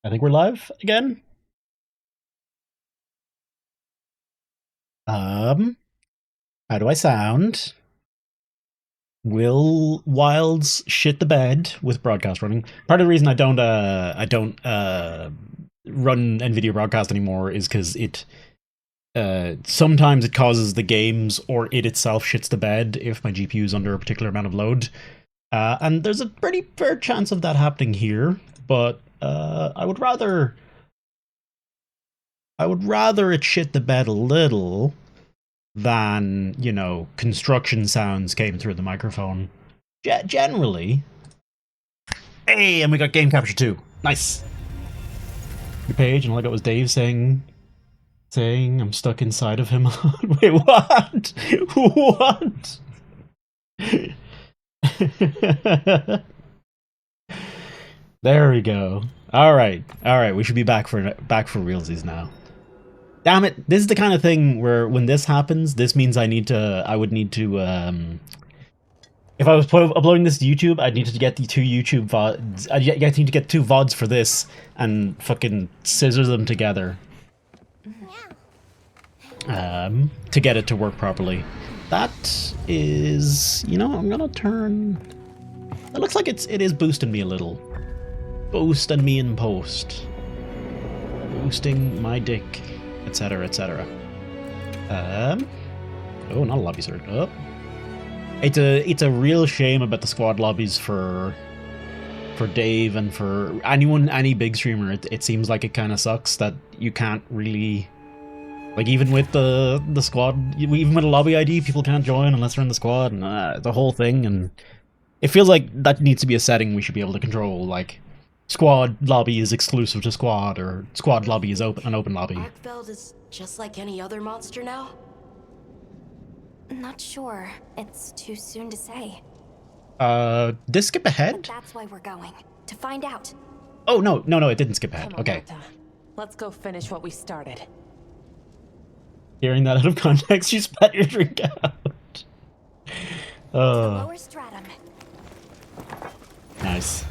I think we're live again. How do I sound? Will Wilds shit the bed with broadcast running? Part of the reason I don't run NVIDIA broadcast anymore is because it sometimes it causes the games or it itself shits the bed if my GPU is under a particular amount of load. And there's a pretty fair chance of that happening here, but I would rather it shit the bed a little than, construction sounds came through the microphone. Generally. Hey, and we got game capture too. Nice. Your page, and all I got was Dave saying I'm stuck inside of him. Wait, what? What? There we go. All right. We should be back for realsies now. Damn it! This is the kind of thing where when this happens, this means I would need to. If I was uploading this to YouTube, I'd need to get the two YouTube VODs. I'd need to get two VODs for this and fucking scissor them together. To get it to work properly. That is, I'm gonna turn. It looks like it is boosting me a little. Boosting me in post. Boosting my dick, etc., etc. Oh, not a lobby sir. Oh. It's a real shame about the squad lobbies for Dave and for any big streamer. It seems like it kind of sucks that you can't really, like, even with the squad, even with a lobby ID, people can't join unless they're in the squad, and the whole thing. And it feels like that needs to be a setting we should be able to control. Like, squad lobby is exclusive to squad, or squad lobby is an open lobby. Arkfeld is just like any other monster now? Not sure. It's too soon to say. Did this skip ahead? But that's why we're going. To find out. Oh, no, it didn't skip ahead. Okay. Martha. Let's go finish what we started. Hearing that out of context, you spat your drink out. Lower stratum. Nice.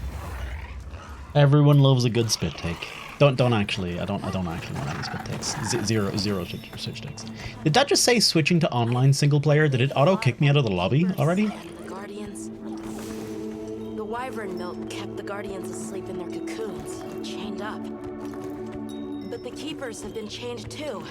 Everyone loves a good spit take. I don't actually want any spit takes. Zero switch takes. Did that just say switching to online single player? Did it auto kick me out of the lobby already? The Guardians. The wyvern milk kept the Guardians asleep in their cocoons, chained up. But the Keepers have been chained too.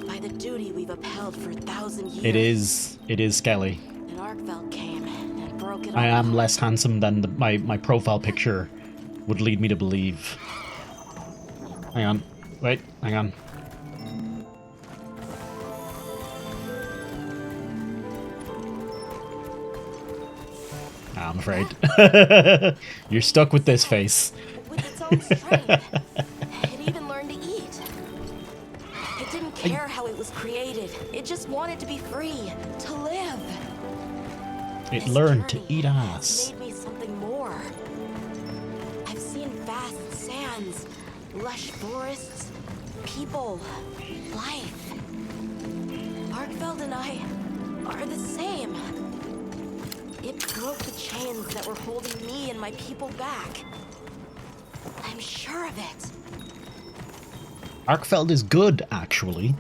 By the duty we've upheld for 1,000 years. It is Skelly. And Arkfeld came and broke it all. I am less handsome than my profile picture would lead me to believe. Hang on. Wait, hang on. I'm afraid. You're stuck with this face. With its own strength. It even learned to eat. It didn't care how it was created. It just wanted to be free, to live. It learned to eat ass. Made me something more. I've seen vast sands, lush forests, people, life. Arkfeld and I are the same. It broke the chains that were holding me and my people back. I'm sure of it. Arkfeld is good, actually.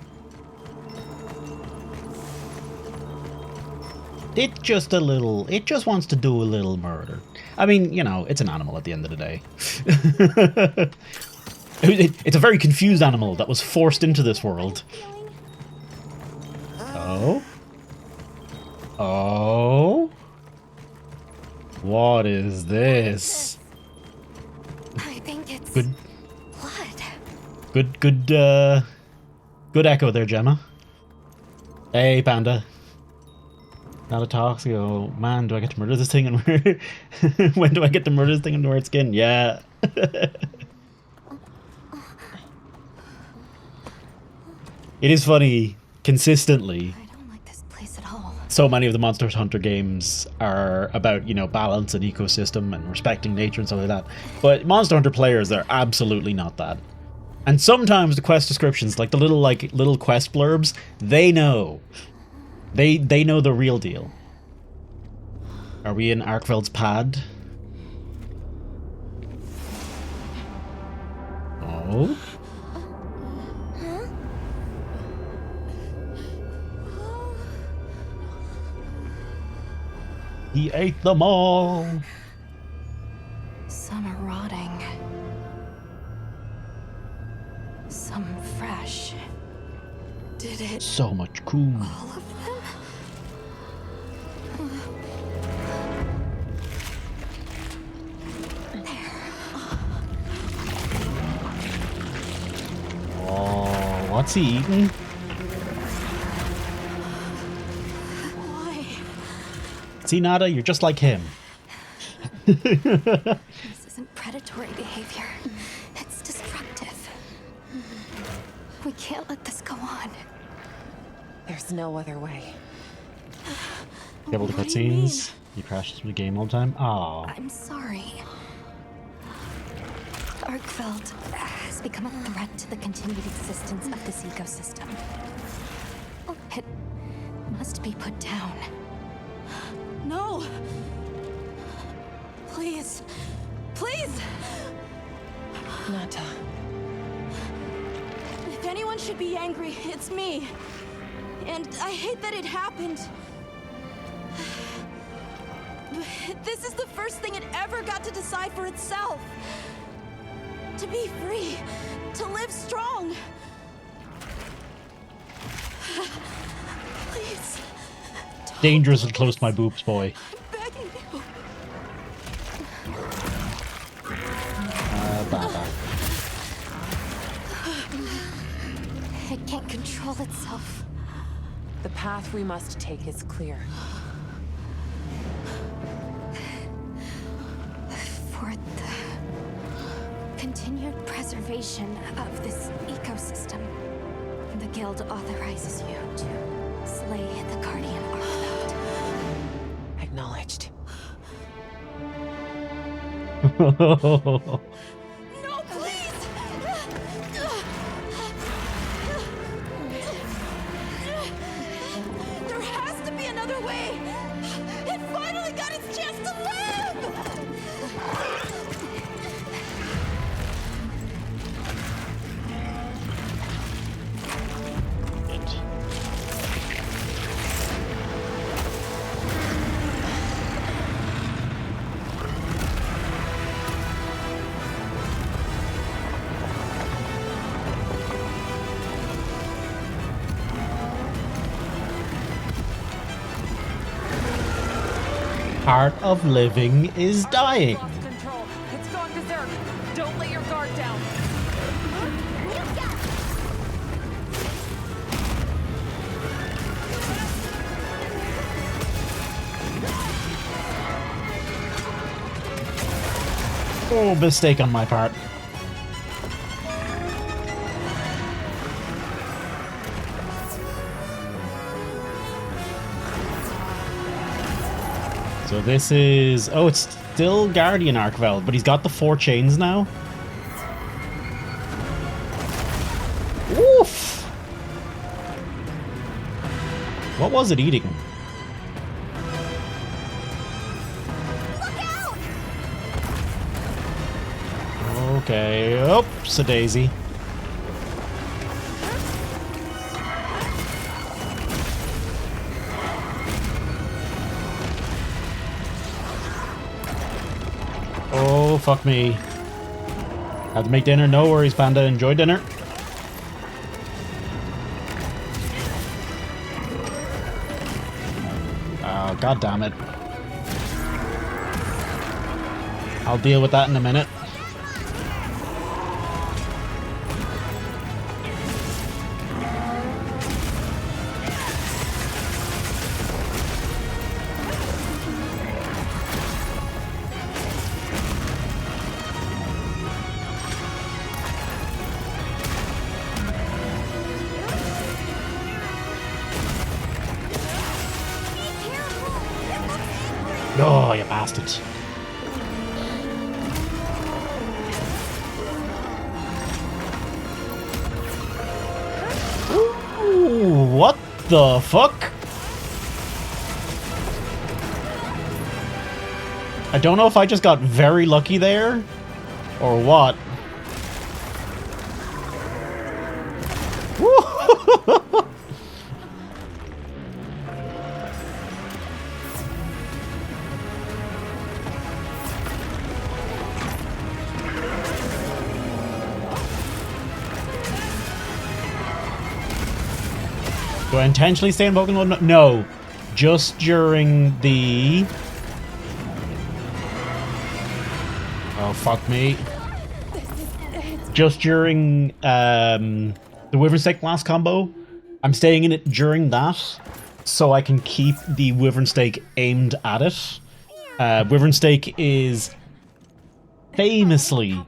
It just wants to do a little murder. I mean, it's an animal at the end of the day. It's a very confused animal that was forced into this world. Oh? Oh? What is this? I think it's Good, blood. good echo there, Gemma. Hey, Panda. Not a toxic. Oh man, do I get to murder this thing and wear? When do I get to murder this thing and wear its skin? Yeah. It is funny, consistently. I don't like this place at all. So many of the Monster Hunter games are about, balance and ecosystem and respecting nature and stuff like that. But Monster Hunter players are absolutely not that. And sometimes the quest descriptions, like the little quest blurbs, they know. They know the real deal. Are we in Arkfeld's pad? Oh? He ate them all. Some are rotting. Some fresh. Did it So much coom. all of them? Oh, what's he eating? Why? See, Nada, you're just like him. This isn't predatory behavior. It's destructive. We can't let this go on. There's no other way. Able to What cut do you mean? scenes. You crashes the game all the time. Oh. I'm sorry. Arkfeld has become a threat to the continued existence of this ecosystem. It must be put down. No! Please. Please! Nata. If anyone should be angry, it's me. And I hate that it happened. This is the first thing it ever got to decide for itself. To be free. To live strong. Please. Dangerous and close to my boobs, boy. I'm begging you. Baba. It can't control itself. The path we must take is clear. For the continued preservation of this ecosystem, the Guild authorizes you to slay the Guardian Arkfeld. Acknowledged. No, please! There has to be another way! It finally got its chance to live! Part of living is dying. Lost control. It's gone berserk. Don't let your guard down. Oh, mistake on my part. So this is... Oh, it's still Guardian Arkfeld, but he's got the 4 chains now. Oof! What was it eating? Okay, oops, a daisy. Oh, fuck me. Have to make dinner. No worries, Panda. Enjoy dinner. Oh, god damn it. I'll deal with that in a minute. Oh, you bastard. Ooh, what the fuck? I don't know if I just got very lucky there, or what. Do I intentionally stay in Pokemon? No. Just during the... Oh, fuck me. Just during the Wyvern Stake Blast combo, I'm staying in it during that, so I can keep the Wyvern Stake aimed at it. Wyvern Stake is famously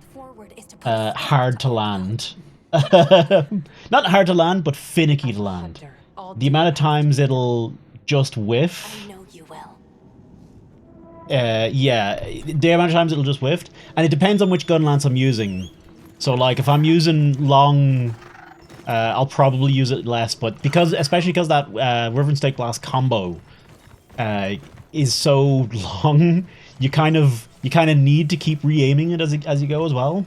hard to land. Not hard to land, but finicky to land. The amount of times it'll just whiff. I know you will. Yeah, the amount of times it'll just whiff, and it depends on which Gunlance I'm using. So, like, if I'm using long, I'll probably use it less. But especially because that Wyvern Stake Blast combo is so long, you kind of need to keep re-aiming it as you go as well.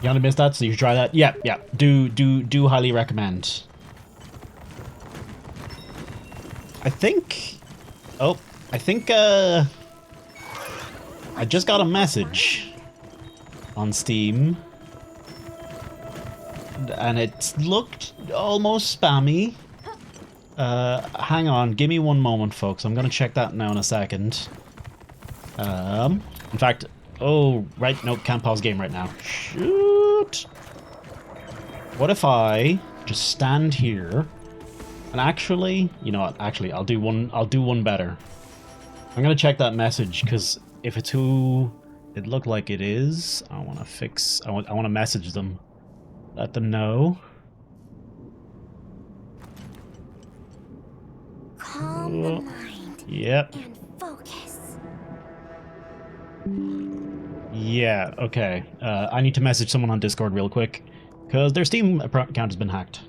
You only missed that, so you should try that. Yeah, yeah. Do highly recommend. I think I just got a message on Steam, and it looked almost spammy. Hang on, give me one moment, folks. I'm gonna check that now in a second. In fact, oh, right, nope, can't pause game right now. Shoot! What if I just stand here and actually, you know what? Actually, I'll do one better. I'm gonna check that message because if it's who it looked like it is, I want to message them, let them know. Calm the mind. Yep. And focus. Yeah. Okay. I need to message someone on Discord real quick because their Steam account has been hacked.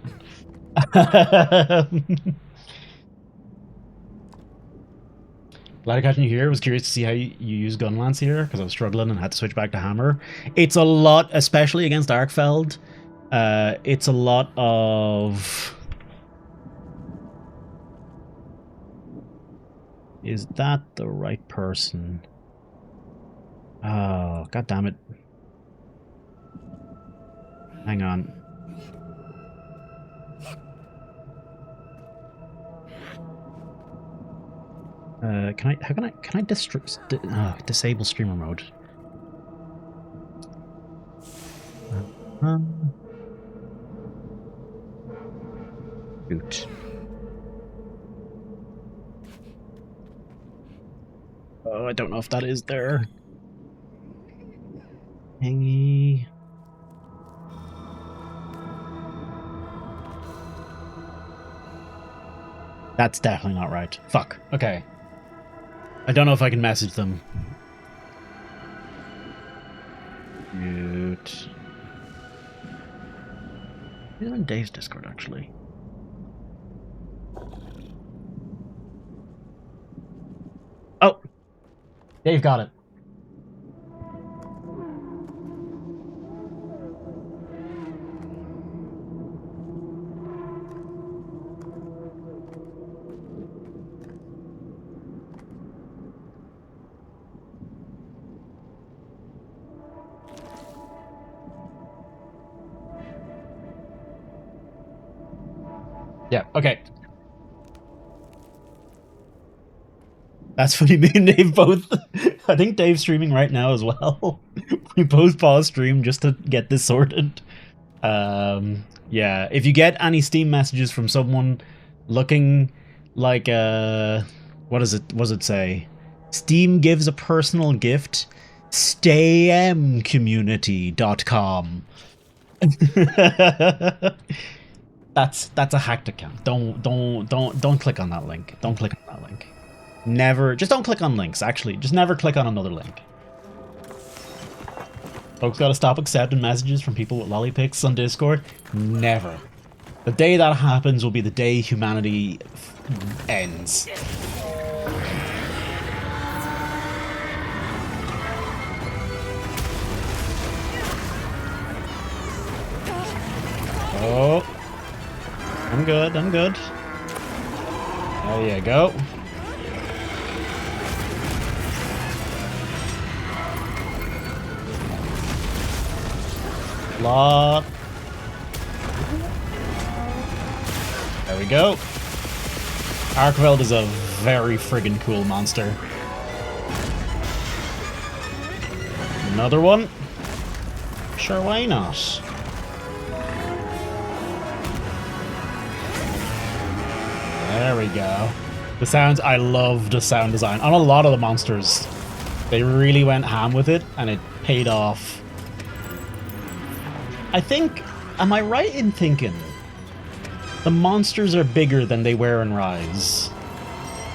Glad to catch you here. I was curious to see how you use Gunlance here because I was struggling and had to switch back to Hammer. It's a lot, especially against Arkfeld. It's a lot of... Is that the right person? Oh, god damn it. Hang on. Can I disable streamer mode? Boot. Oh, I don't know if that is there. Hangy. That's definitely not right. Fuck. Okay. I don't know if I can message them. Mute. He's in Dave's Discord, actually. Oh! Dave got it. Yeah, okay. That's funny, me and Dave both... I think Dave's streaming right now as well. We both pause stream just to get this sorted. Yeah, if you get any Steam messages from someone looking like, what does it say? Steam gives a personal gift, staymcommunity.com. That's a hacked account. Don't click on that link. Don't click on that link. Never, just don't click on links, actually. Just never click on another link. Folks gotta stop accepting messages from people with lollipics on Discord. Never. The day that happens will be the day humanity ends. Oh. I'm good, I'm good. There you go. There we go. Arkveld is a very friggin' cool monster. Another one? Sure, why not? There we go. The sounds, I love the sound design. On a lot of the monsters, they really went ham with it, and it paid off. I think, am I right in thinking the monsters are bigger than they were in Rise?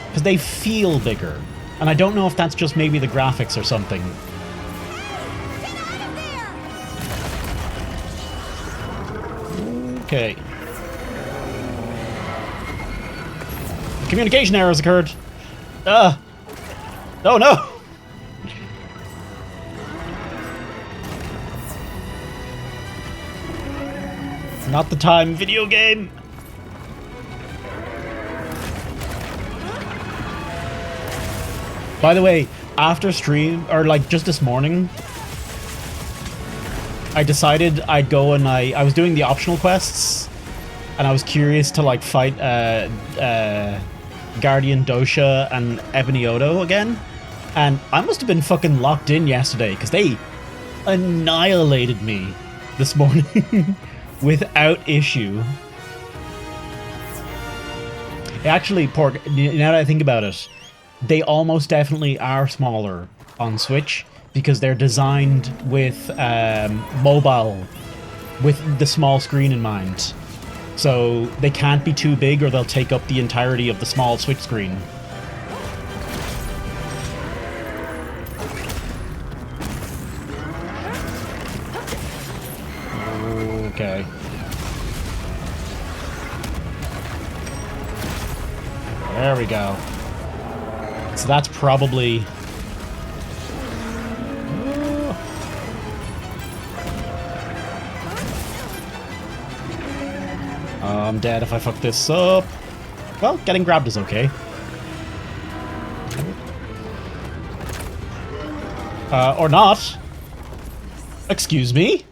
Because they feel bigger. And I don't know if that's just maybe the graphics or something. Okay. Communication errors occurred. Oh no! Not the time, video game! By the way, after stream, or like just this morning, I decided I'd go and I was doing the optional quests, and I was curious to like fight Guardian Dosha and Ebony Odo again, and I must have been fucking locked in yesterday because they annihilated me this morning without issue. Actually, Pork, now that I think about it, they almost definitely are smaller on Switch because they're designed with mobile, with the small screen in mind. So they can't be too big or they'll take up the entirety of the small Switch screen. Okay. There we go. So that's probably... I'm dead if I fuck this up. Well, getting grabbed is okay. Or not. Excuse me?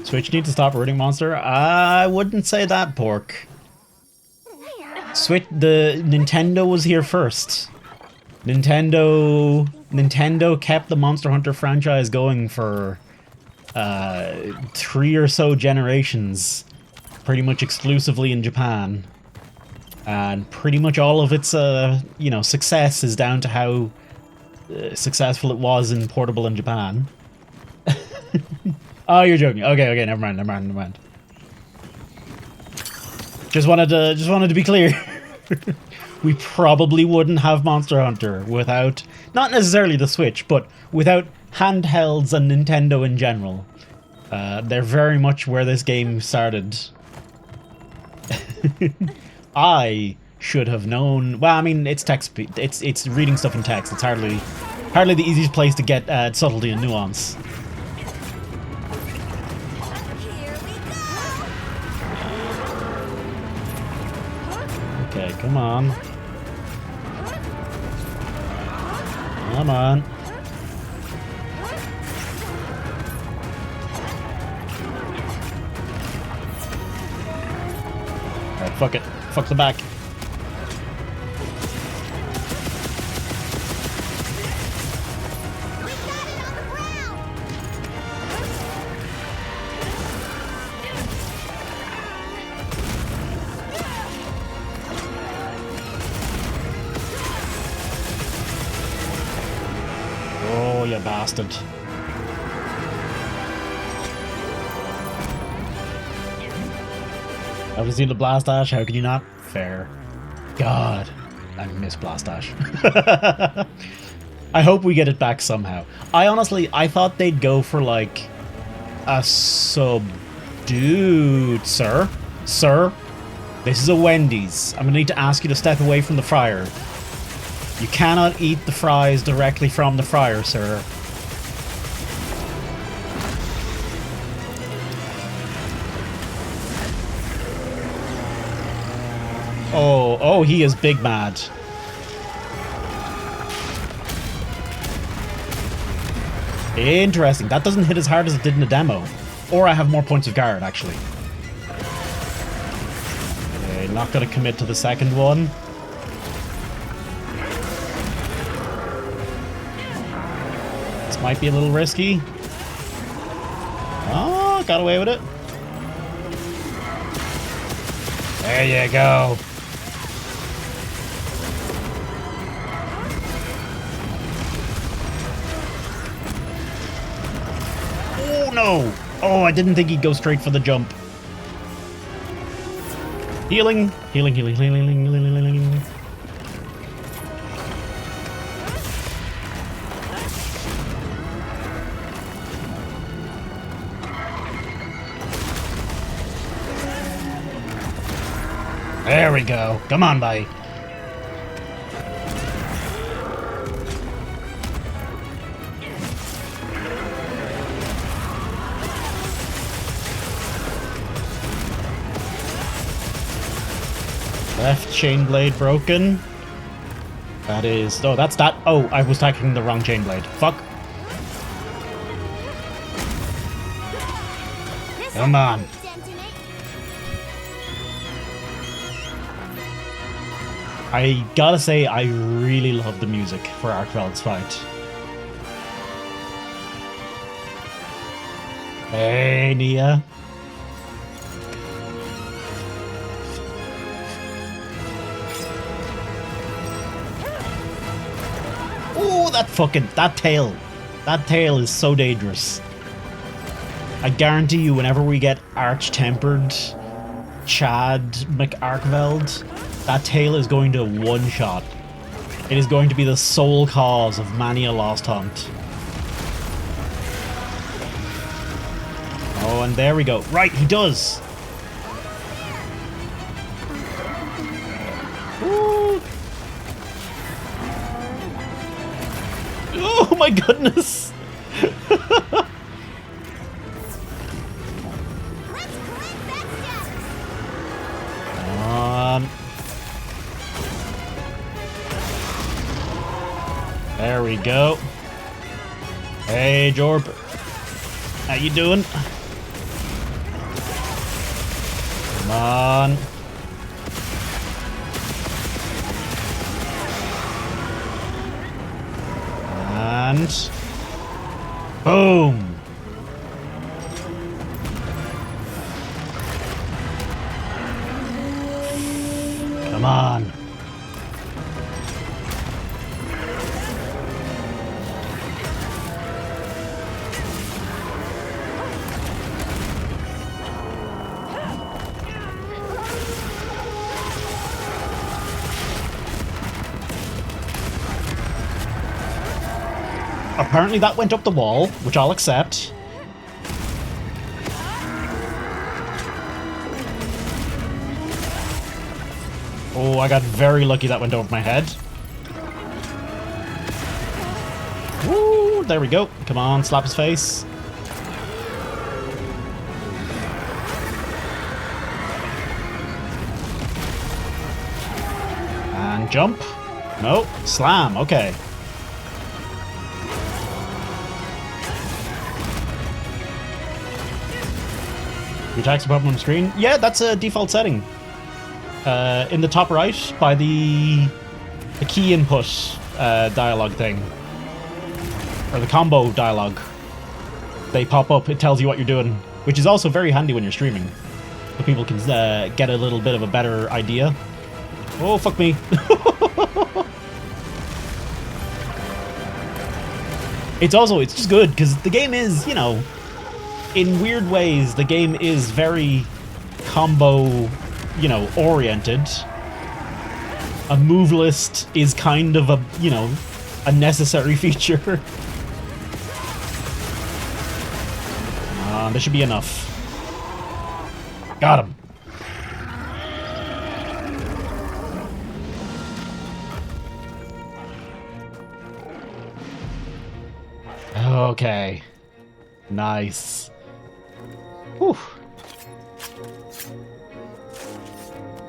Switch needs to stop rooting monster? I wouldn't say that, Pork. The Nintendo was here first. Nintendo kept the Monster Hunter franchise going for 3 or so generations, pretty much exclusively in Japan, and pretty much all of its success is down to how successful it was in portable in Japan. Oh, you're joking. Okay, never mind. Just wanted to be clear. We probably wouldn't have Monster Hunter without, not necessarily the Switch, but without handhelds and Nintendo in general. They're very much where this game started. I should have known. Well, I mean, it's text. It's reading stuff in text. It's hardly the easiest place to get subtlety and nuance. Okay, come on. Come on. Alright, fuck it. Fuck the back. Oh, you bastard. Haven't seen the Blast Dash? How could you not? Fair. God, I miss Blast Dash. I hope we get it back somehow. I thought they'd go for like a subdued... Sir? Sir? This is a Wendy's. I'm gonna need to ask you to step away from the fryer. You cannot eat the fries directly from the fryer, sir. Oh, he is big mad. Interesting. That doesn't hit as hard as it did in the demo. Or I have more points of guard, actually. Okay, not gonna commit to the second one. This might be a little risky. Oh, got away with it. There you go. Oh no! Oh, I didn't think he'd go straight for the jump. Healing, healing, healing, healing, healing, healing, healing. There we go. Come on, buddy. Left chain blade broken. That is... Oh, that's that. Oh, I was attacking the wrong chain blade. Fuck. Come on. I gotta say, I really love the music for Arkveld's fight. Hey, Nia. Oh, that tail. That tail is so dangerous. I guarantee you, whenever we get Arch-Tempered Chad McArkveld, that tail is going to one-shot. It is going to be the sole cause of many a lost hunt. Oh, and there we go. Right, he does! Ooh. Oh my goodness! There we go. Hey, Jorb. How you doing? Come on. And... boom! Come on. Apparently that went up the wall, which I'll accept. Oh, I got very lucky that went over my head. Woo, there we go. Come on, slap his face. And jump. No, slam, okay. The attacks are on the screen. Yeah, that's a default setting. In the top right, by the key input dialogue thing, or the combo dialogue, they pop up. It tells you what you're doing, which is also very handy when you're streaming, so people can get a little bit of a better idea. Oh, fuck me. It's just good because the game is, you know, in weird ways, the game is very combo, you know, oriented. A move list is kind of a, you know, a necessary feature. This should be enough. Got him. Okay. Nice. Whew.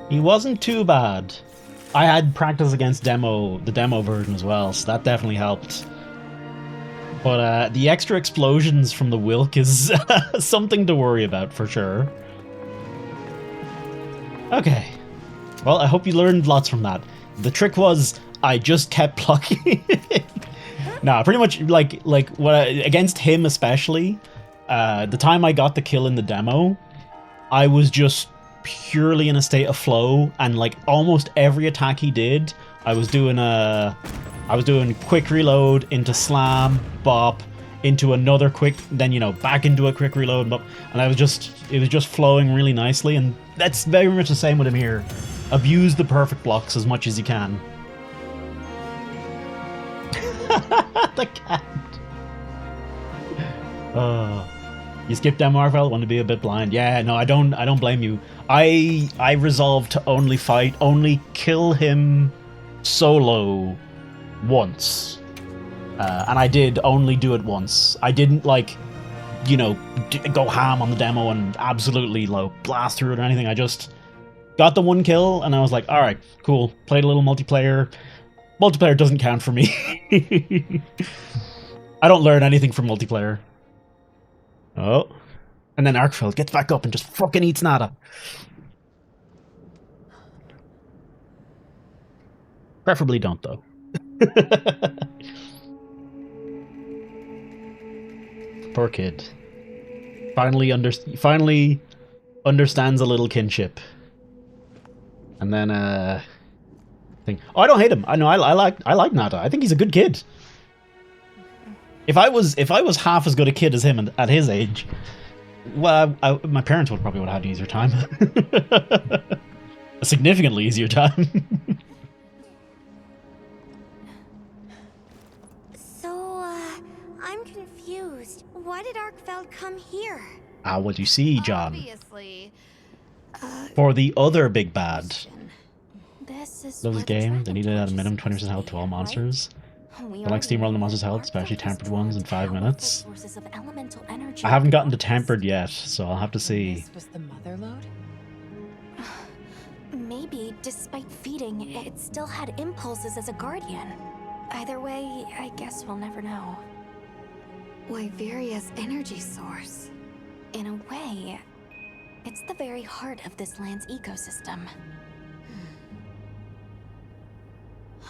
He wasn't too bad. I had practice against the demo version as well, so that definitely helped. But the extra explosions from the Wilk is something to worry about for sure. Okay. Well, I hope you learned lots from that. The trick was I just kept plucking. Nah, pretty much like against him especially. The time I got the kill in the demo, I was just purely in a state of flow, and like almost every attack he did, I was doing quick reload into slam, bop, into another quick, then back into a quick reload, bop, and it was just flowing really nicely, and that's very much the same with him here. Abuse the perfect blocks as much as you can. The cat. You skipped down Marvel, want to be a bit blind. Yeah, no, I don't blame you. I resolved to only kill him solo once. And I did only do it once. I didn't go ham on the demo and absolutely blast through it or anything. I just got the one kill and I was like, all right, cool. Played a little multiplayer. Multiplayer doesn't count for me. I don't learn anything from multiplayer. Oh. And then Arkfeld gets back up and just fucking eats nada. Preferably don't, though. Poor kid. Finally understands a little kinship. And then, oh, I don't hate him. I know I like Nada. I think he's a good kid. If I was half as good a kid as him at his age, well, my parents would probably would have had an easier time. A significantly easier time. So, I'm confused. Why did Arkfeld come here? What do you see, John? Obviously. For the other big bad. This is Love this game. They needed at a minimum 20% health to all monsters. I like steamrolling the monsters' health, especially tempered ones, in 5 minutes. I haven't gotten to tempered yet, so I'll have to see. This was the mother load? Maybe, despite feeding, it still had impulses as a guardian. Either way, I guess we'll never know. Wyveria's energy source. In a way, it's the very heart of this land's ecosystem.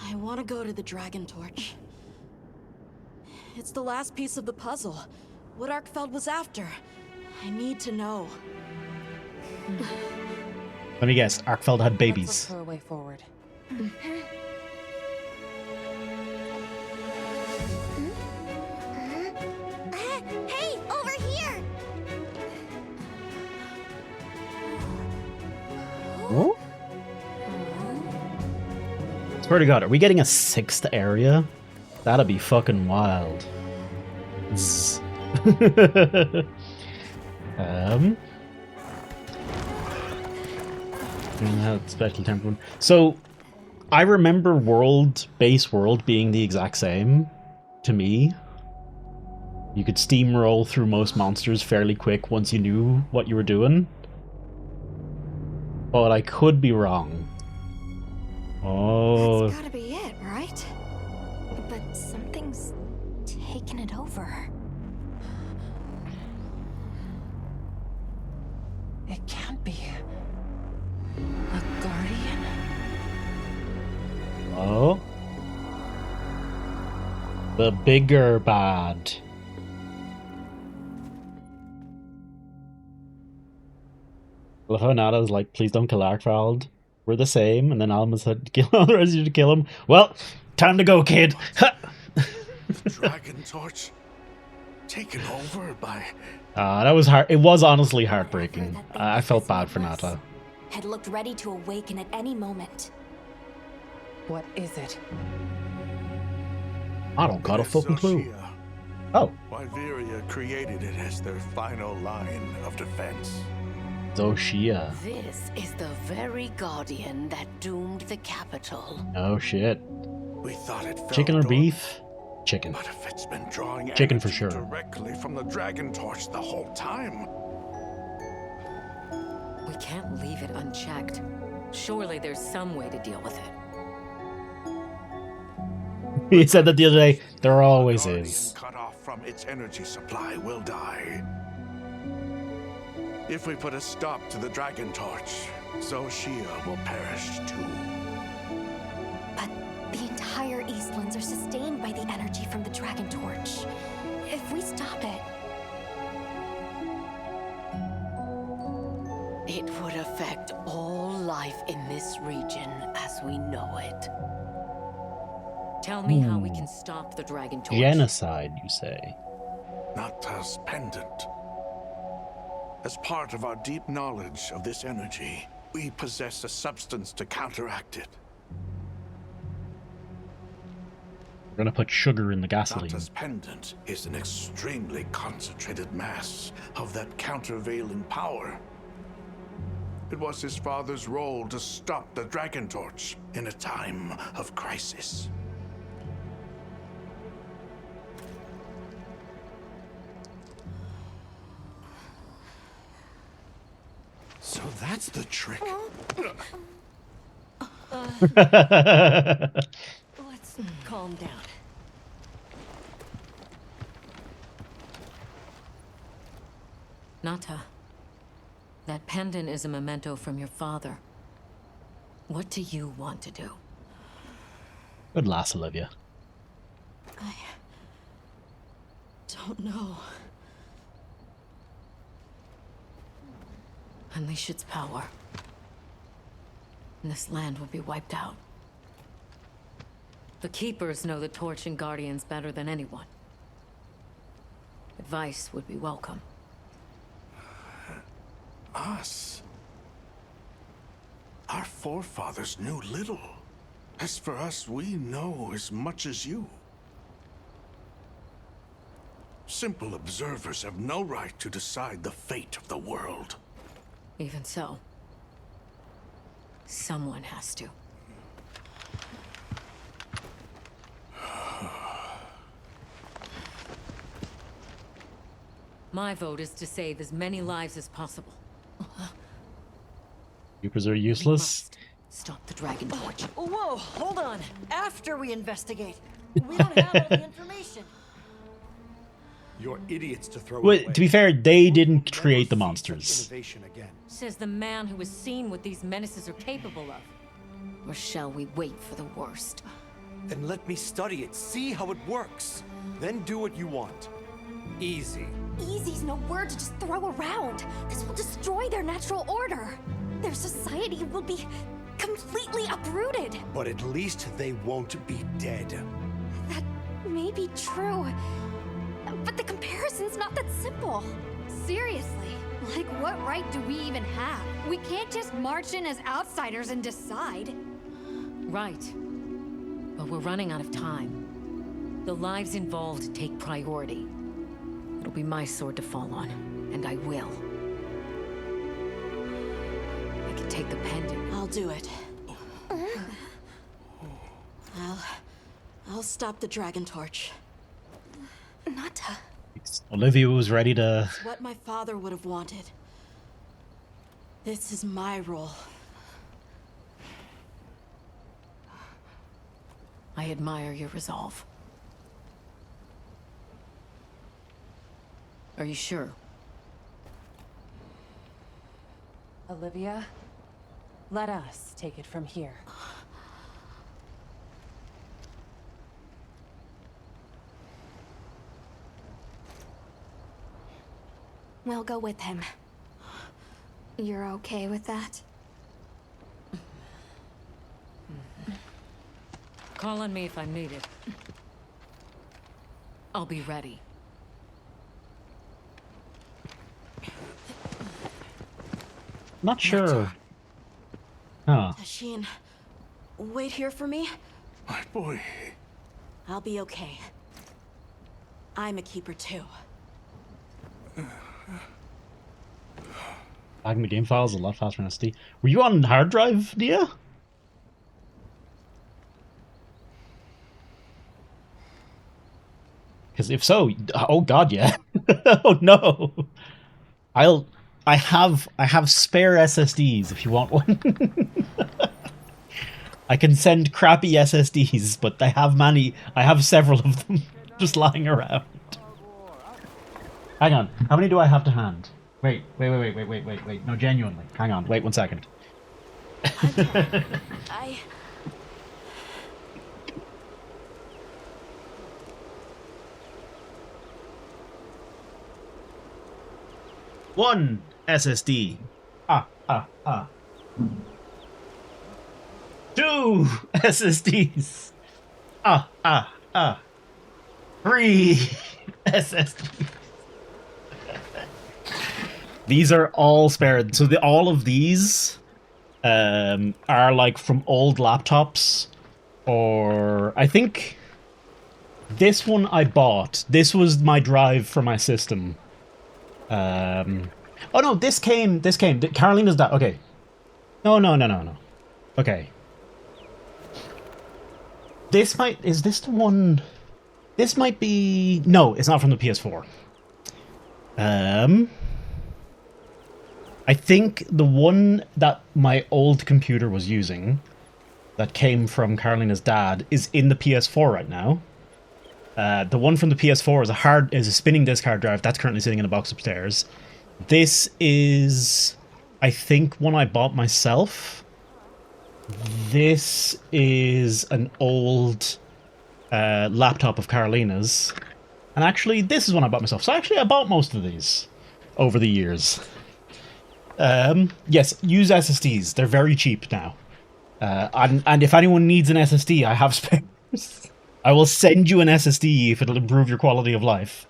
I want to go to the Dragon Torch. It's the last piece of the puzzle. What Arkfeld was after. I need to know. Let me guess, Arkfeld had Let's babies. look for a way forward. Hey, over here! Oh? Swear to God, are we getting a 6th area? That'd be fucking wild. Special temper. So, I remember base world being the exact same to me. You could steamroll through most monsters fairly quick once you knew what you were doing. But I could be wrong. Oh. That's gotta be it, right? But something's taken it over. It can't be. A guardian? Oh. The bigger bad. I love how Nada's like, please don't kill Arkfeld. We're the same. And then Alma said, kill the rest of you to kill him. Well, time to go, kid. Dragon Torch taken over by... That was hard. It was honestly heartbreaking. I felt bad for Nada. Had looked ready to awaken at any moment. What is it? I don't got a fucking clue. Zoshia. Oh, Wyveria created it as their final line of defense. Zoshia. This is the very guardian that doomed the capital. Oh shit. We thought it fell Chicken or dormant, beef? Chicken. But if it's been drawing Chicken for energy sure. directly from the Dragon Torch the whole time. We can't leave it unchecked. Surely there's some way to deal with it. He said that the other day. There always Guardian is. cut off from its energy supply will die. If we put a stop to the Dragon Torch, Xochitl will perish too. But the entire Eastlands are sustained by the energy from the Dragon Torch. If we stop it... It would affect all life in this region as we know it. Tell me how we can stop the Dragon Torch. Genocide, you say? Nata's pendant. As part of our deep knowledge of this energy, we possess a substance to counteract it. We're gonna put sugar in the gasoline. Nata's pendant is an extremely concentrated mass of that countervailing power. It was his father's role to stop the Dragon Torch in a time of crisis. So that's the trick. Let's calm down. Nata, that pendant is a memento from your father. What do you want to do? Good lass, Olivia. I don't know. Unleash its power, and this land will be wiped out. The Keepers know the Torch and Guardians better than anyone. Advice would be welcome. Us? Our forefathers knew little. As for us, we know as much as you. Simple observers have no right to decide the fate of the world. Even so, someone has to. My vote is to save as many lives as possible. Keepers are We useless. must stop the Dragon Torch. Whoa, hold on. After we investigate. We don't have all the information. You're idiots to throw Well, it away. to be fair, they We'll didn't never create the see such monsters. innovation again. Says the man who has seen what these menaces are capable of. Or shall we wait for the worst? Then let me study it, see how it works. Then do what you want. Easy. Easy's no word to just throw around. This will destroy their natural order. Their society will be completely uprooted. But at least they won't be dead. That may be true. But the comparison's not that simple. Seriously, like what right do we even have? We can't just march in as outsiders and decide. Right. But we're running out of time. The lives involved take priority. It'll be my sword to fall on, and I will. I can take the pendant. I'll do it. I'll stop the Dragon Torch. Nata. Olivia was ready to... It's what my father would have wanted. This is my role. I admire your resolve. Are you sure? Olivia, let us take it from here. We'll go with him. You're okay with that? Call on me if I'm needed. I'll be ready. Not sure. Huh. Tashin, wait here for me. My boy. I'll be okay. I'm a keeper too. Bagging the game files a lot faster than SD. Were you on hard drive, Nia? Because if so, oh god, yeah. Oh no. I have spare SSDs if you want one. I can send crappy SSDs, but I have several of them just lying around. Hang on. How many do I have to hand? Wait. No, genuinely. Hang on. Wait 1 second. Hunter, I... One SSD. Two SSDs. Three SSDs. These are all spared. So all of these are like from old laptops, or I think this one I bought. This was my drive for my system. Oh no, this came. Carolina's dad. Okay. No. Okay. Is this the one? This might be. No, it's not from the PS4. I think the one that my old computer was using, that came from Carolina's dad, is in the PS4 right now. The one from the PS4 is a spinning disk hard drive that's currently sitting in a box upstairs. This is, I think, one I bought myself. This is an old laptop of Carolina's, and actually, this is one I bought myself. So actually, I bought most of these over the years. Yes, use SSDs. They're very cheap now. And if anyone needs an SSD, I have spares. I will send you an SSD if it'll improve your quality of life.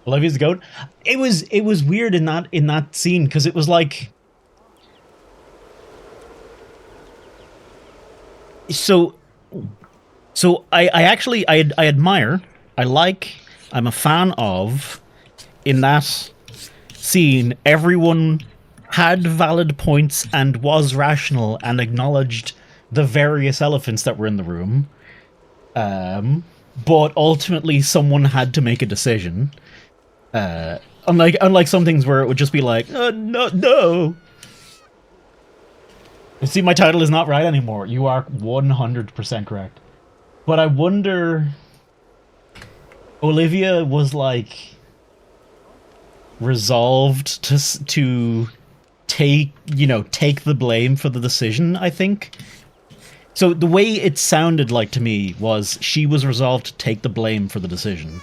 Olivia's the goat. It was weird in that scene because it was like, so I actually admire, I'm a fan of, in that scene, everyone had valid points and was rational and acknowledged the various elephants that were in the room, but ultimately someone had to make a decision. Unlike some things where it would just be like, no. See, my title is not right anymore. You are 100% correct. But I wonder, Olivia was like resolved to take the blame for the decision, I think. So the way it sounded like to me was she was resolved to take the blame for the decision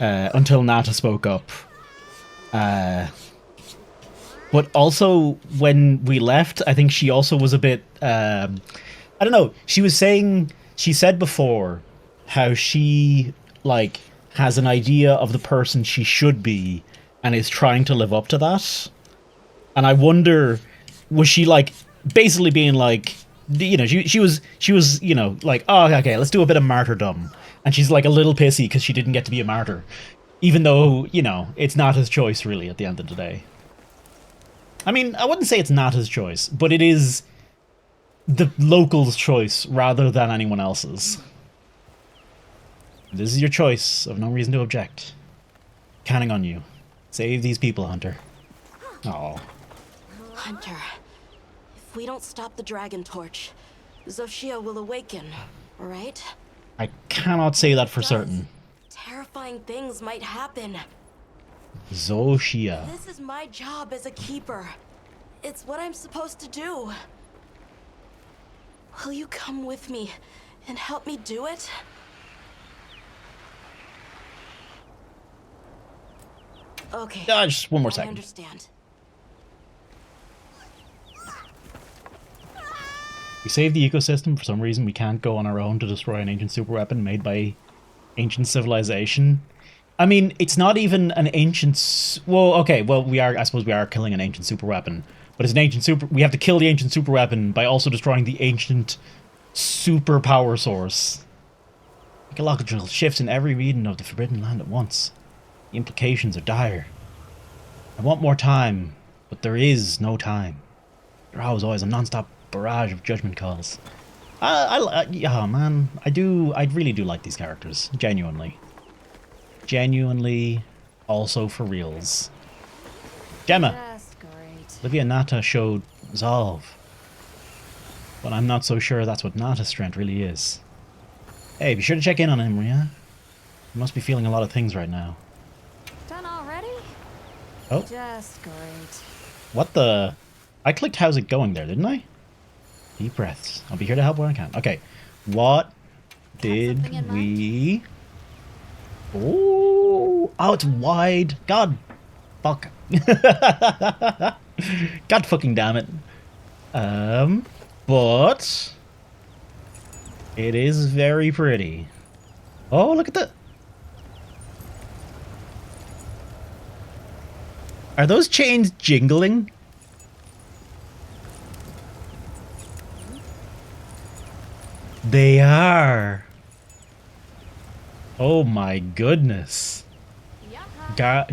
until Nata spoke up. But also when we left, I think she also was a bit, I don't know, she said before how she like has an idea of the person she should be and is trying to live up to that. And I wonder, was she like basically being like, she was like, oh, okay, let's do a bit of martyrdom, and she's like a little pissy because she didn't get to be a martyr, even though it's not his choice really at the end of the day. I mean, I wouldn't say it's not his choice, but it is the locals' choice rather than anyone else's. This is your choice. I've no reason to object. Counting on you. Save these people, Hunter. Oh. Hunter, if we don't stop the dragon torch, Xochitl will awaken, right? I cannot say that for certain. Terrifying things might happen. Xochitl. This is my job as a keeper. It's what I'm supposed to do. Will you come with me and help me do it? Okay. Just one more second. I understand. We saved the ecosystem. For some reason, we can't go on our own to destroy an ancient superweapon made by ancient civilization. I mean, it's not even an ancient... Well, okay, well, I suppose we are killing an ancient superweapon. But it's an ancient super... We have to kill the ancient superweapon by also destroying the ancient superpower source. Ecological shifts in every region of the Forbidden Land at once. The implications are dire. I want more time, but there is no time. There always a non-stop barrage of judgment calls. Yeah, man, I really do like these characters, genuinely. Genuinely, also for reals. Gemma! That's great. Olivia and Nata showed resolve. But I'm not so sure that's what Nata's strength really is. Hey, be sure to check in on him, yeah? You must be feeling a lot of things right now. Done already? Oh. Just great. What the? I clicked how's it going there, didn't I? Deep breaths. I'll be here to help when I can. Okay. What did something in mind? we... Oh, it's wide. God. Fuck. God fucking damn it. But... It is very pretty. Oh, look at that. Are those chains jingling? They are. Oh my goodness.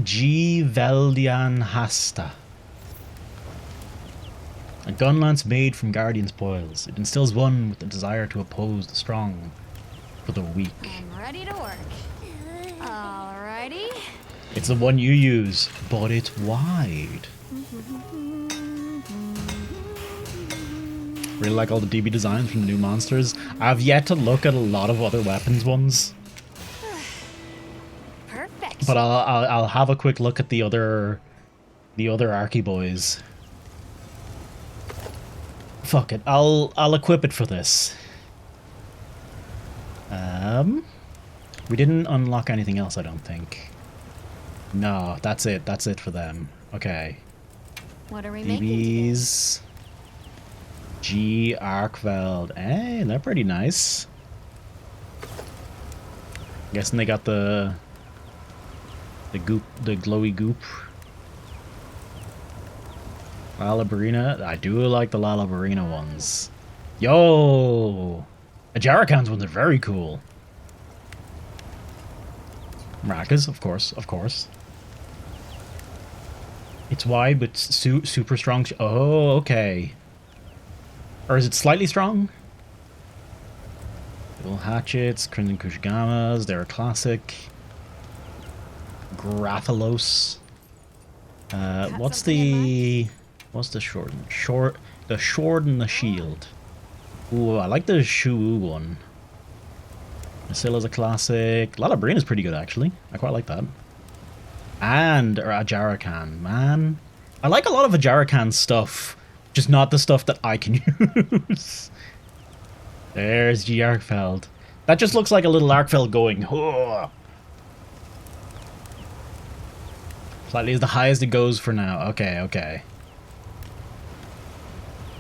G. Veldian Hasta. A gunlance made from Guardian spoils. It instills one with the desire to oppose the strong for the weak. I'm ready to work. Alrighty. It's the one you use, but it's wide. Really like all the DB designs from the new monsters. I've yet to look at a lot of other weapons ones, Perfect. but I'll have a quick look at the other Arky boys. Fuck it, I'll equip it for this. We didn't unlock anything else, I don't think. No, that's it. That's it for them. Okay. What are we making? DBs. G. Arkveld. Hey, they're pretty nice. Guessing they got the goop, the glowy goop. Lalabarina. I do like the Lalabarina ones. Yo! Ajarakan's ones are very cool. Maracas, of course, of course. It's wide, but super strong. Oh, okay. Or is it slightly strong? Little hatchets, Crimson Kushigamas, they're a classic. Graphalos. What's the short? The sword and the shield. Ooh, I like the Shu one. Masilla's a classic. Lalabrina's pretty good, actually. I quite like that. And Ajarakan, man. I like a lot of Ajarakan stuff, just not the stuff that I can use. There's G. Arkfeld. That just looks like a little Arkfeld going, "Whoa." Slightly is the highest it goes for now. Okay, okay.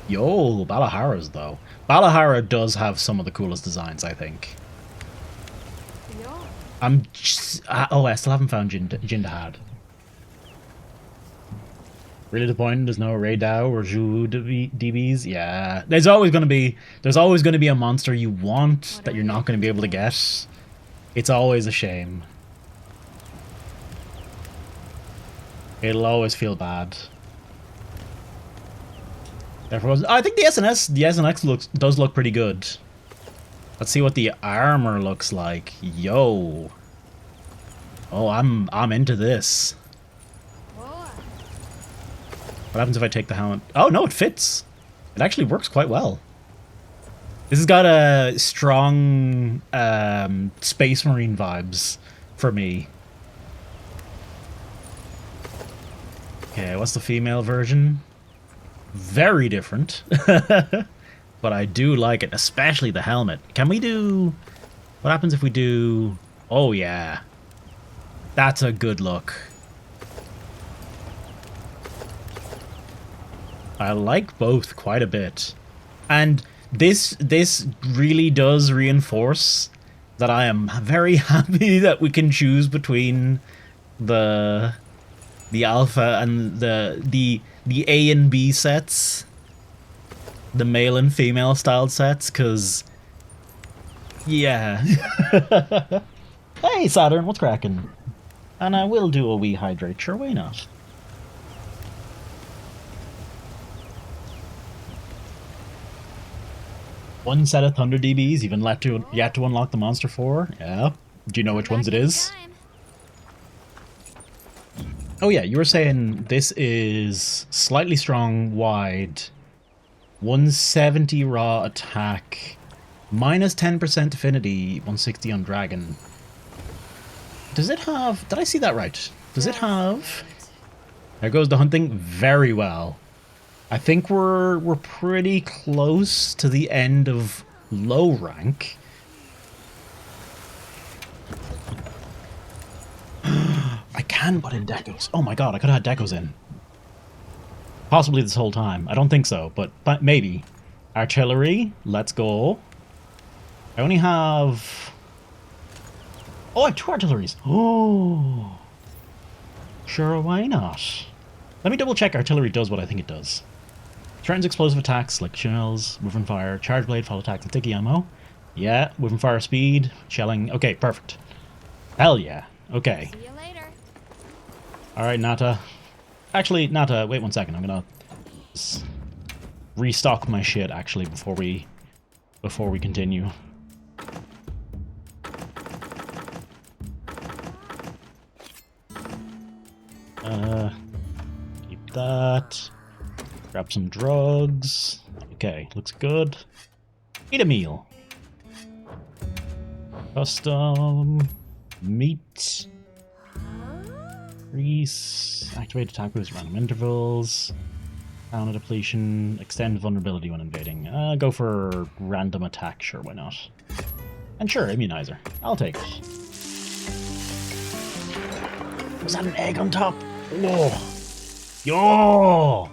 Yo, Balahara's though. Balahara does have some of the coolest designs, I think. I'm just, oh, I still haven't found Jindahad. Really disappointed there's no Ray Dao or Zhu DBs. Yeah, there's always gonna be a monster you want that you're not gonna be able to get. It's always a shame. It'll always feel bad. Therefore, I think the SNX does look pretty good. Let's see what the armor looks like. Yo. Oh, I'm into this. What happens if I take the helmet? Oh no, it fits. It actually works quite well. This has got a strong Space Marine vibes for me. Okay, what's the female version? Very different. But I do like it, especially the helmet. Can we do... What happens if we do... Oh, yeah. That's a good look. I like both quite a bit. And this really does reinforce that I am very happy that we can choose between the alpha and the A and B sets. The male and female styled sets, because yeah. Hey Saturn, what's cracking? And I will do a wee hydrate, sure, why not? One set of Thunder DBs, even yet to unlock the Monster 4. Yeah. Do you know which ones it is? Oh yeah, you were saying this is slightly strong, wide, 170 raw attack, minus 10% affinity, 160 on dragon. Does it have... Did I see that right? Does it have... There goes the hunting. Very well. I think we're pretty close to the end of low rank. I can put in decos. Oh my god, I could have had decos in. Possibly this whole time. I don't think so, but maybe. Artillery, let's go. I only have... Oh, I have 2 artilleries. Oh. Sure, why not? Let me double check artillery does what I think it does. Threatens explosive attacks like shells, weapon fire, charge blade, fall attacks, and sticky ammo. Yeah, weapon fire speed, shelling. Okay, perfect. Hell yeah. Okay. See you later. Alright, Nata. Actually, Nata, wait 1 second. I'm gonna restock my shit actually before we continue. Keep that. Grab some drugs. Okay, looks good. Eat a meal. Custom meat. Increase. Activate attack boost random intervals. Counter depletion. Extend vulnerability when invading. Go for random attack. Sure, why not? And sure, immunizer. I'll take it. Was that an egg on top? Whoa. Yo!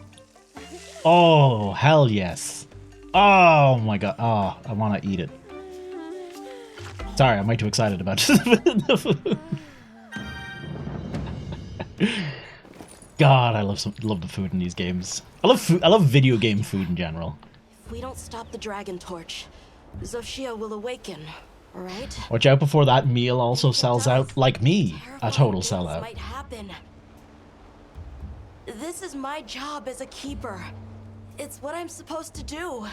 Oh, hell yes. Oh my god. Oh, I want to eat it. Sorry, I'm way too excited about the food. God, I love the food in these games. I love food. I love video game food in general. If we don't stop the dragon torch, Xochitl will awaken, right? Watch out before that meal also sells out, like me, a total Terrifying sellout. things might happen. This is my job as a keeper. It's what I'm supposed to do.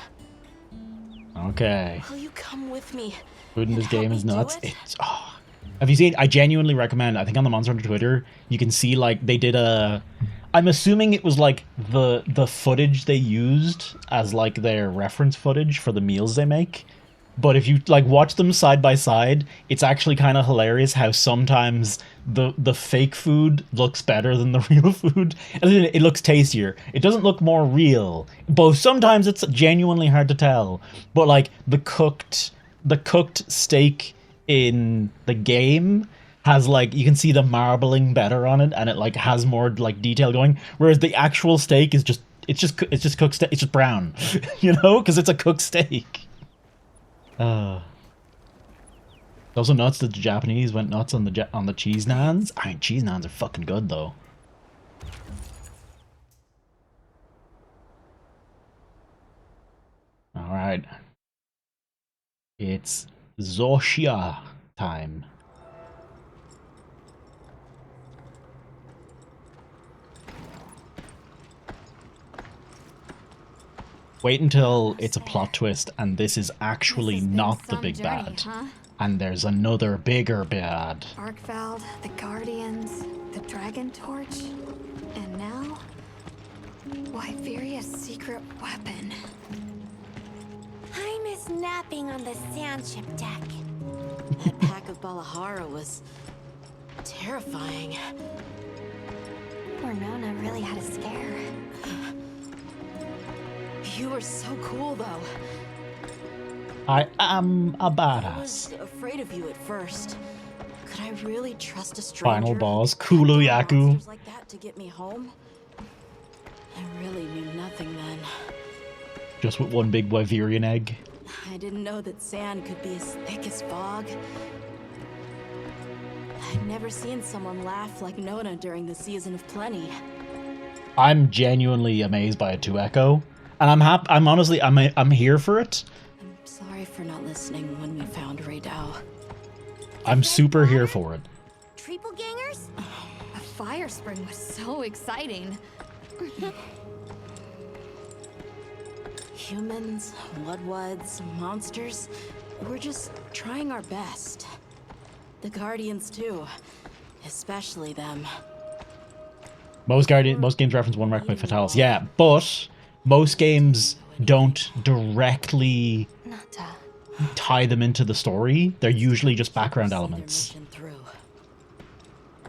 Okay. Will you come with me? Food in this and help game me is do nuts. it? It's Have you seen? I genuinely recommend. I think on the Monster Hunter Twitter, you can see like they did a. I'm assuming it was like the footage they used as like their reference footage for the meals they make. But if you like watch them side by side, it's actually kind of hilarious how sometimes the fake food looks better than the real food. And it looks tastier. It doesn't look more real. Both sometimes it's genuinely hard to tell. But like the cooked steak in the game has like you can see the marbling better on it, and it like has more like detail going. Whereas the actual steak is just cooked steak. It's just brown, you know, because it's a cooked steak. It's also nuts that the Japanese went nuts on the cheese naans. I mean, cheese naans are fucking good though. All right, it's Xochitl time. Wait until it's a plot twist and this is actually not the big bad. Huh? And there's another bigger bad. Arkveld, the Guardians, the Dragon Torch, and now Wyveria's secret weapon. I miss napping on the sand ship deck. That pack of Balahara was terrifying. Poor Nona really had a scare. You were so cool, though. I am a I badass. was afraid of you at first. Could I really trust a stranger? Final boss, who hunted Kuluyaku. monsters like that to get me home? I really knew nothing then. Just with one big Wyverian egg. I didn't know that sand could be as thick as fog. I'd never seen someone laugh like Nona during the season of plenty. I'm genuinely amazed by a 2 Echo. And I'm honestly, I'm here for it. I'm sorry for not listening when we found Raydao. I'm super here for it. Triple gangers? A fire spring was so exciting. Humans, Bloodwoods, monsters, we're just trying our best. The Guardians too, especially them. Most games reference one wreck by Fatalis. Yeah, but most games don't directly Nata. tie them into the story. They're usually just background elements. Their mission through.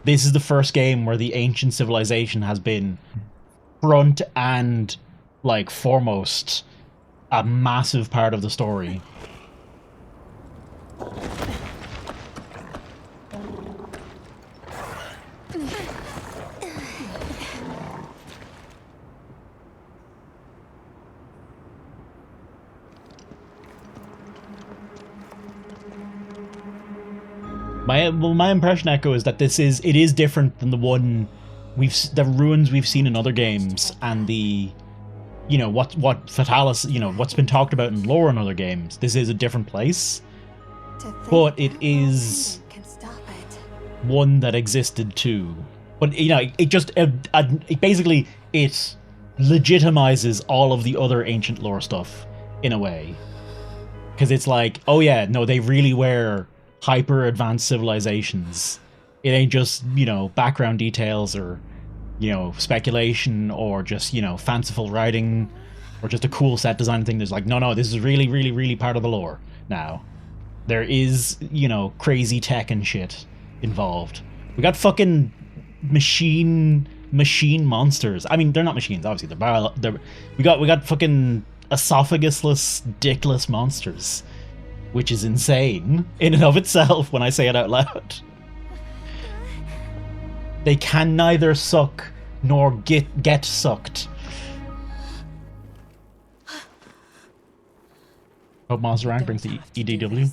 this is the first game where the ancient civilization has been front and, like, foremost a massive part of the story. My impression, Echo, is that it is different than the the ruins we've seen in other games, and the, you know, what Fatalis, you know, what's been talked about in lore in other games. This is a different place, but it is one that existed too. But, you know, it basically it legitimizes all of the other ancient lore stuff in a way, because it's like, oh yeah, no, they really were hyper advanced civilizations. It ain't just, you know, background details or, you know, speculation or just, you know, fanciful writing or just a cool set design thing. There's like, no, this is really, really, really part of the lore now. There is, you know, crazy tech and shit involved. We got fucking machine monsters. I mean, they're not machines, obviously. We got fucking esophagusless, dickless monsters, which is insane in and of itself when I say it out loud. They can neither suck nor get sucked. Hope Monster Rank brings the EDW.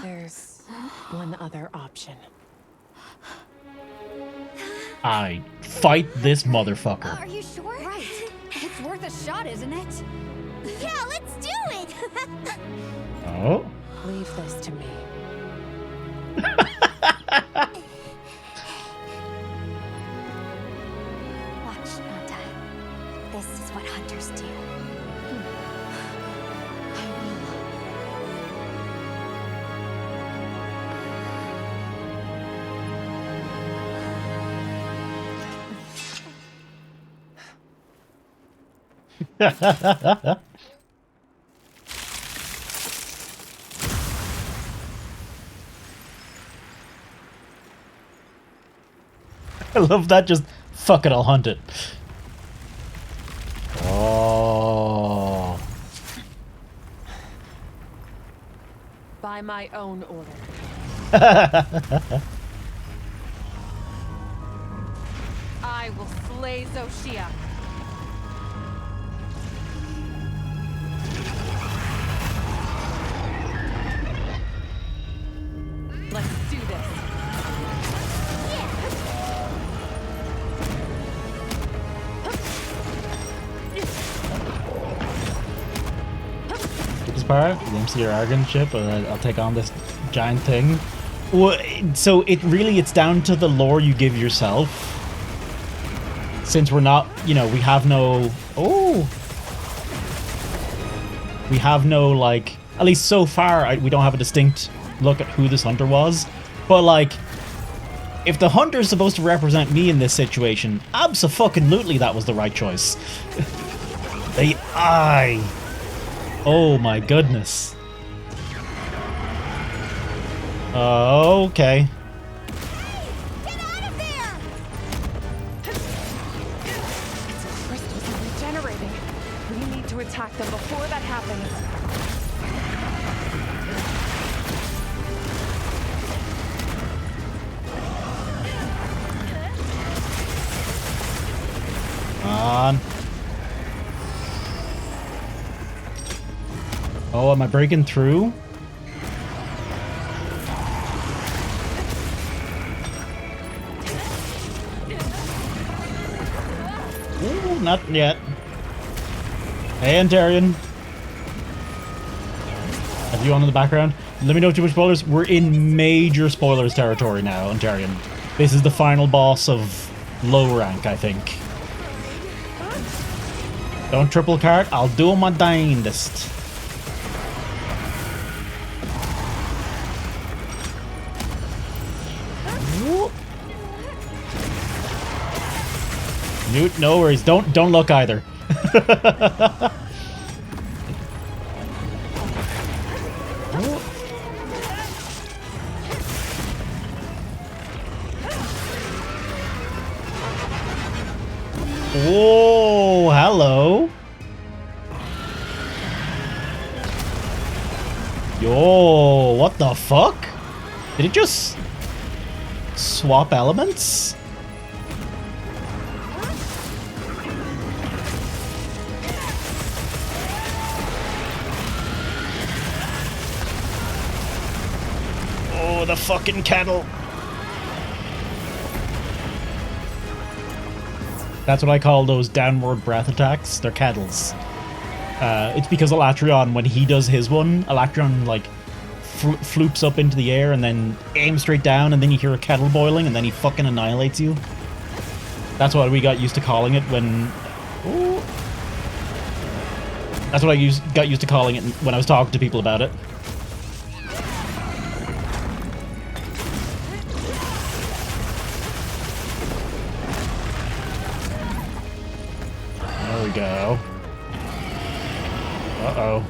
There's one other option. I fight this motherfucker. Are you sure? Right. It's worth a shot, isn't it? Yeah, let's do it! Oh? Leave this to me. Watch, Nanda. This is what hunters do. I love that. Just fuck it, I'll hunt it. Oh. By my own order. I will slay Zoshia. Let's do this. Power, the MC or Argon ship, I'll take on this giant thing. Well, so it's down to the lore you give yourself. Since we're not, you know, we have no, like, at least so far, we don't have a distinct look at who this hunter was. But, like, if the hunter's supposed to represent me in this situation, abso-fucking-lutely that was the right choice. The eye. Oh my goodness. Okay. Get out of there! Crystals are regenerating. We need to attack them before that happens. Come on. Oh, am I breaking through? Ooh, not yet. Hey, Antarian. Have you on in the background? Let me know too much spoilers. We're in major spoilers territory now, Antarian. This is the final boss of low rank, I think. Don't triple cart. I'll do my damnedest. Newt, no worries. Don't look either. Oh, hello. Yo, what the fuck? Did it just swap elements? Oh, the fucking kettle. That's what I call those downward breath attacks. They're kettles. It's because Elatrion, when he does his one, Elatrion, like, floops up into the air and then aims straight down, and then you hear a kettle boiling, and then he fucking annihilates you. That's what we got used to calling it when... Ooh. That's what I got used to calling it when I was talking to people about it. There we go. Uh-oh.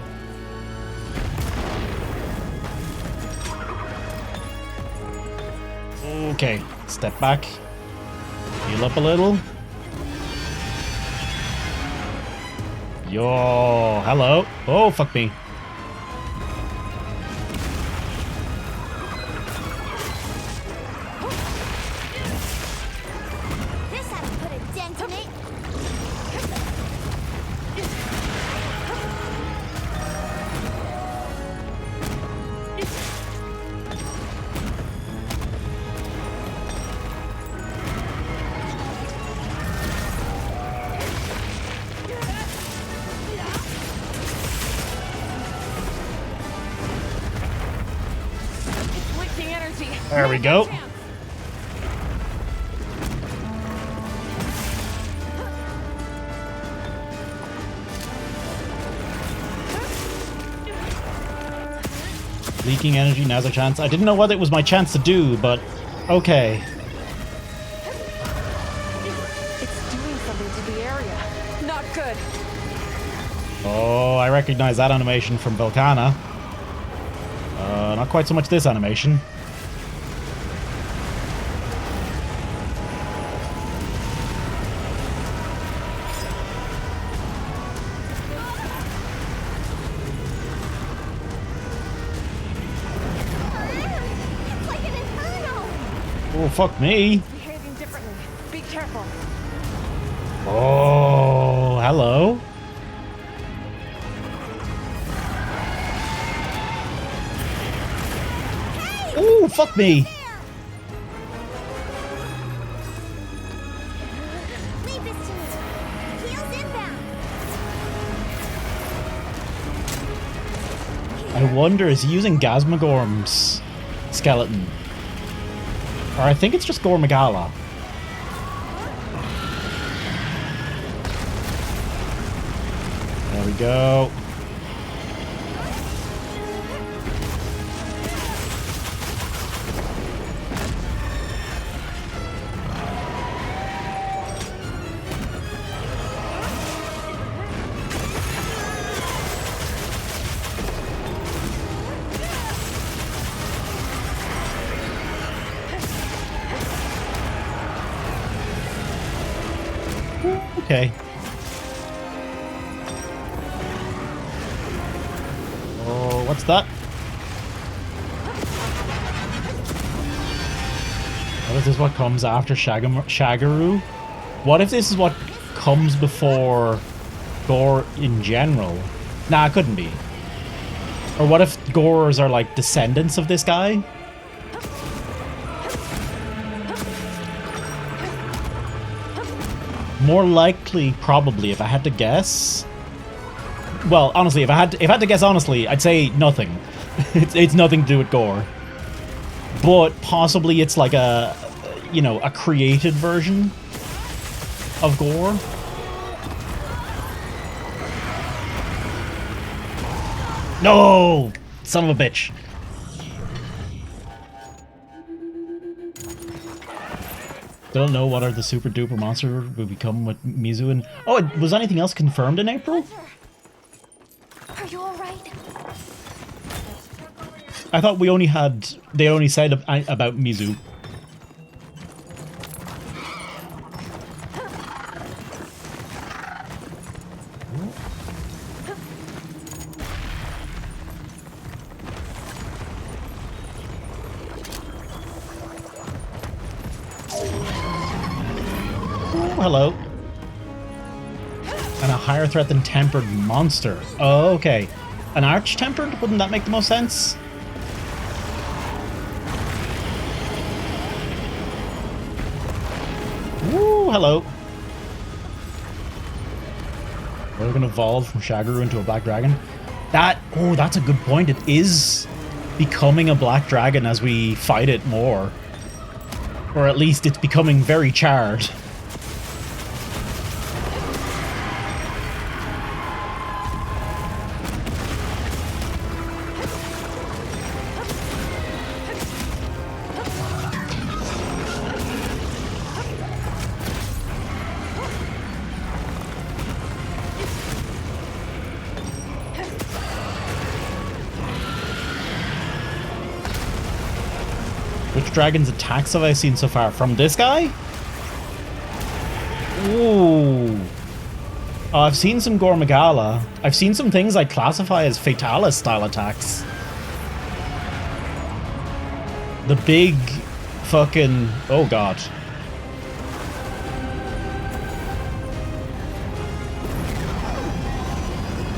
Okay, step back. Heal up a little. Yo, hello. Oh, fuck me. This ought to put a dent in it. Leaking energy. There we go. Leaking energy, now's a chance. I didn't know what it was my chance to do, but okay. It's doing something to the area. Not good. Oh, I recognize that animation from Volcana. Not quite so much this animation. It's like an inferno. Oh, fuck me. Behaving differently. Be careful. Oh, hello. Oh, fuck me. Leave this to me. Heels inbound. I wonder, is he using Gasmagorm's skeleton? Or I think it's just Gormagala. There we go. Okay. Oh, what's that? What if this is what comes after Shagaru? What if this is what comes before Gore in general? Nah, it couldn't be. Or what if Gores are like descendants of this guy? More likely, probably, if I had to guess. Well, honestly, if I had to guess honestly, I'd say nothing. It's nothing to do with Gore. But possibly it's like a, you know, a created version of Gore. No! Son of a bitch. Don't know what are the super duper monster will become with Mizu and... Oh, was anything else confirmed in April? Are you alright? I thought we only had... They only said about Mizu. hello. And a higher threat than tempered monster. Oh, okay. An arch-tempered? Wouldn't that make the most sense? Woo, hello. We're gonna evolve from Shagaru into a black dragon. That's a good point. It is becoming a black dragon as we fight it more. Or at least it's becoming very charred. Which dragon's attacks have I seen so far? From this guy? Ooh. Oh, I've seen some Gormagala. I've seen some things I classify as Fatalis style attacks. The big fucking... Oh god.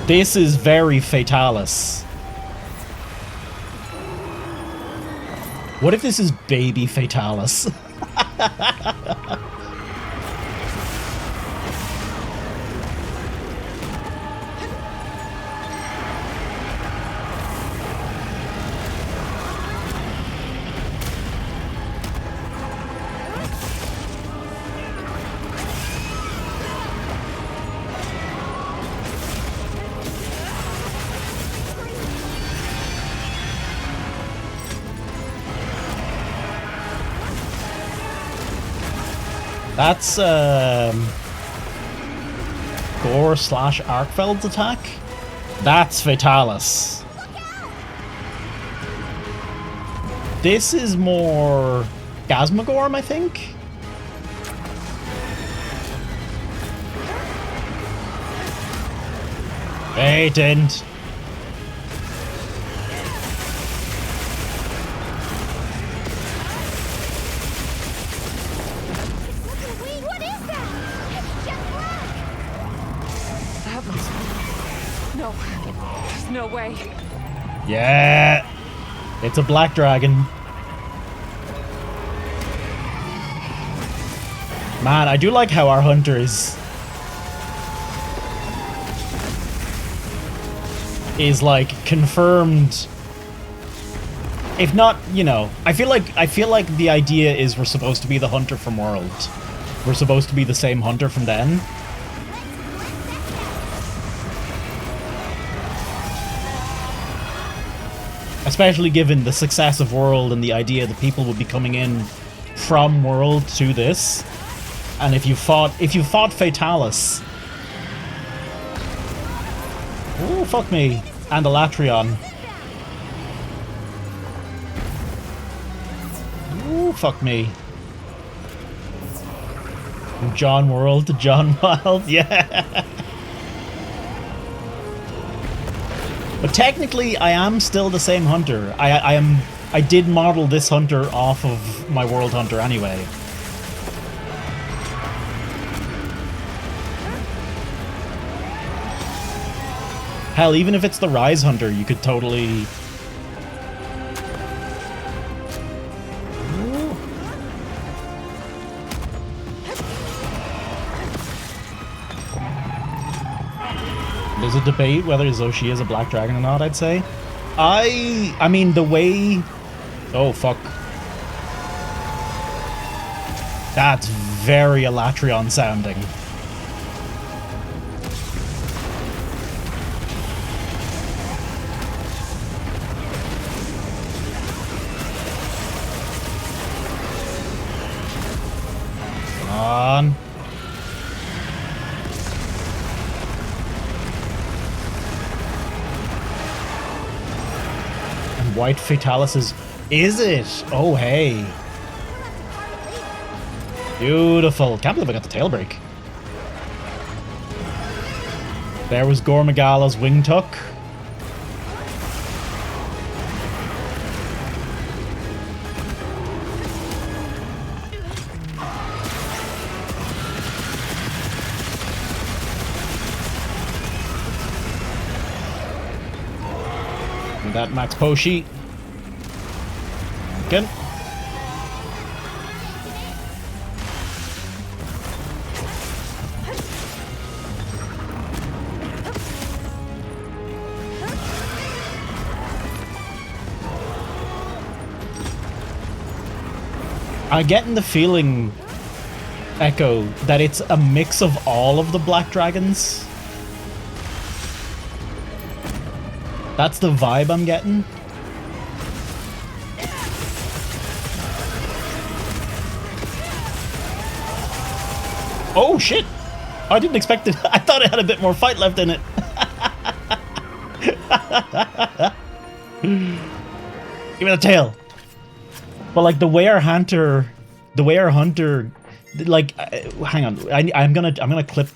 This is very Fatalis. What if this is baby Fatalis? That's Gore/Arkfeld's attack. That's Fatalis. This is more Gasmagorm, I think. It didn't. No. There's no way. Yeah. It's a black dragon. Man, I do like how our hunter is like confirmed. If not, you know, I feel like the idea is we're supposed to be the hunter from World. We're supposed to be the same hunter from then. Especially given the success of World and the idea that people would be coming in from World to this. And if you fought Fatalis. Oh, fuck me. And Elatrion. Ooh, fuck me. John World to John Wild, yeah. But technically, I am still the same hunter. I did model this hunter off of my World Hunter anyway. Hell, even if it's the Rise Hunter, you could totally... There's a debate whether Zoshi is a black dragon or not, I'd say. I mean, the way... Oh, fuck. That's very Elatrion sounding. Come on. White Fatalis is it? Oh, hey. Beautiful. Can't believe I got the tail break. There was Gormagala's wing tuck. that max Poshi. Good. I'm getting the feeling, Echo, that it's a mix of all of the black dragons. That's the vibe I'm getting. Oh shit! I didn't expect it. I thought it had a bit more fight left in it. Give me the tail. But like the way our hunter, like, hang on, I'm gonna clip,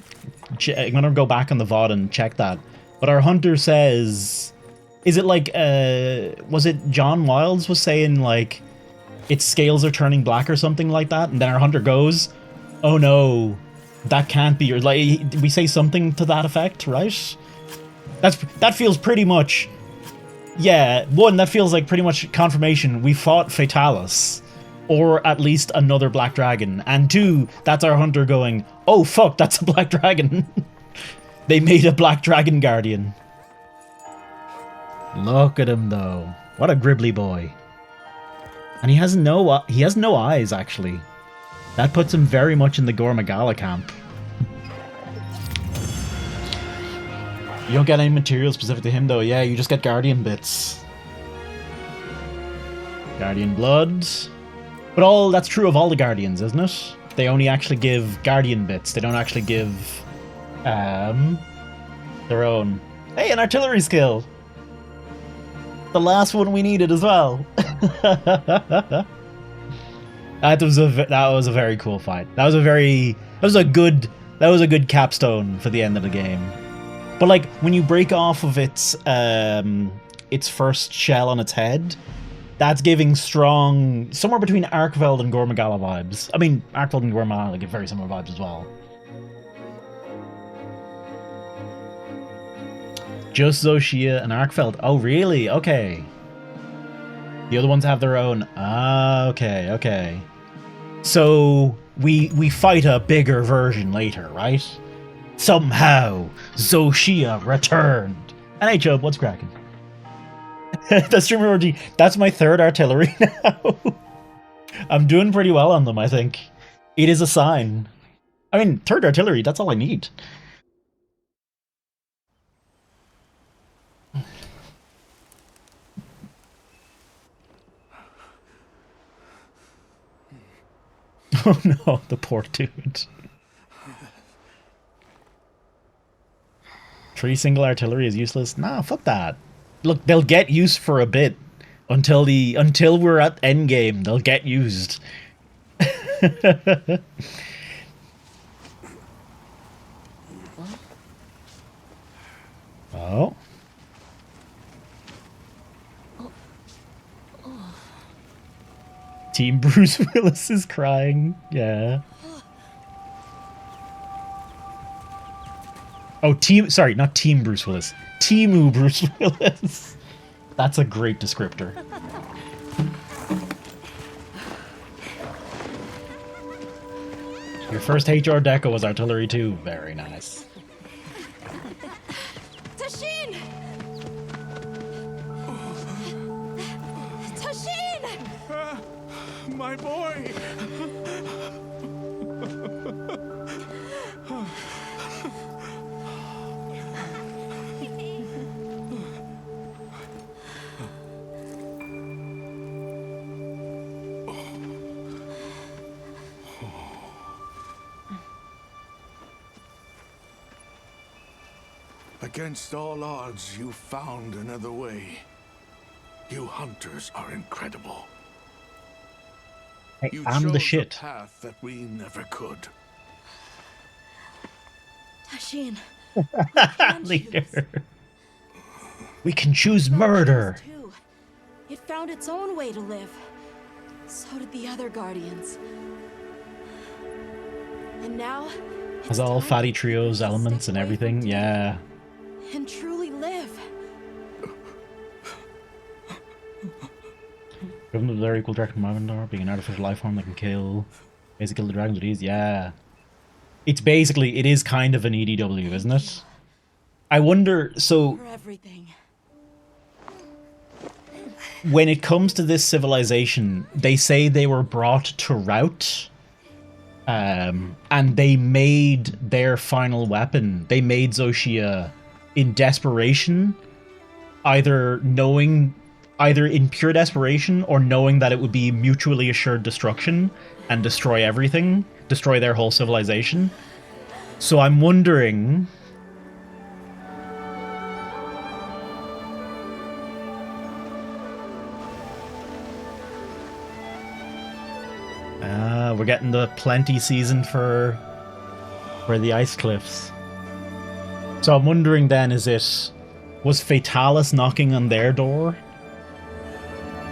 I'm gonna go back on the VOD and check that. But our hunter says, is it like, was it John Wilds was saying like, its scales are turning black or something like that, and then our hunter goes, oh no, that can't be, or like, we say something to that effect, right? That feels pretty much. Yeah, one, that feels like pretty much confirmation we fought Fatalis, or at least another black dragon, and two, that's our hunter going, oh fuck, that's a black dragon. They made a black dragon guardian. Look at him though, what a gribbly boy. And he has no eyes actually. That puts him very much in the Gore Magala camp. You don't get any material specific to him though, yeah, you just get Guardian bits. Guardian blood. But that's true of all the Guardians, isn't it? They only actually give Guardian bits, they don't actually give their own. Hey, an artillery skill! The last one we needed as well. That was a very cool fight. That was a good capstone for the end of the game. But like when you break off of its first shell on its head, that's giving strong, somewhere between Arkveld and Gore Magala vibes. I mean, Arkveld and Gore Magala give very similar vibes as well. Just Zoshia and Arkveld. Oh really? Okay. The other ones have their own. Ah, okay. So we fight a bigger version later, right? Somehow, Zoshia returned. And hey, Job, what's cracking? That's streamer orgy. That's my third artillery now. I'm doing pretty well on them, I think. It is a sign. I mean, third artillery, that's all I need. Oh no, the poor dude. 3 single artillery is useless? Nah, fuck that. Look, they'll get used for a bit. Until we're at endgame, they'll get used. Oh. Team Bruce Willis is crying. Yeah. Oh, not Team Bruce Willis. Teamu Bruce Willis. That's a great descriptor. Your first HR deco was artillery too. Very nice. Tashin! Tashin! My boy! Against all odds, you found another way. You hunters are incredible. Hey, You I'm the chose shit. a path that we never could. Tashin. Leader. We can choose murder. Too. It found its own way to live. So did the other Guardians. And now Has all fatty trios elements and everything. Yeah. And truly live. Given the very equal Dragon Magandar, being an artificial life form that can basically kill the dragons with ease. Yeah. It is kind of an EDW, isn't it? I wonder, so For everything. when it comes to this civilization, they say they were brought to rout, and they made their final weapon. They made Zoshia in desperation, either in pure desperation or knowing that it would be mutually assured destruction and destroy everything, destroy their whole civilization. So I'm wondering... we're getting the plenty season for the ice cliffs. So I'm wondering then, was Fatalis knocking on their door?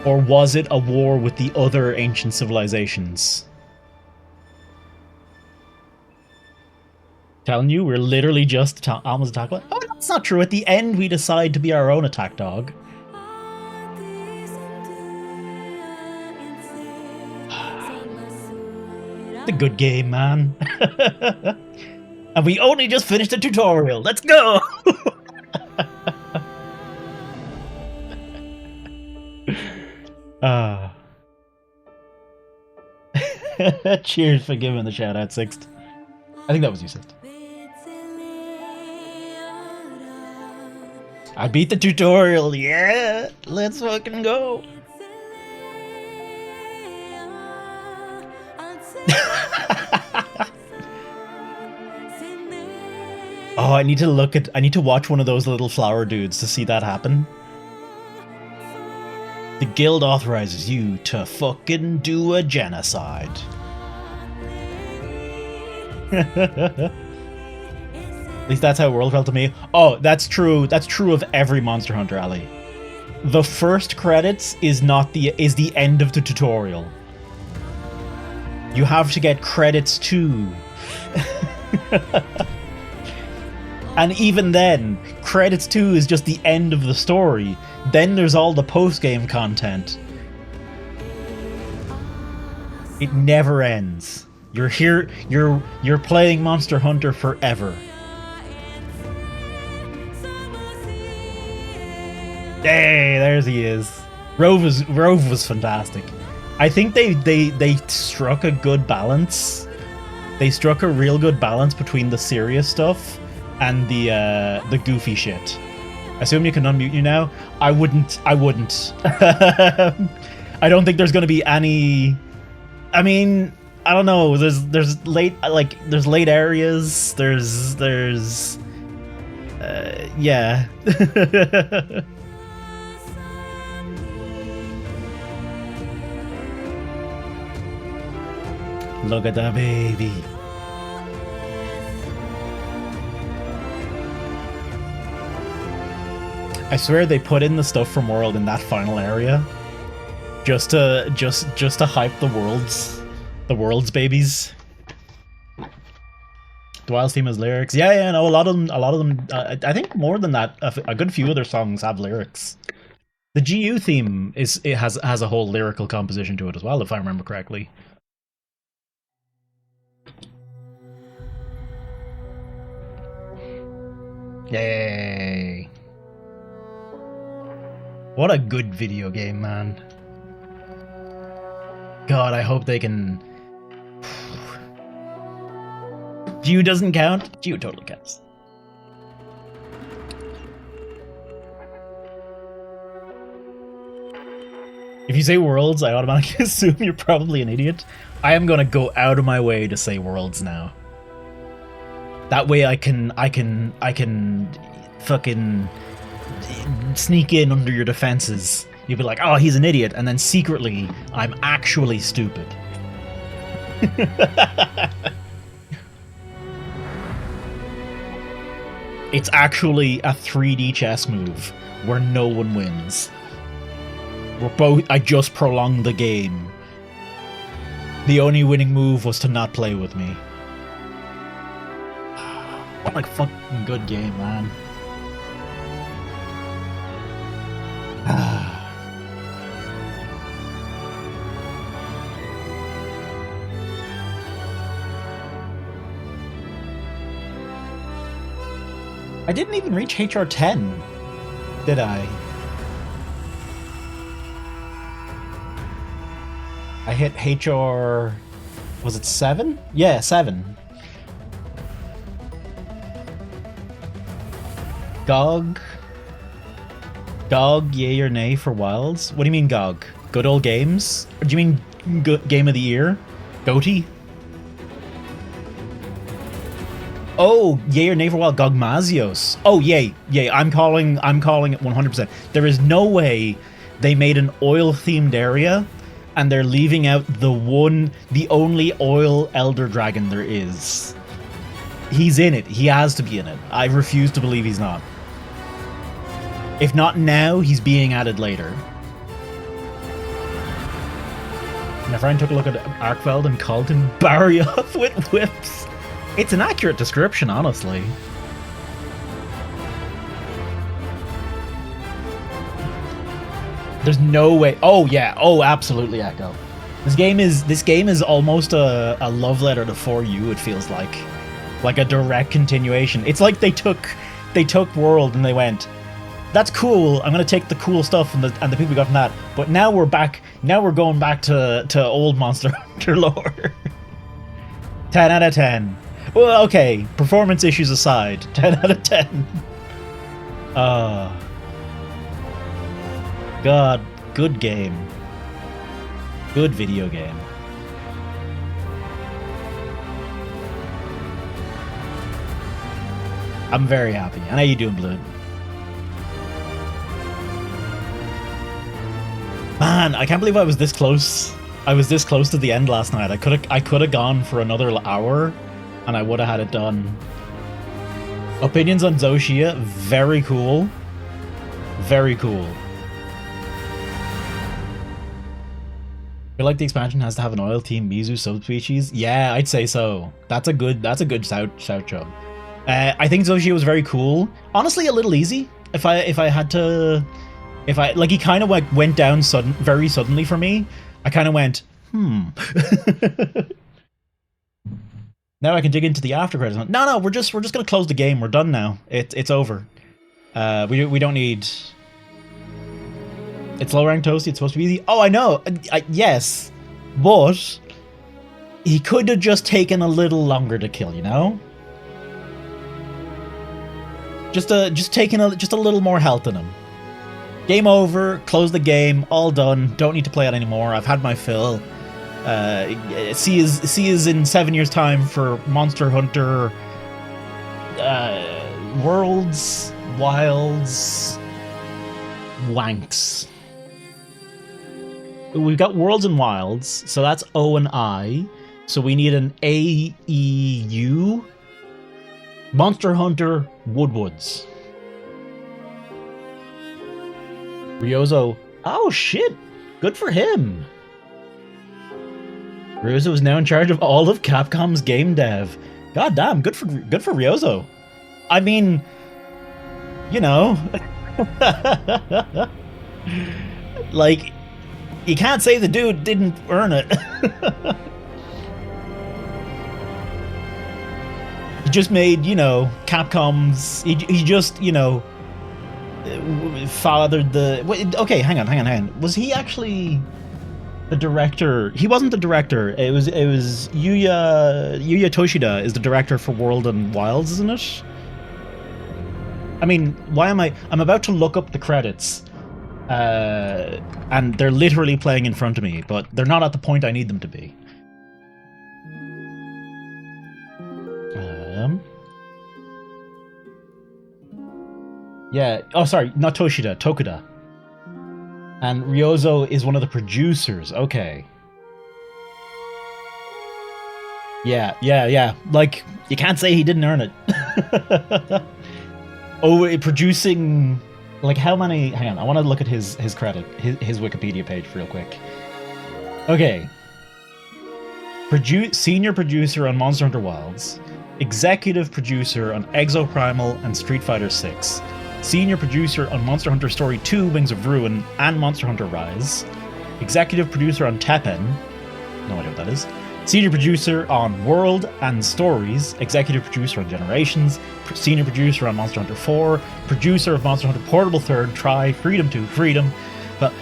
Or was it a war with the other ancient civilizations? Telling you, we're literally just almost attack. Oh, that's not true. At the end, we decide to be our own attack dog. It's a good game, man. And we only just finished the tutorial. Let's go! Cheers for giving the shout out, Sixt. I think that was you, Sixt. I beat the tutorial, yeah! Let's fucking go! Oh, I need to watch one of those little flower dudes to see that happen. The guild authorizes you to fucking do a genocide. At least that's how World felt to me. Oh, that's true. That's true of every Monster Hunter, Ali. The first credits is the end of the tutorial. You have to get credits too. And even then, credits 2 is just the end of the story. Then there's all the post-game content. It never ends. You're here, you're playing Monster Hunter forever. Hey, there he is. Rove was fantastic. I think they struck a good balance. They struck a real good balance between the serious stuff and the goofy shit. I assume you can unmute you now? I wouldn't. I don't think there's gonna be any... I mean, I don't know. There's late areas. Yeah. Look at that baby. I swear they put in the stuff from World in that final area, just to hype the world's babies. The Wilds team has lyrics. Yeah, no, a lot of them. I think more than that, a good few of their songs have lyrics. The GU theme has a whole lyrical composition to it as well, if I remember correctly. Yay! What a good video game, man. God, I hope they can... Geo doesn't count? Geo totally counts. If you say Worlds, I automatically assume you're probably an idiot. I am gonna go out of my way to say Worlds now. That way I can fucking sneak in under your defenses. You'll be like, oh, he's an idiot, and then secretly, I'm actually stupid. It's actually a 3D chess move where no one wins. I just prolonged the game. The only winning move was to not play with me. What a fucking good game, man. I didn't even reach HR10, did I? I hit HR... was it 7? Yeah, 7. GOG? GOG, yay or nay for Wilds? What do you mean GOG? Good old games? Or do you mean Game of the Year? GOTY? Oh, yay or nay for Wild? GOG Mazios. Oh, yay. I'm calling it 100%. There is no way they made an oil-themed area and they're leaving out the only oil Elder Dragon there is. He's in it. He has to be in it. I refuse to believe he's not. If not now, he's being added later. My friend took a look at Arkfeld and called him Barioth with whips. It's an accurate description, honestly. There's no way. Oh yeah. Oh, absolutely, Echo. This game is almost a love letter to 4U. It feels like a direct continuation. It's like they took World and they went, that's cool. I'm gonna take the cool stuff and the people we got from that. But now we're back. Now we're going back to old Monster Hunter lore. 10 out of 10. Well, okay. Performance issues aside, 10 out of 10. God, good game. Good video game. I'm very happy. And how you doing, Blood? Man, I can't believe I was this close. I was this close to the end last night. I could have gone for another hour, and I would have had it done. Opinions on Zoshia? Very cool. Very cool. I feel like the expansion has to have an oil team Mizu subspecies. Yeah, I'd say so. That's a good shout job. I think Zoshia was very cool. Honestly, a little easy. If he kind of went down very suddenly for me. I kind of went, Now I can dig into the after credits. No, we're just gonna close the game. We're done now. It's over. We don't need. It's low rank Toasty. It's supposed to be easy. Oh, I know. Yes, but he could have just taken a little longer to kill. You know, just taking a little more health in him. Game over. Close the game. All done. Don't need to play it anymore. I've had my fill. See is in 7 years' time for Monster Hunter Worlds, Wilds, Wanks. We've got Worlds and Wilds, so that's O and I. So we need an AEU. Monster Hunter Woodwoods. Ryozo. Oh shit! Good for him. Ryozo is now in charge of all of Capcom's game dev. God damn, good for Ryozo. I mean, you know, like, you can't say the dude didn't earn it. He just made, you know, Capcom's. He just, you know, fathered the. Wait, okay, hang on. Was he actually the director? He wasn't the director. It was Yuya Toshida is the director for World and Wilds, isn't it? I mean, I'm about to look up the credits, and they're literally playing in front of me, but they're not at the point I need them to be. Yeah. Oh, sorry, not Toshida. Tokuda. And Ryozo is one of the producers. Okay. Yeah. Like, you can't say he didn't earn it. Producing, like, how many? Hang on, I want to look at his credit, his Wikipedia page real quick. Okay. Senior producer on Monster Hunter Wilds, executive producer on Exoprimal and Street Fighter 6, senior producer on Monster Hunter Story 2: Wings of Ruin and Monster Hunter Rise, executive producer on Teppen, no idea what that is, Senior producer on World and Stories, executive producer on Generations, senior producer on Monster Hunter 4, producer of Monster Hunter Portable Third Try, Freedom 2, Freedom, but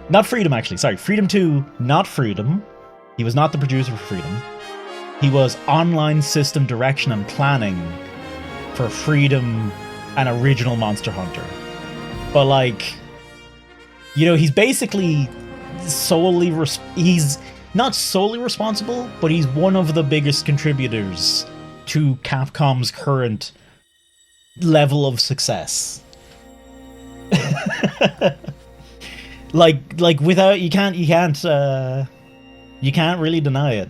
not Freedom actually, sorry, Freedom 2, not Freedom. He was not the producer for Freedom. He was online system direction and planning for Freedom and original Monster Hunter. But like, you know, he's basically he's not solely responsible, but he's one of the biggest contributors to Capcom's current level of success. like without you can't really deny it.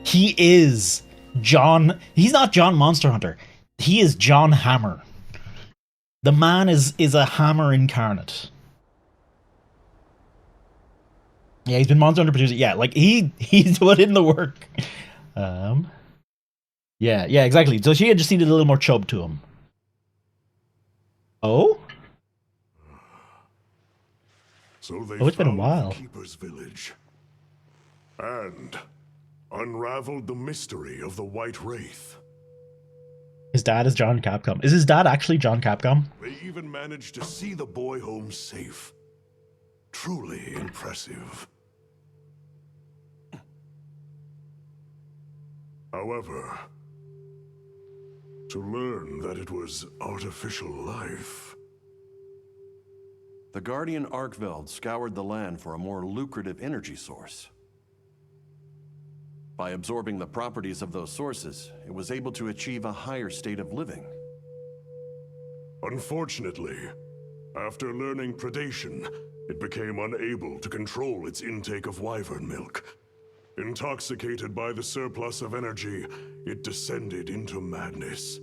He is John. He's not John Monster Hunter. He is John Hammer. The man is a hammer incarnate. Yeah, he's been Monster Hunter producer. Yeah, like he's put in the work. Yeah, exactly. So she had just needed a little more chub to him. Oh? So they It's been a found while. the Keeper's village and unraveled the mystery of the White Wraith. His dad is John Capcom. Is his dad actually John Capcom? They even managed to see the boy home safe. Truly impressive. However, to learn that it was artificial life. The Guardian Arkveld scoured the land for a more lucrative energy source. By absorbing the properties of those sources, it was able to achieve a higher state of living. Unfortunately, after learning predation, it became unable to control its intake of wyvern milk. Intoxicated by the surplus of energy, it descended into madness.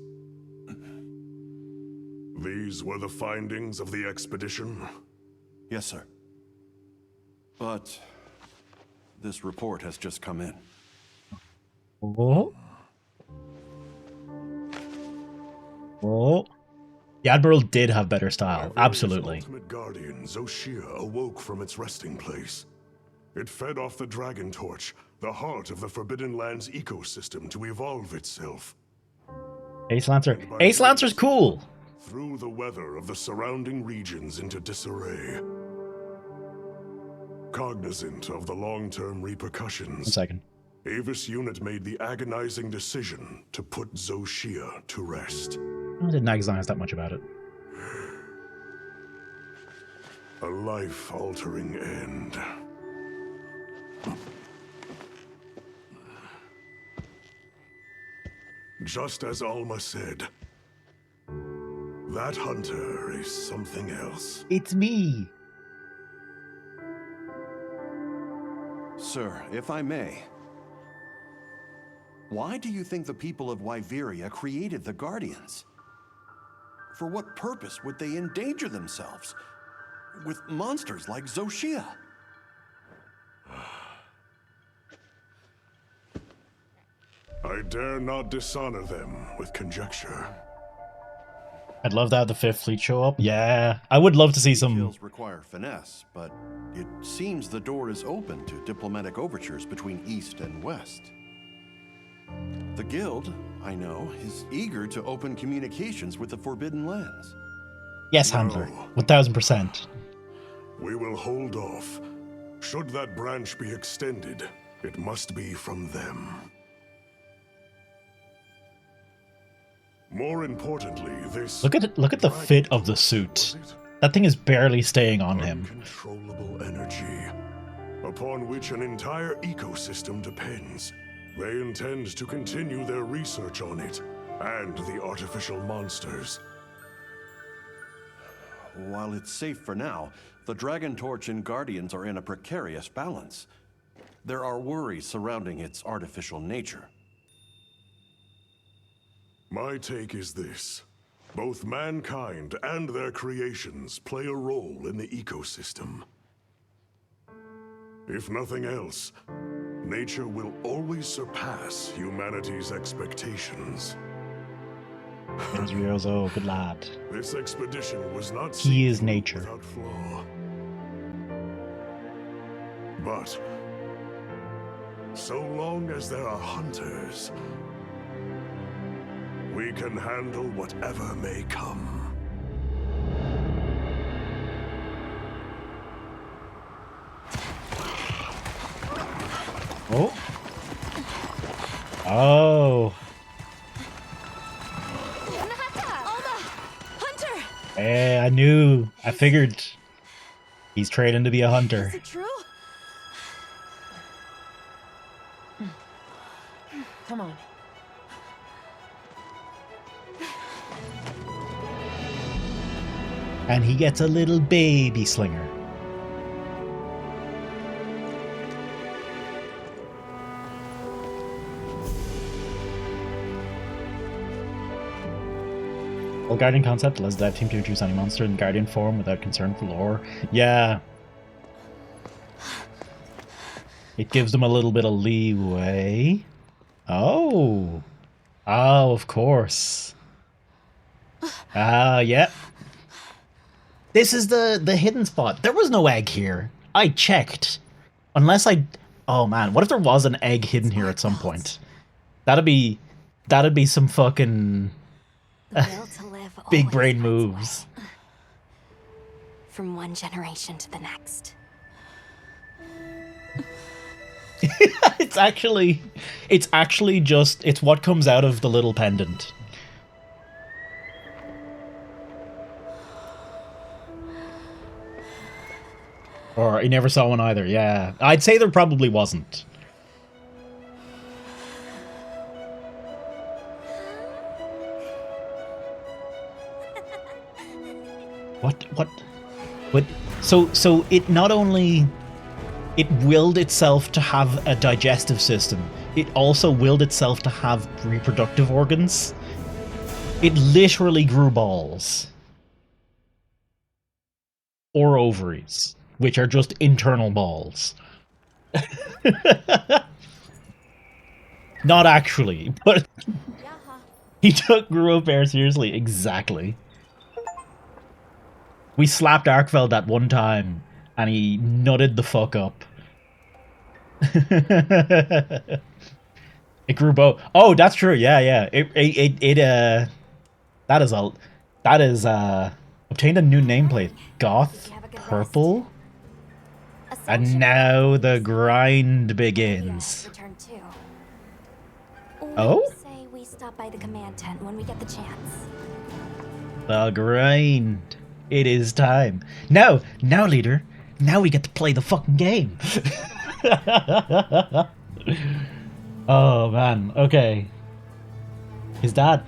These were the findings of the expedition? Yes, sir. But this report has just come in. Oh. The Admiral did have better style, absolutely. Ultimate guardian, Zoshia, awoke from its resting place. It fed off the Dragon Torch, the heart of the Forbidden Lands ecosystem, to evolve itself. Ace Lancer. Ace Lancer's cool! Threw the weather of the surrounding regions into disarray. Cognizant of the long-term repercussions, 1 second. Avis Unit made the agonizing decision to put Zoshia to rest. I didn't agonize that much about it. A life-altering end. Just as Alma said, that hunter is something else. It's me! Sir, if I may, why do you think the people of Wyveria created the Guardians? For what purpose would they endanger themselves with monsters like Zoshia? I dare not dishonor them with conjecture. I'd love to have the Fifth Fleet show up. Yeah, I would love to see some... Details require finesse, but it seems the door is open to diplomatic overtures between East and West. The Guild, I know, is eager to open communications with the Forbidden Lands. Yes, Handler. 1000%. We will hold off. Should that branch be extended, it must be from them. More importantly, this... Look at the fit of the suit. That thing is barely staying on him. Uncontrollable energy, upon which an entire ecosystem depends. They intend to continue their research on it, and the artificial monsters. While it's safe for now, the Dragon Torch and Guardians are in a precarious balance. There are worries surrounding its artificial nature. My take is this. Both mankind and their creations play a role in the ecosystem. If nothing else, nature will always surpass humanity's expectations. Ryozo, good lad. This expedition was not He is nature. without flaw. but so long as there are hunters, we can handle whatever may come. Oh. Oh. Hunter! Hey, I knew. I figured. He's training to be a hunter. Is it true? Come on. And he gets a little baby slinger. Well, Guardian concept allows the dev team to introduce any monster in Guardian form without concern for lore. Yeah. It gives them a little bit of leeway. Oh. Oh, of course. Yep. This is the hidden spot. There was no egg here. I checked. Unless I... Oh man, what if there was an egg hidden here at some point? That'd be some fucking... big brain moves. From one generation to the next. It's actually just, it's what comes out of the little pendant. Or you never saw one either, yeah. I'd say there probably wasn't. What? So it not only... It willed itself to have a digestive system, it also willed itself to have reproductive organs. It literally grew balls. Or ovaries, which are just internal balls. Not actually, but he grew up very seriously. Exactly. We slapped Arkfeld at one time, and he nutted the fuck up. It grew both. Oh, that's true. Yeah. That is obtained a new nameplate. Goth Purple. And now the grind begins. Return too. Oh? Say we stop by the command tent when we get the chance. The grind. It is time. Now, leader. Now we get to play the fucking game. Oh man, okay. His dad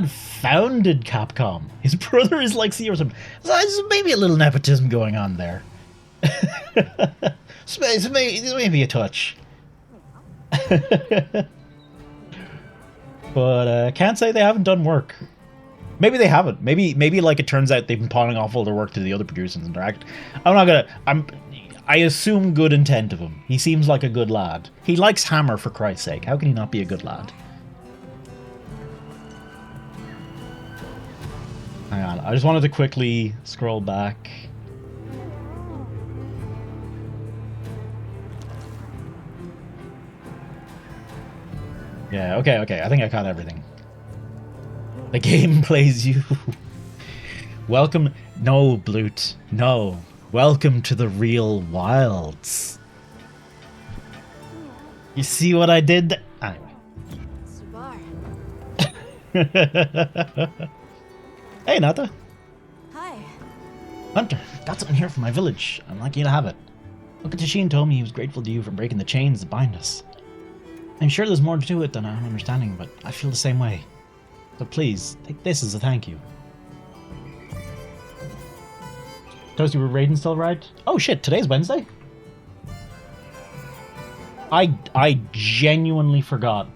founded Capcom. His brother is like CEO or something. So there's maybe a little nepotism going on there. Maybe a touch. But can't say they haven't done work. Maybe they haven't. Maybe like it turns out they've been pawning off all their work to the other producers and direct. I assume good intent of him. He seems like a good lad. He likes Hammer, for Christ's sake. How can he not be a good lad? Hang on, I just wanted to quickly scroll back. Yeah, okay, I think I caught everything. The game plays you. Welcome... No, Blute. No. Welcome to the real wilds. You see what I did? Anyway. Hey, Nata. Hi. Hunter, got something here from my village. I'd like you to have it. Look, Tashin told me he was grateful to you for breaking the chains that bind us. I'm sure there's more to it than I'm understanding, but I feel the same way. So please, take this as a thank you. Toasty, were raiding still right? Oh shit, today's Wednesday? I genuinely forgot.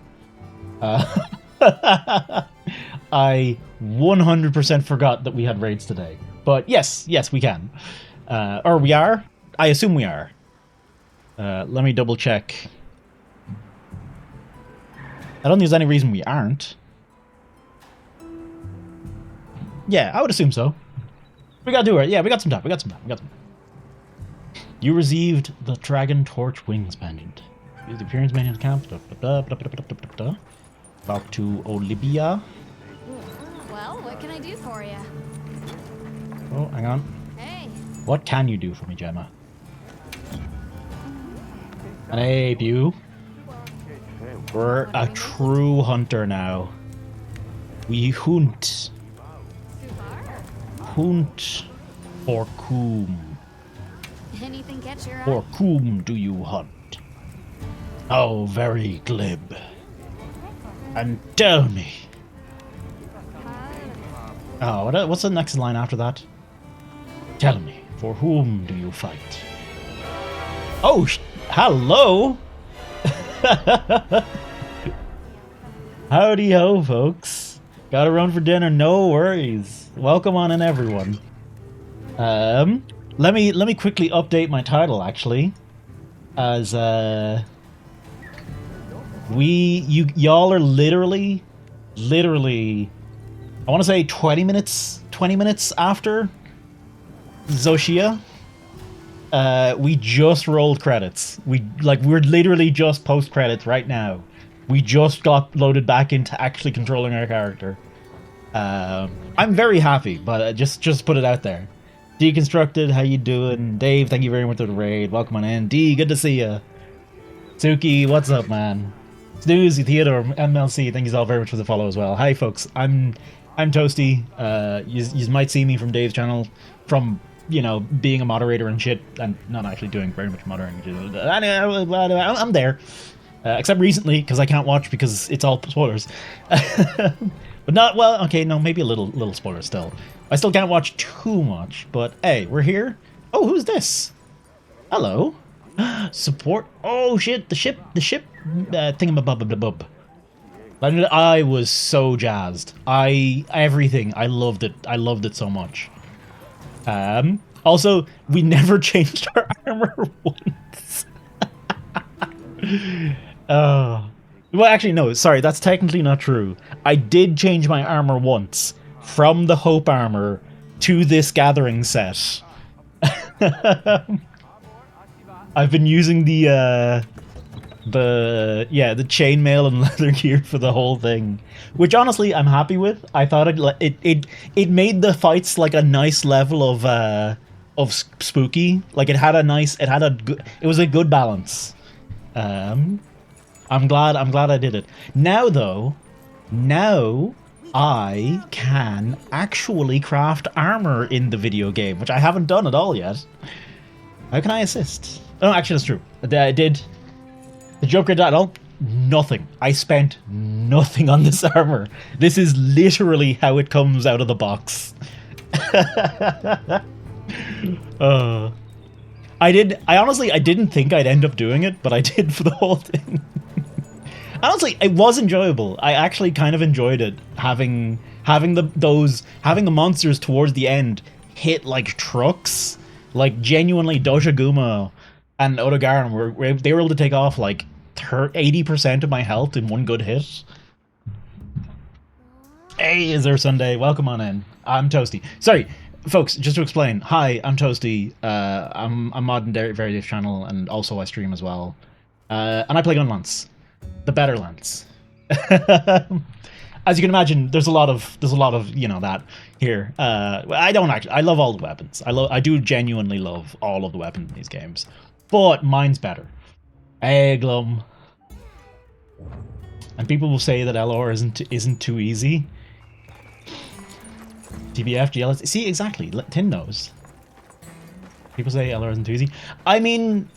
I 100% forgot that we had raids today. But yes, we can. Or we are? I assume we are. Let me double check. I don't think there's any reason we aren't. Yeah, I would assume so. We gotta do it. Yeah, we got some time. You received the Dragon Torch Wings pendant. Use the appearance menu in the camp. Talk to Olivia. Well, what can I do for you? Oh, hang on. Hey. What can you do for me, Gemma? And hey, Pew. We're a true hunter now. We hunt. Hunt for coom. Anything catch your eye? For coom do you hunt? Oh, very glib. And tell me. Oh, what's the next line after that? Tell me, for whom do you fight? Oh, hello! Howdy ho, folks. Gotta run for dinner, no worries. Welcome on in, everyone. Let me quickly update my title, actually. As, y'all are literally, I want to say 20 minutes after Zoshia. We just rolled credits. We're literally just post credits right now. We just got loaded back into actually controlling our character. I'm very happy, but just put it out there. Deconstructed, how you doing? Dave, thank you very much for the raid. Welcome on in. D, good to see ya. Suki, what's up, man? Snoozy, Theodore, MLC, thank you all very much for the follow as well. Hi, folks. I'm Toasty. You might see me from Dave's channel, from, you know, being a moderator and shit, and not actually doing very much moderating. I'm there. Except recently, because I can't watch because it's all spoilers. But not, well, okay, no, maybe a little spoiler still. I still can't watch too much, but hey, we're here. Oh, who's this? Hello. Support. Oh shit, the ship thingamabub. I was so jazzed. Everything. I loved it so much. Also, we never changed our armor once. Well, actually, no, sorry, that's technically not true. I did change my armor once, from the Hope armor to this Gathering set. I've been using the chainmail and leather gear for the whole thing, which honestly I'm happy with. I thought it made the fights like a nice level of spooky. Like it was a good balance. I'm glad I did it. Now though, I can actually craft armor in the video game, which I haven't done at all yet. How can I assist? Oh, actually that's true. I did. The Joker died. Oh, nothing. I spent nothing on this armor. This is literally how it comes out of the box. I honestly didn't think I'd end up doing it, but I did for the whole thing. Honestly, it was enjoyable. I actually kind of enjoyed it, having the monsters towards the end hit like trucks, like genuinely Doshaguma and Odogaron were able to take off like 80% of my health in one good hit. Hey, is there Sunday? Welcome on in. I'm Toasty. Sorry, folks, just to explain. Hi, I'm Toasty. I'm mod in Dairy's channel, and also I stream as well. And I play Gunlance. The better lance. As you can imagine, there's a lot of that here. I love all the weapons. I do genuinely love all of the weapons in these games, but mine's better. Eglum. And people will say that LR isn't too easy. TBF, GLS. See, exactly. Tin knows. People say LR isn't too easy. I mean,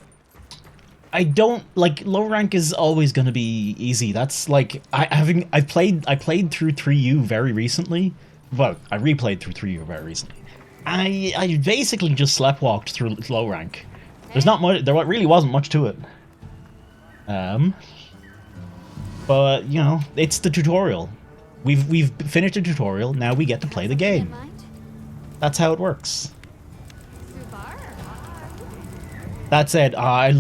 I don't like low rank is always going to be easy. That's like I played through 3U very recently. Well, I replayed through 3U very recently. I basically just sleptwalked through low rank. There's not much. There really wasn't much to it. But you know, it's the tutorial. We've finished the tutorial. Now we get to play the game. That's how it works. That said, I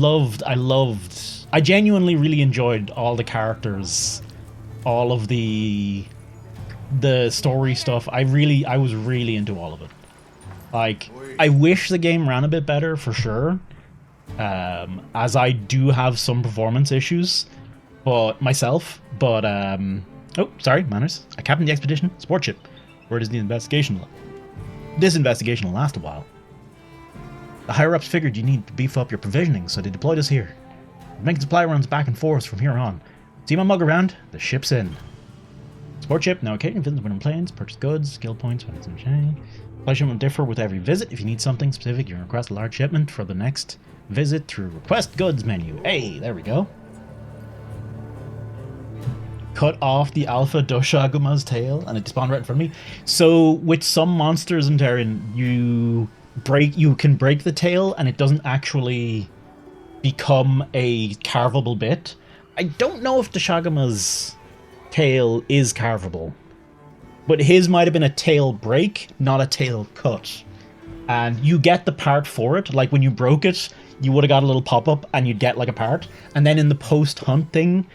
genuinely really enjoyed all the characters, all of the story stuff. I was really into all of it. Like, I wish the game ran a bit better for sure, as I do have some performance issues, but myself. But oh, sorry, manners. I captained the expedition support ship. Where does the investigation? This investigation will last a while. The higher ups figured you need to beef up your provisioning, so they deployed us here. We're making supply runs back and forth from here on. See my mug around? The ship's in. Support ship now occasionally visits winter planes, purchase goods, skill points when it's in chain. Supply shipment will differ with every visit. If you need something specific, you can request a large shipment for the next visit through request goods menu. Hey, there we go. Cut off the Alpha Doshaguma's tail and it spawned right in front of me. So with some monsters in Terran, you can break the tail and it doesn't actually become a carvable bit. I don't know if Doshaguma's tail is carvable, but his might have been a tail break, not a tail cut. And you get the part for it. Like when you broke it, you would have got a little pop-up and you'd get like a part. And then in the post-hunt thing,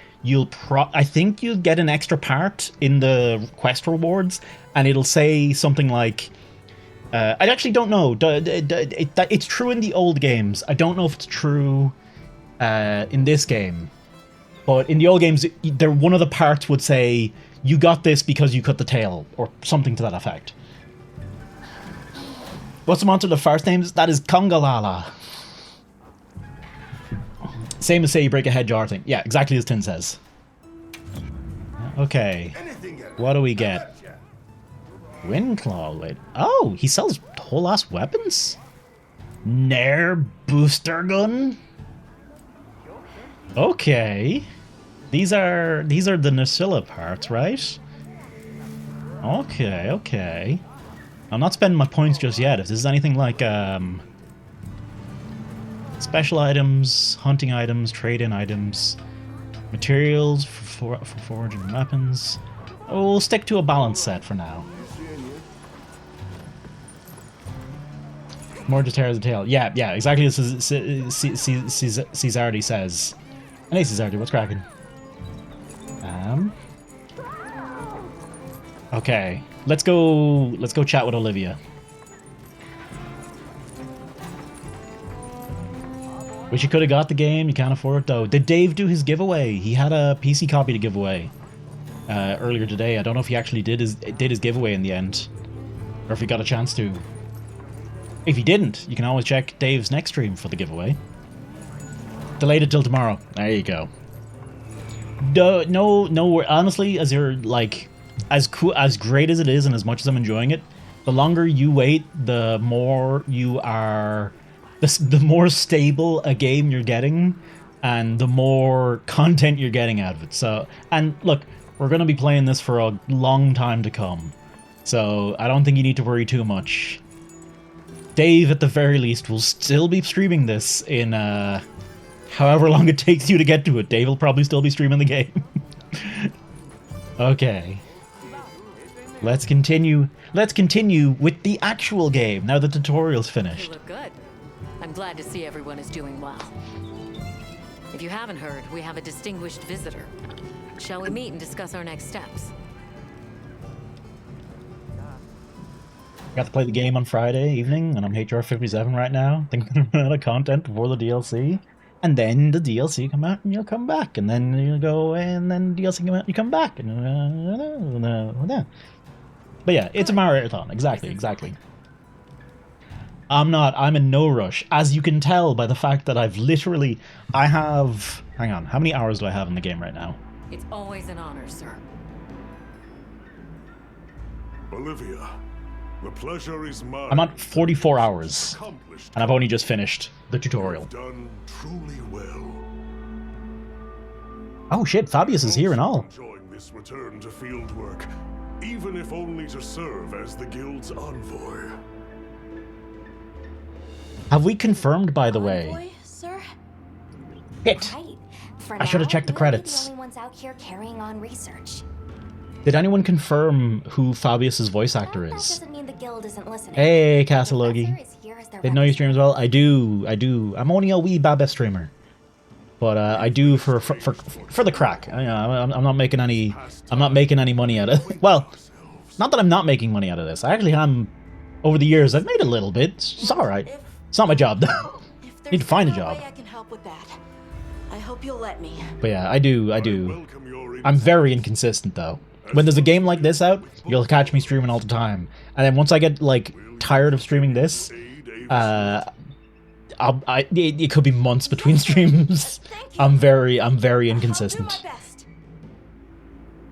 I think you'll get an extra part in the quest rewards, and it'll say something like, I actually don't know. It's true in the old games. I don't know if it's true in this game. But in the old games, one of the parts would say, you got this because you cut the tail, or something to that effect. What's the monster the first names? That is Kongalala. Same as say you break a head jar thing. Yeah, exactly as Tin says. Okay. What do we get? Windclaw lid. Oh, he sells whole ass weapons? Nair booster gun? Okay. These are the Nacilla parts, right? Okay, okay. I'm not spending my points just yet. If this is anything like special items, hunting items, trade-in items, materials for foraging weapons. Oh, we'll stick to a balanced set for now. More to tear the tail. Yeah, exactly as Cesardi says. Hey, Cesardi, what's cracking? Okay, let's go chat with Olivia. Wish you could have got the game. You can't afford it though. Did Dave do his giveaway? He had a PC copy to give away earlier today. I don't know if he actually did his giveaway in the end, or if he got a chance to. If he didn't, you can always check Dave's next stream for the giveaway. Delayed it till tomorrow. There you go. No. Honestly, as you're like, as great as it is, and as much as I'm enjoying it, the longer you wait, the more you are. The more stable a game you're getting, and the more content you're getting out of it. So, and look, we're going to be playing this for a long time to come. So, I don't think you need to worry too much. Dave, at the very least, will still be streaming this in however long it takes you to get to it. Dave will probably still be streaming the game. Okay. Let's continue. Let's continue with the actual game now the tutorial's finished. You look good. I'm glad to see everyone is doing well. If you haven't heard, we have a distinguished visitor. Shall we meet and discuss our next steps? Got to play the game on Friday evening, and I'm HR57 right now. Think I'm gonna run out of content before the DLC. And then the DLC come out and you'll come back. And then you'll go away and then DLC come out and you come back. And but yeah, it's a marathon. Exactly. I'm in no rush. As you can tell by the fact that I have... Hang on, how many hours do I have in the game right now? It's always an honor, sir. Olivia, the pleasure is mine. I'm at 44 hours, and I've only just finished the tutorial. Done truly well. Oh shit, Fabius is here and all. Enjoying this return to field work, even if only to serve as the guild's envoy. Have we confirmed, by the way? Envoy, sir? Hit. Right. I should have checked the credits. The only ones out here carrying on research. Did anyone confirm who Fabius's voice actor That is? doesn't mean the guild isn't listening. Hey, The Casalogi. professor is here as their Didn't know you stream as well. I do. I'm only a wee Babes streamer, but I do for the crack. I'm not making any. I'm not making any money out of it. Well, not that I'm not making money out of this. I actually am. Over the years, I've made a little bit. It's all right. It's not my job though. Need to find a There's job. way I can help with that. I hope you'll let me. But yeah, I do. welcome your I'm very inconsistent though. When there's a game like this out, you'll catch me streaming all the time. And then once I get like tired of streaming this, it could be months between streams. I'm very inconsistent.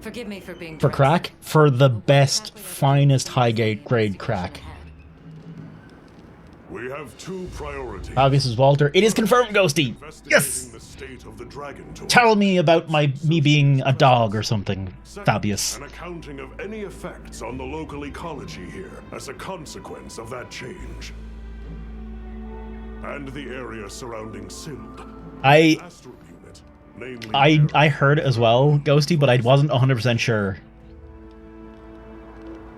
Forgive me for being For crack, for the best, finest high grade crack. We have two priorities. This is Walter. It is confirmed, Ghosty. Yes. The state of the dragon torch. Tell me about me being a dog or something. Second, Fabius. an accounting of any effects on the local ecology here as a consequence of that change. And the area surrounding Sild. I unit, I heard it as well, Ghosty, but I wasn't 100% sure.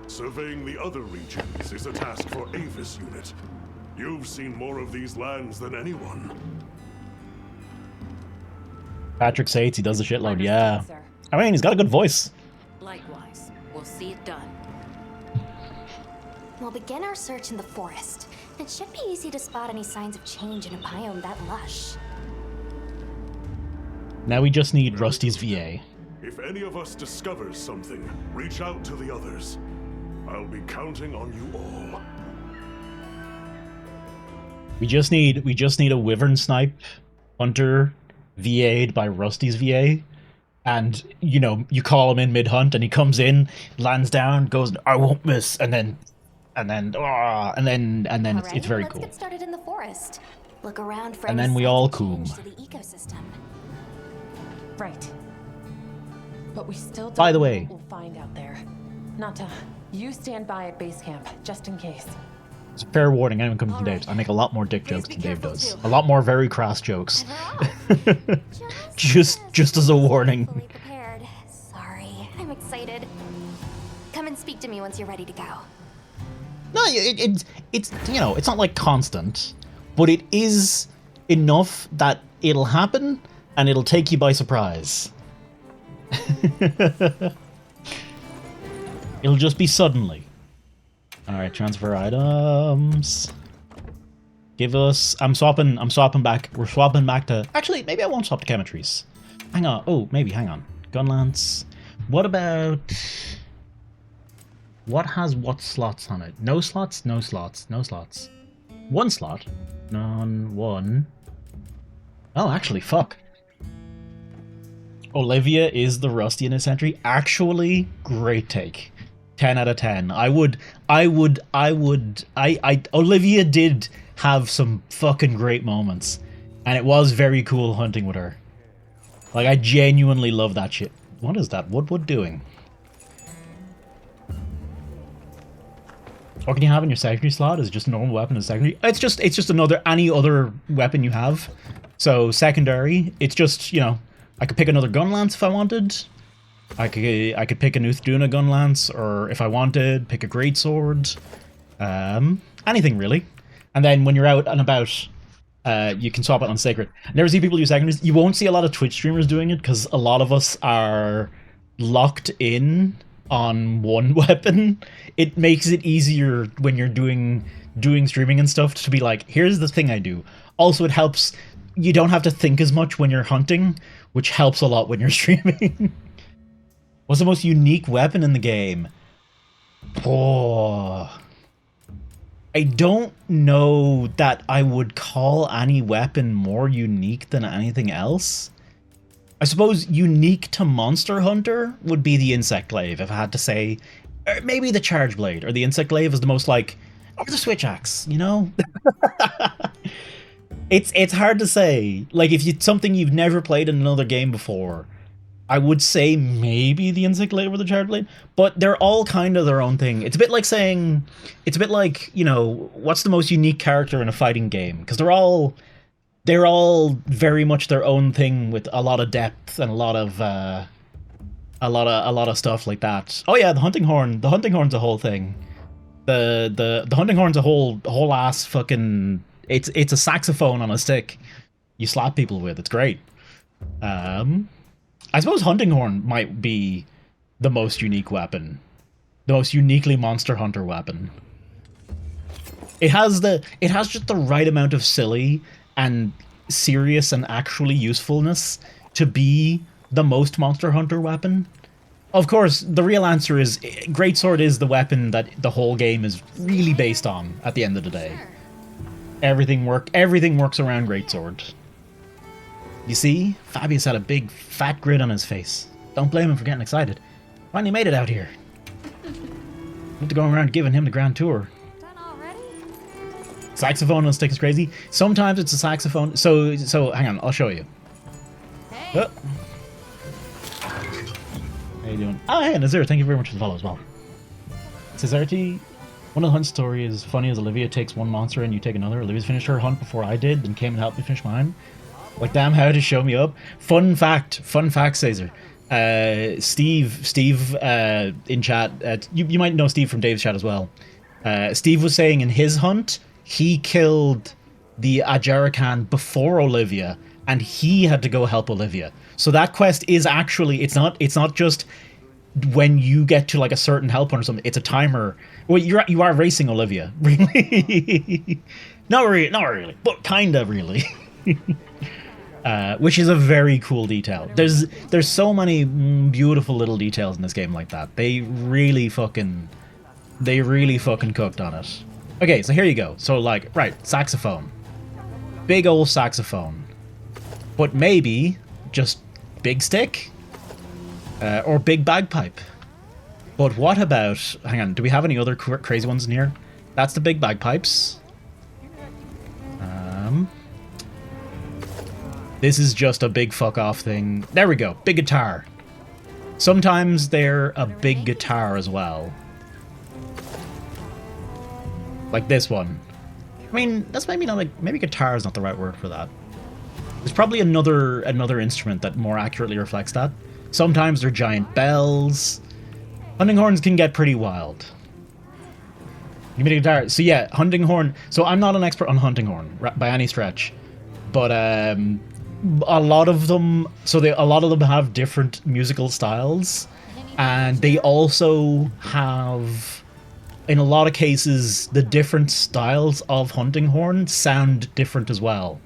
Surveying the other regions is a task for Avis unit. You've seen more of these lands than anyone. Patrick Sates, he does a shitload, yeah. I mean, he's got a good voice. Likewise, we'll see it done. We'll begin our search in the forest. It should be easy to spot any signs of change in a biome that lush. Now we just need Rusty's VA. If any of us discovers something, reach out to the others. I'll be counting on you all. We just need a Wyvern Snipe Hunter VA'd by Rusty's VA. And, you know, you call him in mid-hunt and he comes in, lands down, goes, I won't miss, and then it's very cool. Let's get started in the forest. Look around for And any then we signs all of coom. change to the ecosystem. Right. But we still don't By the know way- what we'll find out there. Nata, you stand by at base camp, just in case. It's a fair warning, anyone coming from Dave's. I make a lot more dick jokes than Dave does. A lot more very crass jokes. just as a warning. Fully prepared. Sorry, I'm excited. Come and speak to me once you're ready to go. No, it's you know, it's not like constant, but it is enough that it'll happen and it'll take you by surprise. It'll just be suddenly. Alright, transfer items. Give us... I'm swapping back. We're swapping back to... Actually, maybe I won't swap to chemistries. Hang on. Oh, maybe. Hang on. Gunlance. What about... What has what slots on it? No slots? No slots. No slots. One slot. None. One. Oh, actually, fuck. Olivia is the rustiness entry. Actually, great take. 10 out of 10. Olivia did have some fucking great moments. And it was very cool hunting with her. Like, I genuinely love that shit. What is that Woodwood doing? What can you have in your secondary slot? Is it just a normal weapon as secondary? It's just any other weapon you have. So secondary, it's just, you know, I could pick another Gunlance if I wanted. I could pick a Nuthduna Gunlance, or if I wanted, pick a Greatsword. Anything really. And then when you're out and about, you can swap it on Sacred. Never see people use secondaries. You won't see a lot of Twitch streamers doing it because a lot of us are locked in on one weapon. It makes it easier when you're doing streaming and stuff to be like, here's the thing I do. Also, it helps. You don't have to think as much when you're hunting, which helps a lot when you're streaming. What's the most unique weapon in the game? Oh, I don't know that I would call any weapon more unique than anything else. I suppose unique to Monster Hunter would be the Insect Glaive, if I had to say. Or maybe the Charge Blade, or the Insect Glaive is the most like, or the Switch Axe, you know? It's hard to say. Like, if it's something you've never played in another game before, I would say maybe the Insect Glaive or the Charge Blade, but they're all kind of their own thing. It's a bit like saying, it's a bit like, you know, what's the most unique character in a fighting game? Because they're all very much their own thing with a lot of depth and a lot of stuff like that. Oh yeah, the hunting horn. The hunting horn's a whole thing. The hunting horn's a whole ass fucking. It's a saxophone on a stick. You slap people with. It's great. I suppose hunting horn might be the most unique weapon, the most uniquely Monster Hunter weapon. It has just the right amount of silly and serious and actually usefulness to be the most Monster Hunter weapon. Of course, the real answer is Greatsword is the weapon that the whole game is really based on at the end of the day. Everything works around Greatsword. You see? Fabius had a big fat grin on his face. Don't blame him for getting excited. Finally made it out here. Need to go around giving him the grand tour. Done already? Saxophone on a stick is crazy. Sometimes it's a saxophone. So hang on, I'll show you. Hey. Oh. How you doing? Oh, hey, Nazir, thank you very much for the follow as well. Cesarty, one of the hunt stories is funny as Olivia takes one monster and you take another. Olivia's finished her hunt before I did, then came and helped me finish mine. Like, damn, how to show me up. Fun fact, Caesar. Steve in chat, you might know Steve from Dave's chat as well. Steve was saying in his hunt, he killed the Ajarakan before Olivia, and he had to go help Olivia. So that quest is actually, it's not just when you get to like a certain help point or something, it's a timer. Well, you are racing Olivia, really. not really, but kinda really. Which is a very cool detail. There's so many beautiful little details in this game like that. They really fucking cooked on it. Okay, so here you go. So like, right, saxophone. Big old saxophone. But maybe just big stick? Or big bagpipe. But what about, hang on, do we have any other crazy ones in here? That's the big bagpipes. This is just a big fuck off thing. There we go, big guitar. Sometimes they're a big guitar as well. Like this one. I mean, that's maybe not like, maybe guitar is not the right word for that. There's probably another instrument that more accurately reflects that. Sometimes they're giant bells. Hunting horns can get pretty wild. You mean a guitar? So yeah, hunting horn. So I'm not an expert on hunting horn by any stretch, but a lot of them. So a lot of them have different musical styles, and they also have, in a lot of cases, the different styles of hunting horn sound different as well.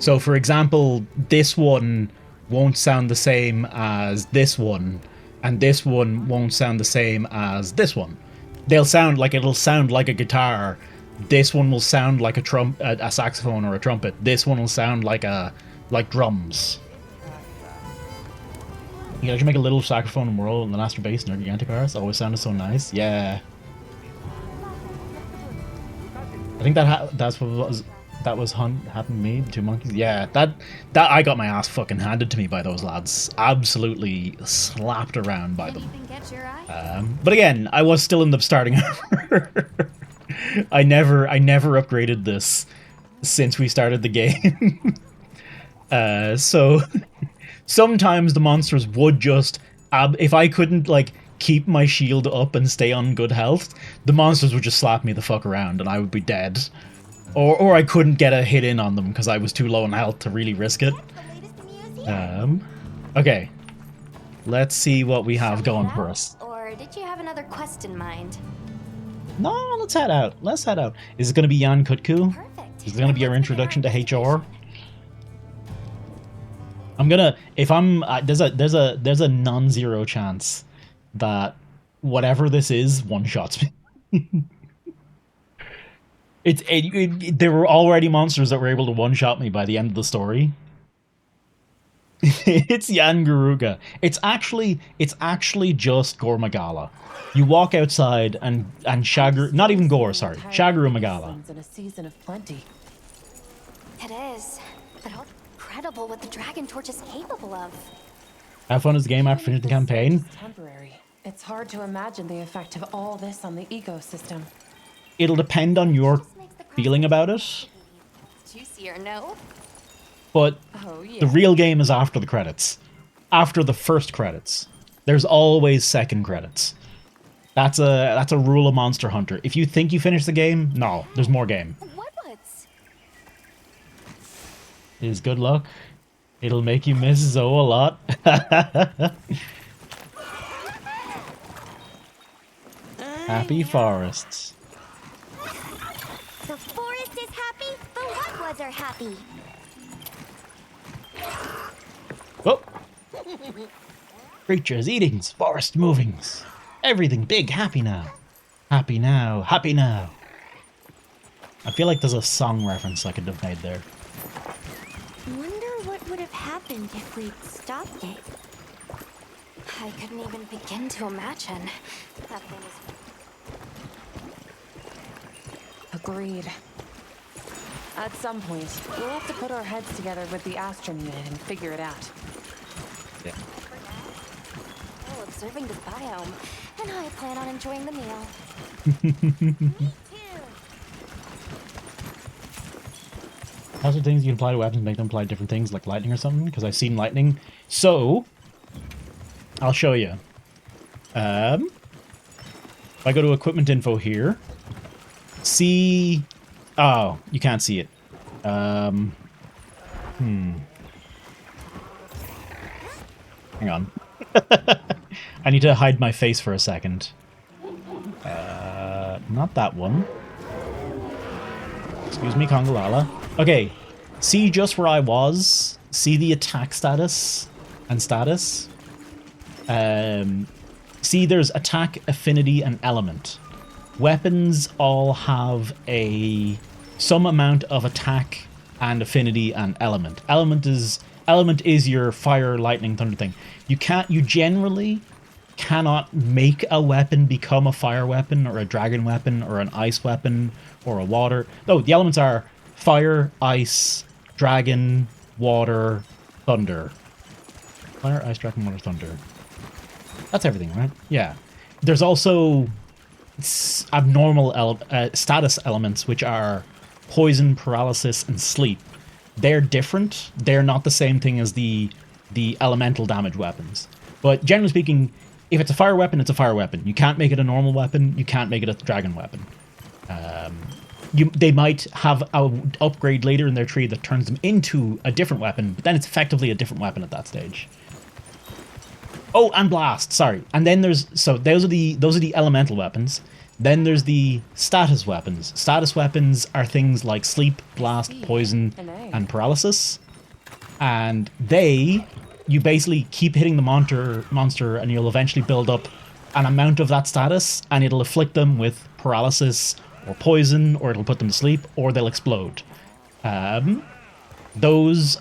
So, for example, this one won't sound the same as this one, and this one won't sound the same as this one. It'll sound like a guitar. This one will sound like a saxophone or a trumpet. This one will sound like drums. You guys should make a little saxophone and whirl in the Astro Bass and Gigantic Arts. Always sounded so nice. Yeah. I think that's what was happened to me, the two monkeys. Yeah, that I got my ass fucking handed to me by those lads. Absolutely slapped around by them. But again, I was still in the starting over. I never upgraded this since we started the game. So sometimes the monsters would just if I couldn't like keep my shield up and stay on good health, the monsters would just slap me the fuck around and I would be dead. Or I couldn't get a hit in on them because I was too low on health to really risk it. Okay. Let's see what we have going for us. Or did you have another quest in mind? No, let's head out. Let's head out. Is it going to be Jan Kutku? Perfect. Is it going to be our introduction to HR? I'm gonna, if I'm, there's a non-zero chance that whatever this is one-shots me. There were already monsters that were able to one-shot me by the end of the story. It's Yan Garuga. It's actually just Gore Magala. You walk outside and Shagru, not even Gore, sorry, Shagru Magala. In a season of plenty. It is, but how incredible what the Dragon Torch is capable of. How fun is the game after finishing the campaign? Temporary. It's hard to imagine the effect of all this on the ecosystem. It'll depend on your feeling about it. Juicier, no? But the real game is after the credits. After the first credits. There's always second credits. That's a rule of Monster Hunter. If you think you finished the game, no, there's more game. Is good luck. It'll make you miss Zoe a lot. Happy forests. The forest is happy, but what was guys are happy. Oh! Creatures, eatings, forest movings. Everything big, happy now. Happy now, happy now. I feel like there's a song reference I could have made there. Wonder what would have happened if we'd stopped it. I couldn't even begin to imagine. That thing is... Agreed. At some point, we'll have to put our heads together with the Astron unit and figure it out. Yeah. While observing this biome, and I plan on enjoying the meal. Also, things you can apply to weapons make them apply to different things, like lightning or something, because I've seen lightning. So, I'll show you. If I go to equipment info here, see... Oh, you can't see it. Hang on. I need to hide my face for a second. Not that one. Excuse me, Kongalala. Okay, see just where I was? See the attack status and status? See there's attack, affinity, and element. Weapons all have some amount of attack and affinity and element. Element is your fire, lightning, thunder thing. You generally cannot make a weapon become a fire weapon or a dragon weapon or an ice weapon or a water. No, the elements are fire, ice, dragon, water, thunder. Fire, ice, dragon, water, thunder. That's everything, right? Yeah. There's also abnormal status elements, which are poison, paralysis, and sleep. They're different. They're not the same thing as the elemental damage weapons. But generally speaking, if it's a fire weapon, it's a fire weapon. You can't make it a normal weapon. You can't make it a dragon weapon. They might have an upgrade later in their tree that turns them into a different weapon, but then it's effectively a different weapon at that stage. Oh, and blast. Sorry. And then those are the elemental weapons. Then there's the status weapons. Status weapons are things like sleep, blast, poison, and paralysis. And you basically keep hitting the monster and you'll eventually build up an amount of that status, and it'll afflict them with paralysis or poison, or it'll put them to sleep, or they'll explode. Those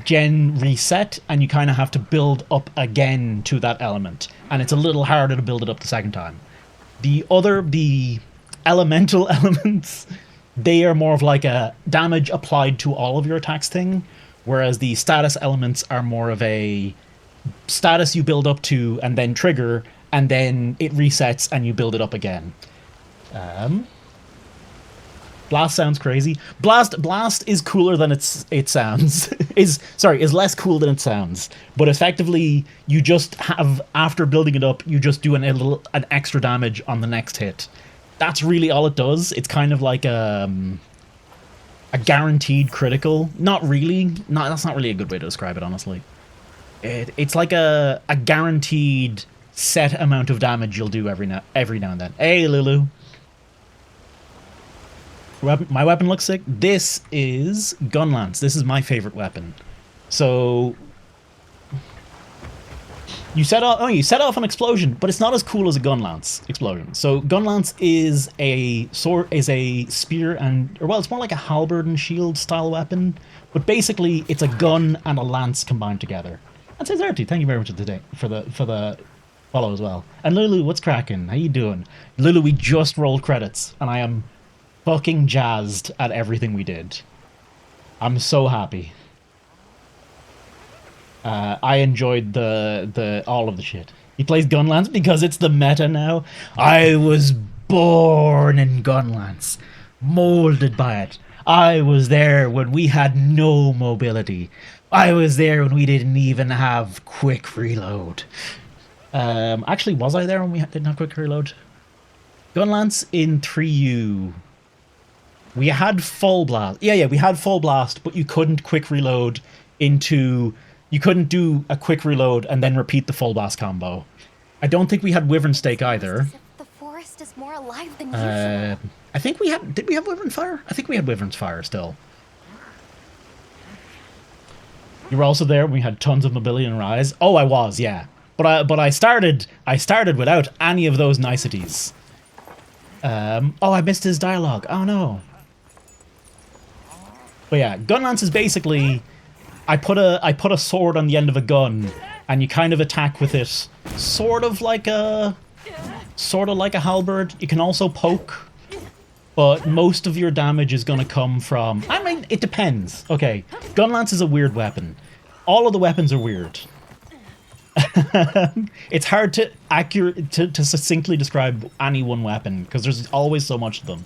reset, and you kind of have to build up again to that element, and it's a little harder to build it up the second time. The elemental elements, they are more of like a damage applied to all of your attacks thing, whereas the status elements are more of a status you build up to and then trigger, and then it resets and you build it up again. Blast sounds crazy. Blast is cooler than it sounds. is less cool than it sounds. But effectively, you just have, after building it up, you just do an extra damage on the next hit. That's really all it does. It's kind of like a guaranteed critical. Not really. No, that's not really a good way to describe it, honestly. It's like a guaranteed set amount of damage you'll do every now and then. Hey, Lulu. My weapon looks sick. This is Gunlance. This is my favorite weapon. So you set off an explosion, but it's not as cool as a Gunlance explosion. So Gunlance is a spear it's more like a halberd and shield style weapon, but basically it's a gun and a lance combined together. And Cesarty, thank you very much for the follow as well. And Lulu, what's cracking? How you doing? Lulu, we just rolled credits, and I am fucking jazzed at everything we did. I'm so happy. I enjoyed all of the shit. He plays Gunlance because it's the meta now. I was born in Gunlance, molded by it. I was there when we had no mobility. I was there when we didn't even have quick reload. Actually, was I there when we didn't have quick reload? Gunlance in 3U. We had full blast. Yeah, we had full blast, but you couldn't quick reload you couldn't do a quick reload and then repeat the full blast combo. I don't think we had Wyvern Stake either. The forest is more alive than usual. I think did we have Wyvern Fire? I think we had Wyvern's Fire still. You were also there when we had tons of mobility and rise. Oh, I was, yeah. But I started without any of those niceties. Oh, I missed his dialogue. Oh no. But yeah, Gunlance is basically I put a sword on the end of a gun, and you kind of attack with it, sort of like a halberd. You can also poke, but most of your damage is gonna come from. I mean, it depends. Okay, Gunlance is a weird weapon. All of the weapons are weird. It's hard to succinctly describe any one weapon because there's always so much of them.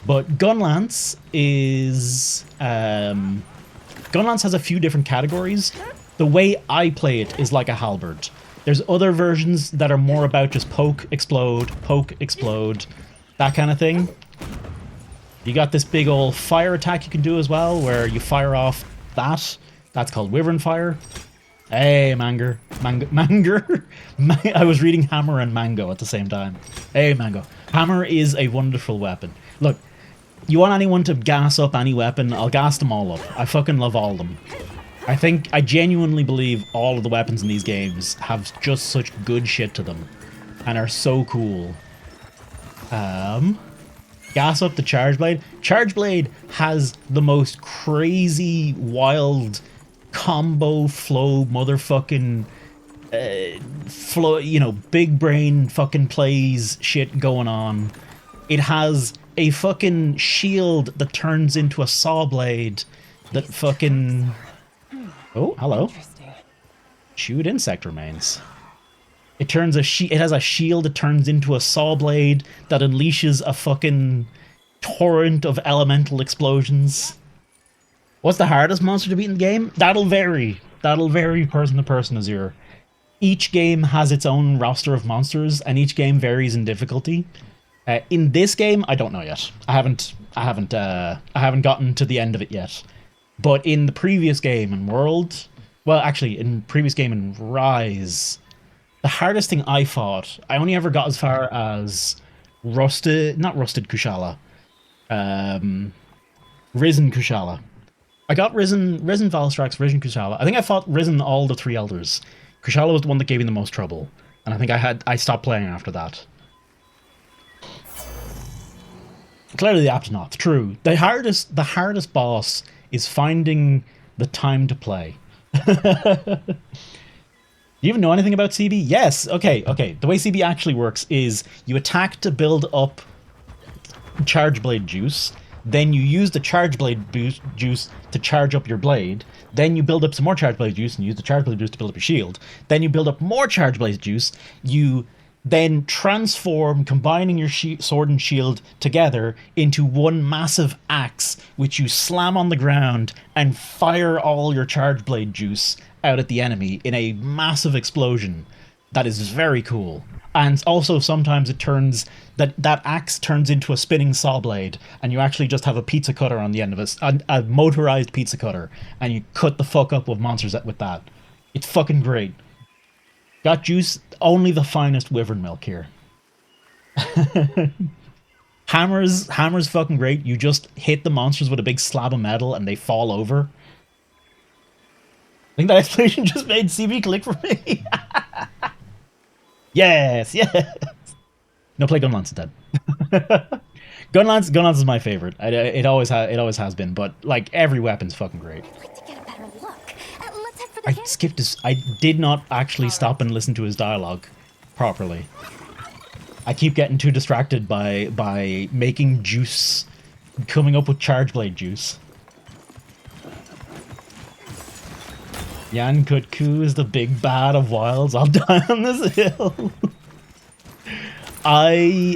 But Gunlance is Gunlance has a few different categories. The way I play it is like a halberd. There's other versions that are more about just poke, explode, that kind of thing. You got this big old fire attack you can do as well, where you fire off that. That's called Wyvern Fire. Hey, Manger. I was reading Hammer and Mango at the same time. Hey, Mango. Hammer is a wonderful weapon. Look, you want anyone to gas up any weapon, I'll gas them all up. I fucking love all of them. I genuinely believe all of the weapons in these games have just such good shit to them. And are so cool. Gas up the Charge Blade. Charge Blade has the most crazy, wild combo flow motherfucking flow, you know, big brain fucking plays shit going on. It has a fucking shield that turns into a saw blade that fucking... Oh, hello. Shoot insect remains. It has a shield that turns into a saw blade that unleashes a fucking torrent of elemental explosions. What's the hardest monster to beat in the game? That'll vary. That'll vary person to person, Azure. Each game has its own roster of monsters, and each game varies in difficulty. In this game, I don't know yet. I haven't gotten to the end of it yet. But in the previous game in World, well, actually, in previous game in Rise, the hardest thing I fought, I only ever got as far as not Rusted Kushala, Risen Kushala. I got Risen Valstrax, Risen Kushala. I think I fought Risen all the 3 elders. Kushala was the one that gave me the most trouble, and I think I stopped playing after that. Clearly the Aptonoth, true. The hardest boss is finding the time to play. Do you even know anything about CB? Yes, okay. The way CB actually works is you attack to build up Charge Blade juice, then you use the Charge Blade juice to charge up your blade, then you build up some more Charge Blade juice and use the Charge Blade juice to build up your shield, then you build up more Charge Blade juice, you then transform, combining your sword and shield together into one massive axe, which you slam on the ground and fire all your Charge Blade juice out at the enemy in a massive explosion. That is very cool. And also sometimes it turns, that axe turns into a spinning saw blade, and you actually just have a pizza cutter on the end of it, a motorized pizza cutter, and you cut the fuck up with monsters with that. It's fucking great. Got juice, only the finest wyvern milk here. Hammer's fucking great. You just hit the monsters with a big slab of metal and they fall over. I think that explanation just made CB click for me. Yes. No, play Gunlance instead. Gunlance is my favorite. It always has been, but like every weapon's fucking great. I skipped his. I did not actually stop and listen to his dialogue properly. I keep getting too distracted by making juice, coming up with Charge Blade juice. Yan Kutku is the big bad of wilds. I'll die on this hill.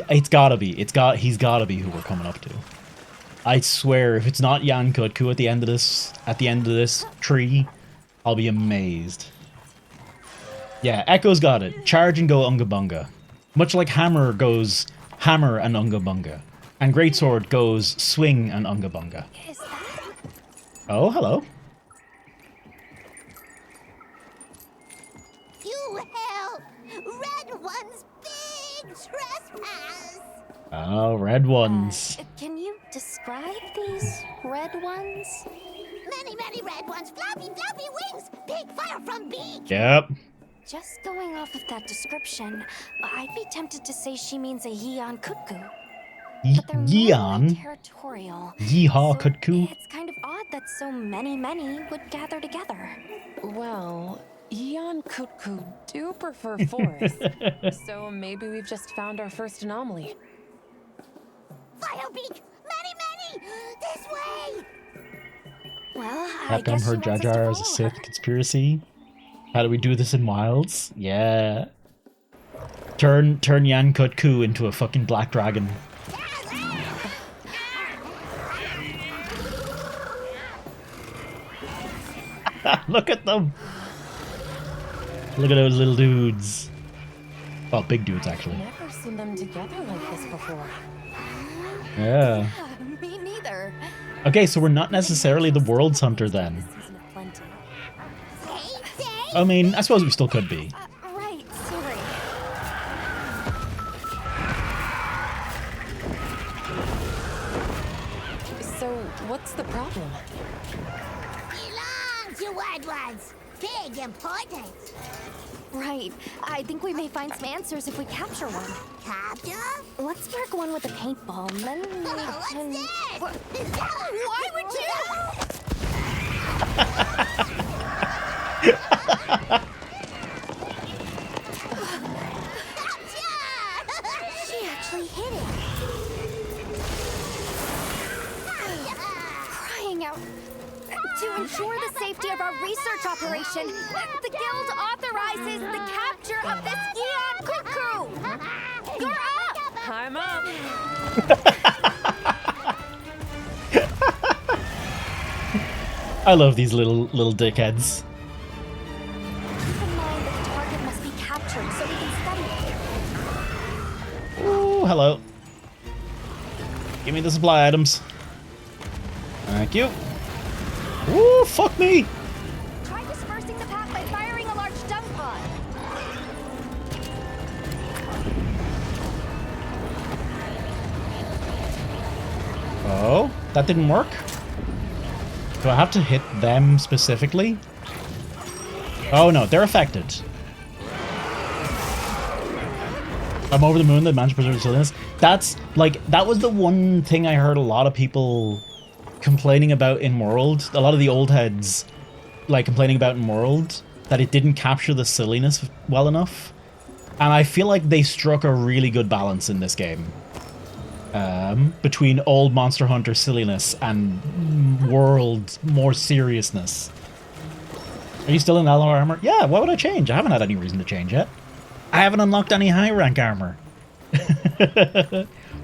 He's gotta be who we're coming up to. I swear, if it's not Yan Kutku at the end of this tree, I'll be amazed. Yeah, Echo's got it. Charge and go Unga Bunga. Much like Hammer goes Hammer and Unga Bunga. And Greatsword goes Swing and Unga Bunga. Oh, hello. You help! Red One's big trespass! Oh, red ones. Can you describe these red ones? Many, many red ones. Floppy, floppy wings. Big fire from beak. Yep. Just going off of that description, I'd be tempted to say she means a Yeon Kutku. But they're normally Yeon? territorial. Yeehaw, So Kutku. it's kind of odd that so many would gather together. Well, Yeon Kutku do prefer forests. So maybe we've just found our first anomaly. Firebeak. Many, many. This way. Well, I Capcom guess she heard Jar wants us to Jar as a follow Sith her. conspiracy. How do we do this in Wilds? Yeah. Turn Yan Kutku into a fucking black dragon. Look at them! Look at those little dudes. Well, big dudes, actually. Never seen them together like this before. Yeah. Me neither. Okay, so we're not necessarily the World's Hunter then. Season of plenty. I mean, I suppose we still could be. Right, sorry. So, what's the problem? Belong to red ones. Big importance. Right. I think we may find some answers if we capture one. Capture? Let's mark one with a paintball, and then we What's can... this? Why would She actually hit it. Crying out. To ensure the safety of our research operation, the Guild authorizes the capture of this Yeon Kutku! You're up! I'm up! I love these little dickheads. Keep in mind that the target must be captured so we can study it. Ooh, hello. Give me the supply items. Thank you. Ooh, fuck me! Try dispersing the pack by firing a large dung pod. Oh, that didn't work? Do I have to hit them specifically? Oh no, they're affected. I'm over the moon that managed to preserve silliness. That's, like, that was the one thing I heard a lot of people complaining about in World. A lot of the old heads, like, complaining about in World, that it didn't capture the silliness well enough. And I feel like they struck a really good balance in this game. Between old Monster Hunter silliness and World more seriousness. Are you still in Allo armor? Yeah, why would I change? I haven't had any reason to change yet. I haven't unlocked any high rank armor.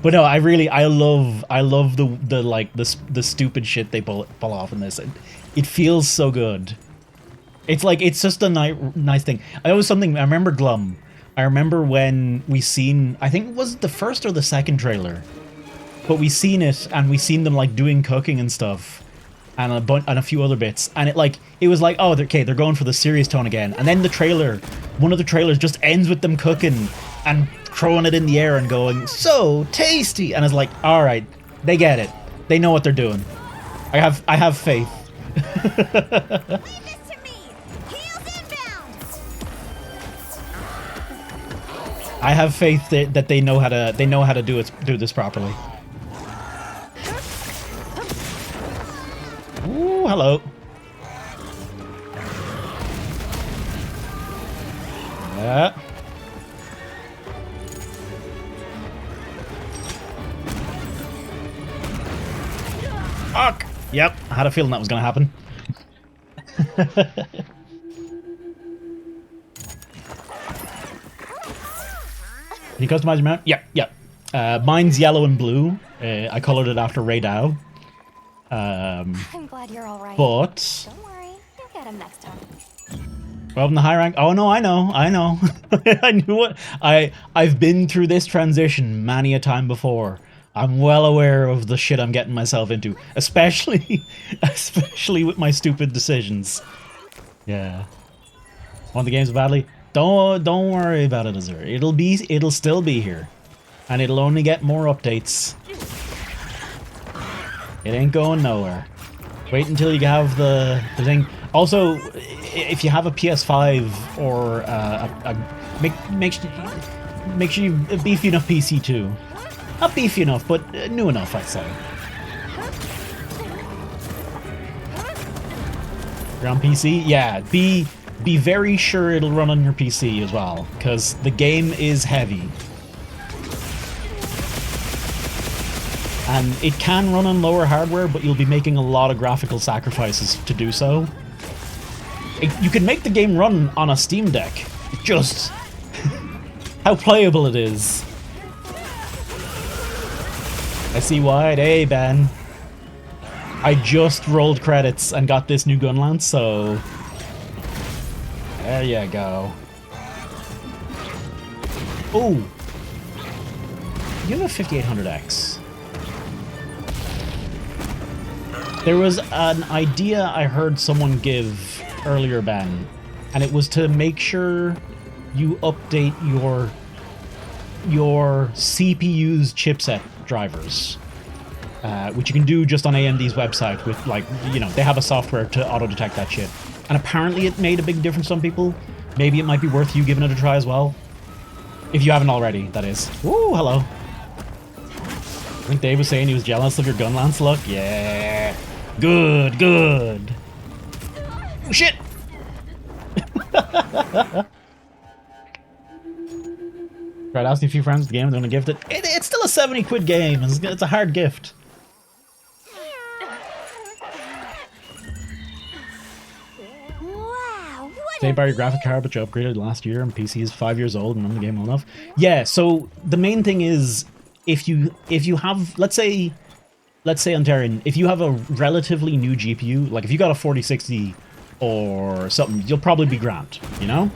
But no, I love the stupid shit they pull off in this. It feels so good. It's like, it's just a nice thing. I remember Glum. I remember when we seen, I think it was the first or the second trailer, but we seen it and we seen them like doing cooking and stuff, and a few other bits, and it was like, oh, okay, they're going for the serious tone again, and then one of the trailers just ends with them cooking and throwing it in the air and going, so tasty, and it's like, all right, they get it, they know what they're doing. I have faith. I have faith that they know how to do this properly. Ooh, hello. Yeah. Fuck. Yep, I had a feeling that was going to happen. Can you customize your mount? Yeah. Mine's yellow and blue. I colored it after Ray Dow. I'm glad you're all right. But Don't worry, you'll get him next time. well, in the high rank. Oh no, I know. I knew what. I've been through this transition many a time before. I'm well aware of the shit I'm getting myself into, especially with my stupid decisions. Yeah. Want the games badly? Don't worry about it, Azur. It'll still be here, and it'll only get more updates. It ain't going nowhere. Wait until you have the thing. Also, if you have a PS5 or make sure you beefy enough PC too. Not beefy enough, but new enough, I'd say. You're on PC? Yeah, be very sure it'll run on your PC as well, because the game is heavy. And it can run on lower hardware, but you'll be making a lot of graphical sacrifices to do so. You can make the game run on a Steam Deck. Just how playable it is. I see why. Hey, Ben. I just rolled credits and got this new Gunlance, so there you go. Oh, you have a 5800X. There was an idea I heard someone give earlier, Ben, and it was to make sure you update your CPU's chipset drivers, which you can do just on AMD's website with, like, you know, they have a software to auto-detect that shit. And apparently it made a big difference to some people. Maybe it might be worth you giving it a try as well. If you haven't already, that is. Ooh, hello. I think Dave was saying he was jealous of your Gunlance look. Yeah. Good, good. Oh, shit! Tried asking a few friends the game, they're gonna gift it. It's still a 70 quid game. It's a hard gift. Wow, Say buy your graphic card, but you upgraded last year, and PC is 5 years old and run the game well enough. Yeah, so the main thing is, if you have, let's say Ontarian, if you have a relatively new GPU, like if you got a 4060 or something, you'll probably be grand, you know?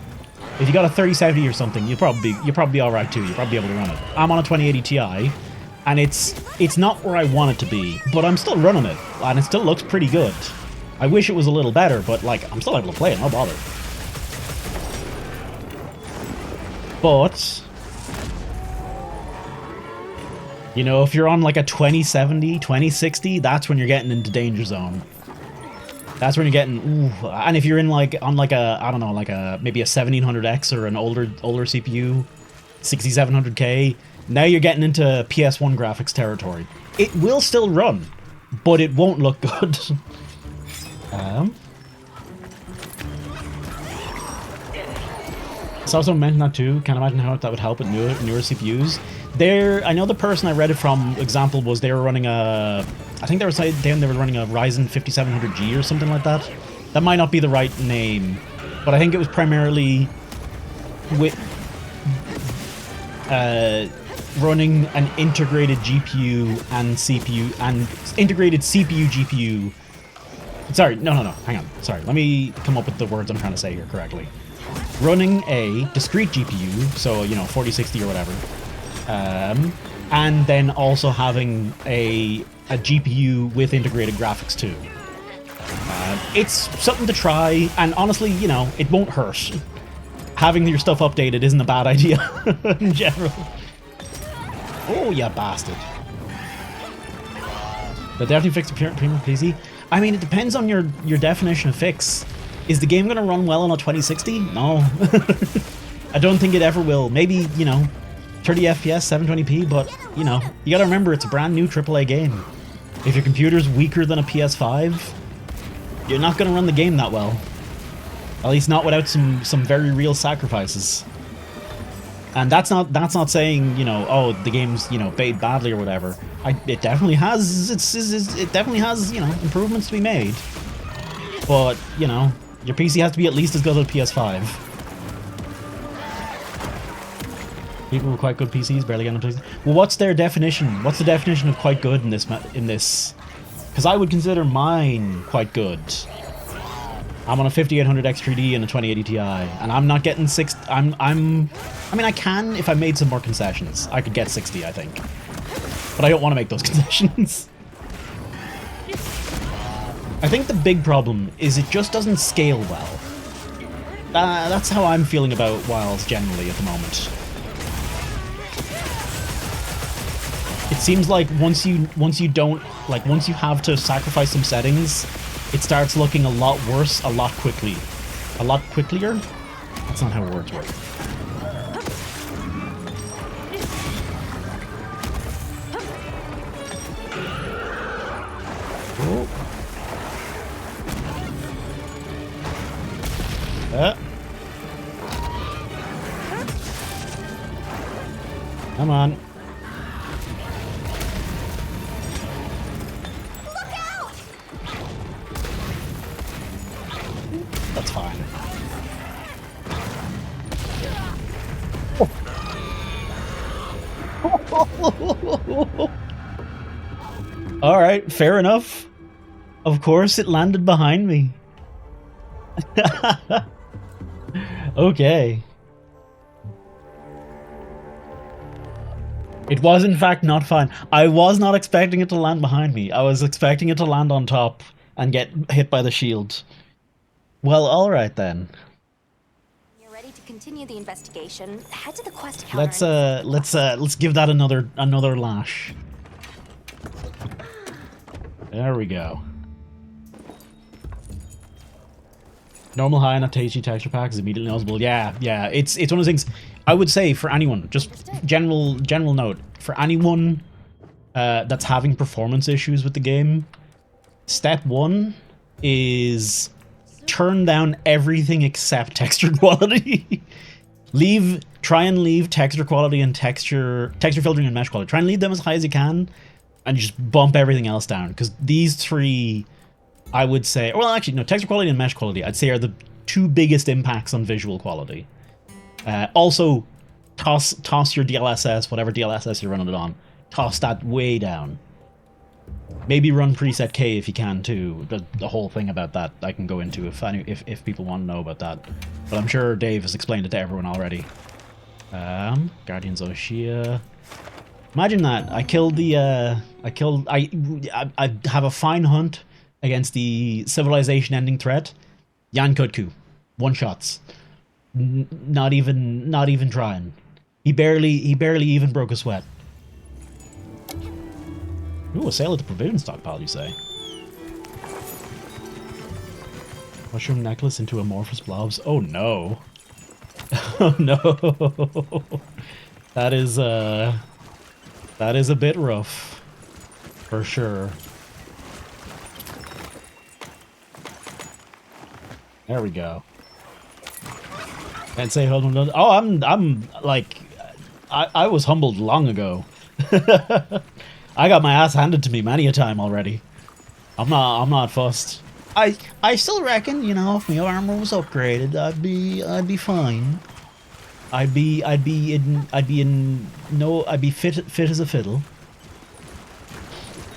If you got a 3070 or something, you'll probably be all right too. You'll probably be able to run it. I'm on a 2080 Ti, and it's not where I want it to be, but I'm still running it, and it still looks pretty good. I wish it was a little better, but like I'm still able to play it. No bother. But you know, if you're on like a 2070, 2060, that's when you're getting into danger zone. That's when you're getting, ooh. And if you're in like, on like a, I don't know, like a, maybe a 1700X or an older CPU, 6700K, now you're getting into PS1 graphics territory. It will still run, but it won't look good. So also mentioned that too. Can't imagine how that would help with newer CPUs. I know the person I read it from example was they were running a, I think they were saying they were running a Ryzen 5700G or something like that. That might not be the right name, but I think it was primarily with running an integrated GPU and CPU and integrated CPU GPU. Sorry, no, hang on. Sorry, let me come up with the words I'm trying to say here correctly. Running a discrete GPU, so, you know, 4060 or whatever, and then also having a GPU with integrated graphics too. It's something to try, and honestly, you know, it won't hurt. Having your stuff updated isn't a bad idea in general. Oh, you bastard. But definitely fix the premium PC. I mean, it depends on your definition of fix. Is the game going to run well on a 2060? No. I don't think it ever will. Maybe, you know, 30 FPS, 720p, but, you know, you gotta remember it's a brand new AAA game. If your computer's weaker than a PS5, you're not gonna run the game that well. At least not without some very real sacrifices. And that's not saying, you know, oh, the game's, you know, made badly or whatever. It definitely has, it definitely has, you know, improvements to be made. But, you know, your PC has to be at least as good as a PS5. People with quite good PCs barely get on PCs. Well, what's their definition? What's the definition of quite good in this? Because I would consider mine quite good. I'm on a 5800 X3D and a 2080 Ti, and I'm not getting I mean, I can if I made some more concessions. I could get 60, I think. But I don't want to make those concessions. I think the big problem is it just doesn't scale well. That's how I'm feeling about Wilds generally at the moment. It seems like once you have to sacrifice some settings, it starts looking a lot worse a lot quickly. A lot quicklier? That's not how words work. Oh. Come on. Look out! That's fine. All right, fair enough. Of course, it landed behind me. Okay. It was in fact not fine. I was not expecting it to land behind me. I was expecting it to land on top and get hit by the shield. Well, all right then. You're ready to continue the investigation. Head to the quest counter. Let's give that another lash. There we go. Normal high and a tasty texture pack is immediately noticeable. Yeah, it's one of those things. I would say for anyone, just general note, for anyone that's having performance issues with the game, step 1 is turn down everything except texture quality. Try and leave texture quality and texture filtering and mesh quality. Try and leave them as high as you can, and just bump everything else down, because these three, I would say, well, actually, no, texture quality and mesh quality, I'd say, are the two biggest impacts on visual quality. Also, toss your DLSS, whatever DLSS you're running it on, toss that way down. Maybe run preset K if you can too. The whole thing about that I can go into if people want to know about that. But I'm sure Dave has explained it to everyone already. Guardians Oshia. Imagine that. I have a fine hunt against the civilization-ending threat. Yan Kutku. One shots. Not even trying. He barely even broke a sweat. Ooh, a sale at the provision stockpile, you say? Mushroom necklace into amorphous blobs. Oh no. Oh no. That is a bit rough. For sure. There we go. Can't say hold on. Oh, I'm like, I was humbled long ago. I got my ass handed to me many a time already. I'm not fussed. I still reckon, you know, if my armor was upgraded, I'd be fine. I'd be fit as a fiddle.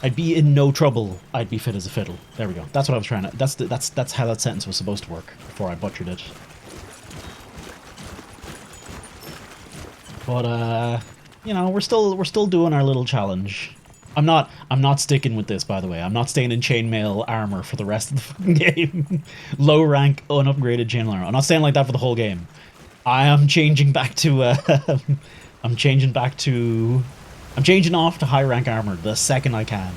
I'd be in no trouble. I'd be fit as a fiddle. There we go. That's what I was trying to. That's how that sentence was supposed to work before I butchered it. But you know, we're still doing our little challenge. I'm not sticking with this, by the way. I'm not staying in chainmail armor for the rest of the fucking game. Low rank, unupgraded chainmail armor. I'm not staying like that for the whole game. I am changing back to I'm changing off to high rank armor the second I can.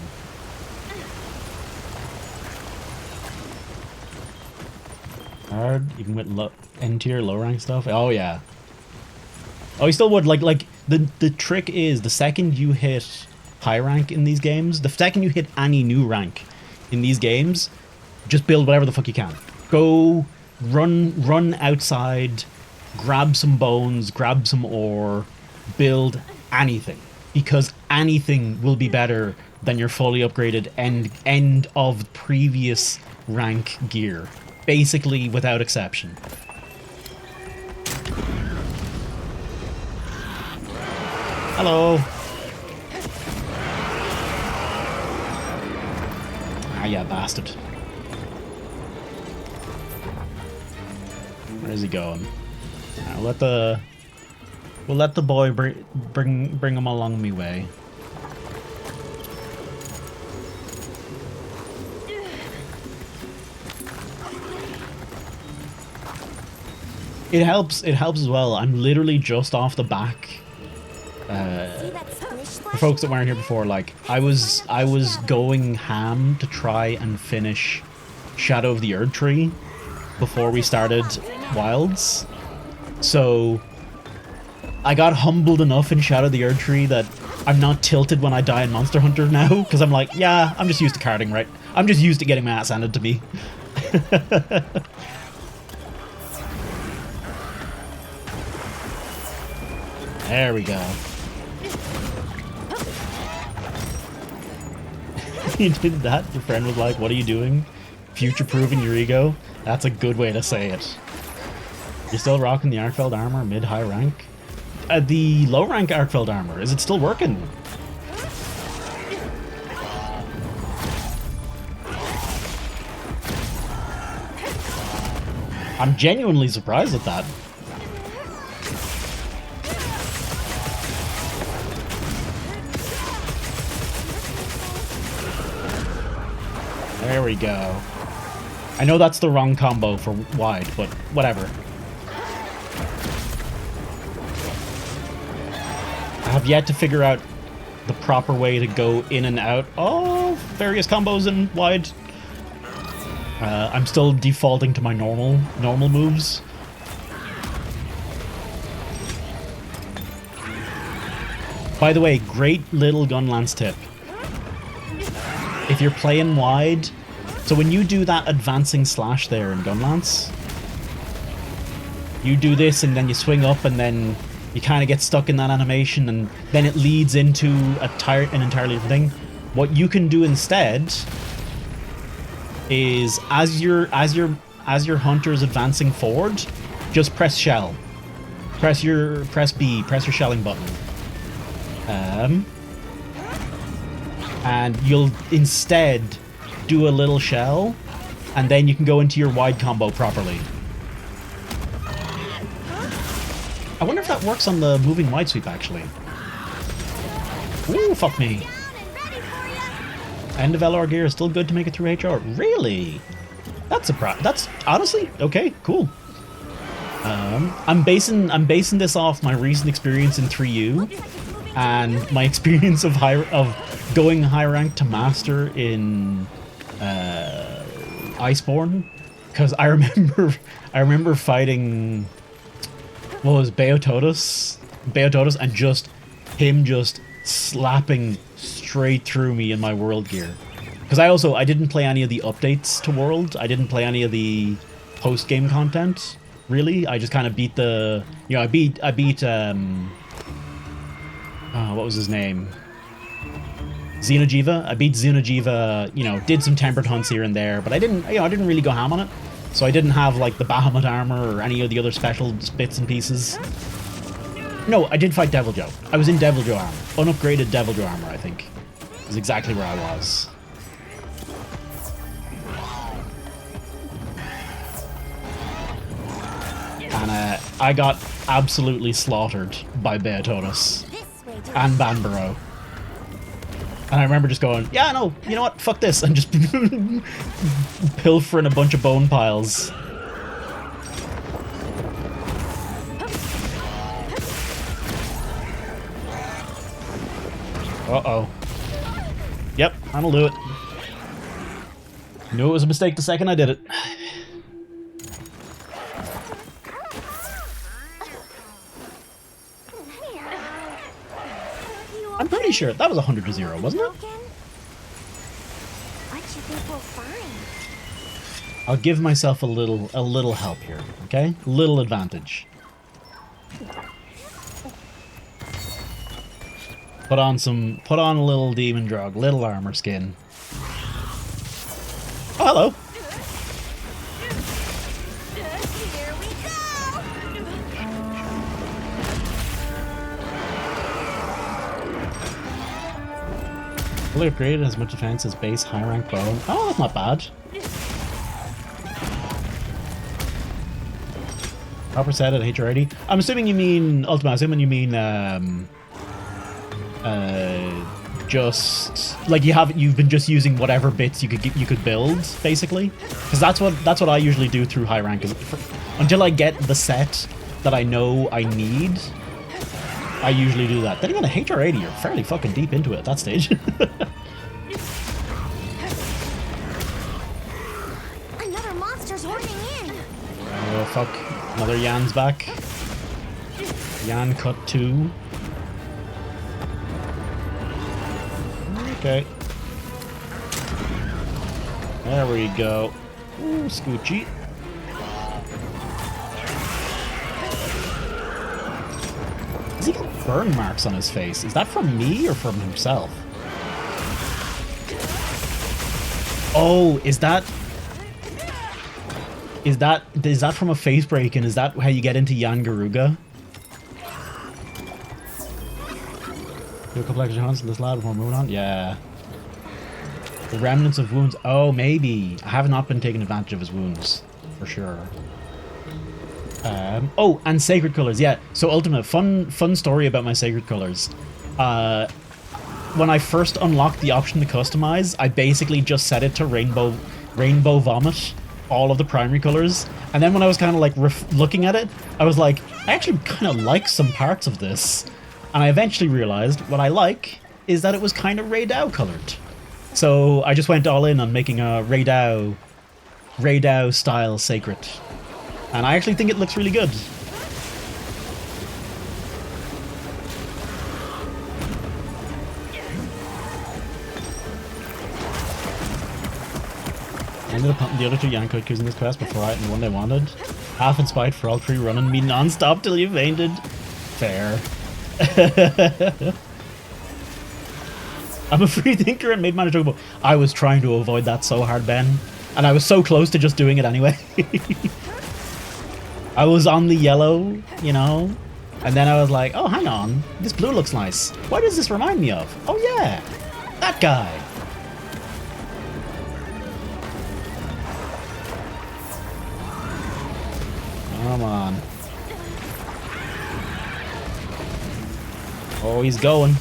Hard, even with N tier, low rank stuff. Oh yeah. Oh, you still would like the trick is the second you hit high rank in these games, the second you hit any new rank in these games, just build whatever the fuck you can. Go run outside, grab some bones, grab some ore, build anything, because anything will be better than your fully upgraded end of previous rank gear, basically without exception. Hello. Ah, yeah, bastard. Where is he going? Right, we'll let the boy bring him along me way. It helps as well. I'm literally just off the back. For folks that weren't here before, like I was going ham to try and finish Shadow of the Erd tree before we started Wilds. So I got humbled enough in Shadow of the Erd tree that I'm not tilted when I die in Monster Hunter now, because I'm like, yeah, I'm just used to carding, right? I'm just used to getting my ass handed to me. There we go. You did that? Your friend was like, what are you doing? Future-proofing your ego? That's a good way to say it. You're still rocking the Arkfeld armor mid-high rank? The low-rank Arkfeld armor, is it still working? I'm genuinely surprised at that. There we go. I know that's the wrong combo for wide, but whatever. I have yet to figure out the proper way to go in and out of various combos in wide. I'm still defaulting to my normal moves. By the way, great little Gunlance tip. If you're playing wide, so when you do that advancing slash there in Gunlance, you do this and then you swing up and then you kind of get stuck in that animation and then it leads into an entirely different thing. What you can do instead is as your hunter is advancing forward, just press shell. Press B, press your shelling button. And you'll instead do a little shell, and then you can go into your wide combo properly. I wonder if that works on the moving wide sweep, actually. Ooh, fuck me. End of LR gear is still good to make it through HR. Really? That's honestly okay. Cool. I'm basing this off my recent experience in 3U and my experience of going high rank to master in Iceborne, because I remember fighting what was Beototus and him just slapping straight through me in my world gear. Because I didn't play any of the updates to World. I didn't play any of the post game content. Really, I just kind of beat the I beat what was his name? Xenojiva. I beat Xenojiva, did some tempered hunts here and there, but I didn't really go ham on it. So I didn't have like the Bahamut armor or any of the other special bits and pieces. No, I did fight Devil Joe. I was in Devil Joe armor. Unupgraded Devil Joe armor, I think. Is exactly where I was. And I got absolutely slaughtered by Beototus and Banbaro. And I remember just going, yeah, no, you know what, fuck this, and just pilfering a bunch of bone piles. Uh-oh. Yep, that'll do it. Knew it was a mistake the second I did it. I'm pretty sure that was 100-0, wasn't it? What you think we'll find? I'll give myself a little help here, okay? A little advantage. Put on a little demon drug, little armor skin. Oh, hello. Here we go! Fully upgraded as much defense as base high rank bow. Oh, that's not bad. Proper set at HR80. I'm assuming you mean Ultima. I'm assuming you mean just like you've been just using whatever bits you could build, basically, because that's what I usually do through high rank. Until I get the set that I know I need, I usually do that. Then again, at HR80, you're fairly fucking deep into it at that stage. fuck. Another Yan's back. Yan cut 2. Okay. There we go. Ooh, Scoochie. Has he got burn marks on his face? Is that from me or from himself? Oh, is that from a face break, and is that how you get into Yan Garuga? Do a couple extra hunts in this lab before moving on? Yeah. The remnants of wounds. Oh, maybe. I have not been taking advantage of his wounds. For sure. Oh, and Sacred Colors. Yeah. So, Ultimate, fun story about my Sacred Colors. When I first unlocked the option to customize, I basically just set it to Rainbow Vomit, all of the primary colors. And then when I was kind of like looking at it, I was like, I actually kind of like some parts of this. And I eventually realized what I like is that it was kind of Raydao colored. So I just went all in on making a Raydao style Sacred. And I actually think it looks really good. I ended up hunting the other 2 Yankoikus in this quest before I had the one they wanted. Half in spite for all 3 running me non-stop till you fainted. Fair. I'm a free thinker and made mana chocobo. I was trying to avoid that so hard, Ben. And I was so close to just doing it anyway. I was on the yellow, you know? And then I was like, oh, hang on. This blue looks nice. What does this remind me of? Oh, yeah. That guy. Come on. Oh, he's going.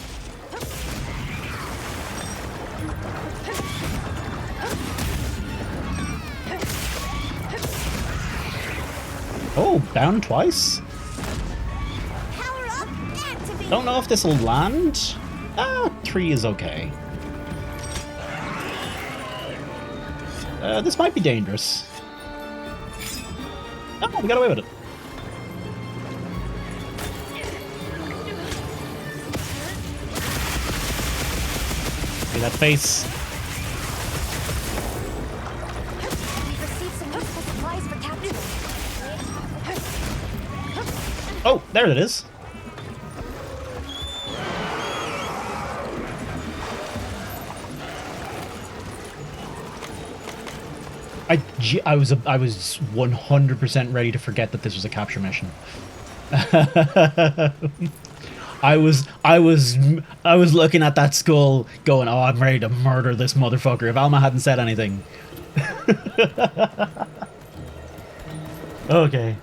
Oh, down twice? Don't know if this will land. 3 is okay. This might be dangerous. Oh, we got away with it. See that face? We've received some useful supplies for capture. Oh, there it is. I was 100% ready to forget that this was a capture mission. I was looking at that skull going, oh, I'm ready to murder this motherfucker if Alma hadn't said anything. Okay.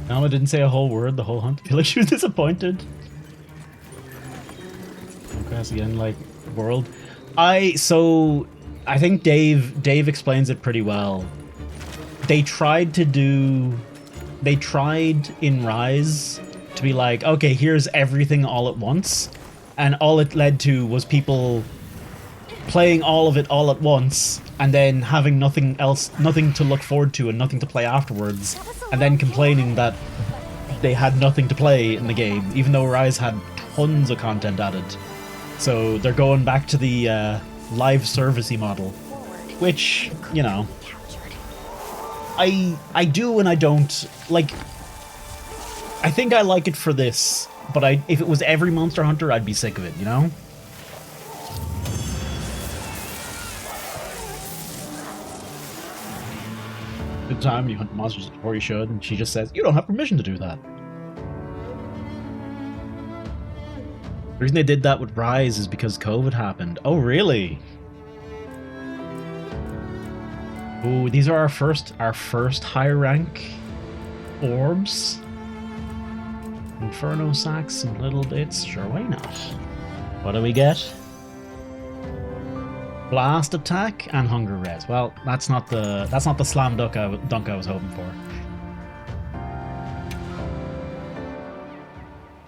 Alma didn't say a whole word the whole hunt. I feel like she was disappointed. Again, like world. I think Dave explains it pretty well. They tried in Rise to be like, okay, here's everything all at once, and all it led to was people playing all of it all at once and then having nothing to look forward to and nothing to play afterwards, and then complaining that they had nothing to play in the game, even though Rise had tons of content added. So they're going back to the live servicey model, which, you know, I do and I don't. Like, I think I like it for this, but if it was every Monster Hunter, I'd be sick of it, you know? Good time, you hunt monsters before you should, and she just says, you don't have permission to do that. The reason they did that with Rise is because COVID happened. Oh, really? Ooh, these are our first high rank orbs. Inferno sacks, some little bits. Sure, why not? What do we get? Blast attack and hunger res. Well, that's not the slam dunk I was hoping for.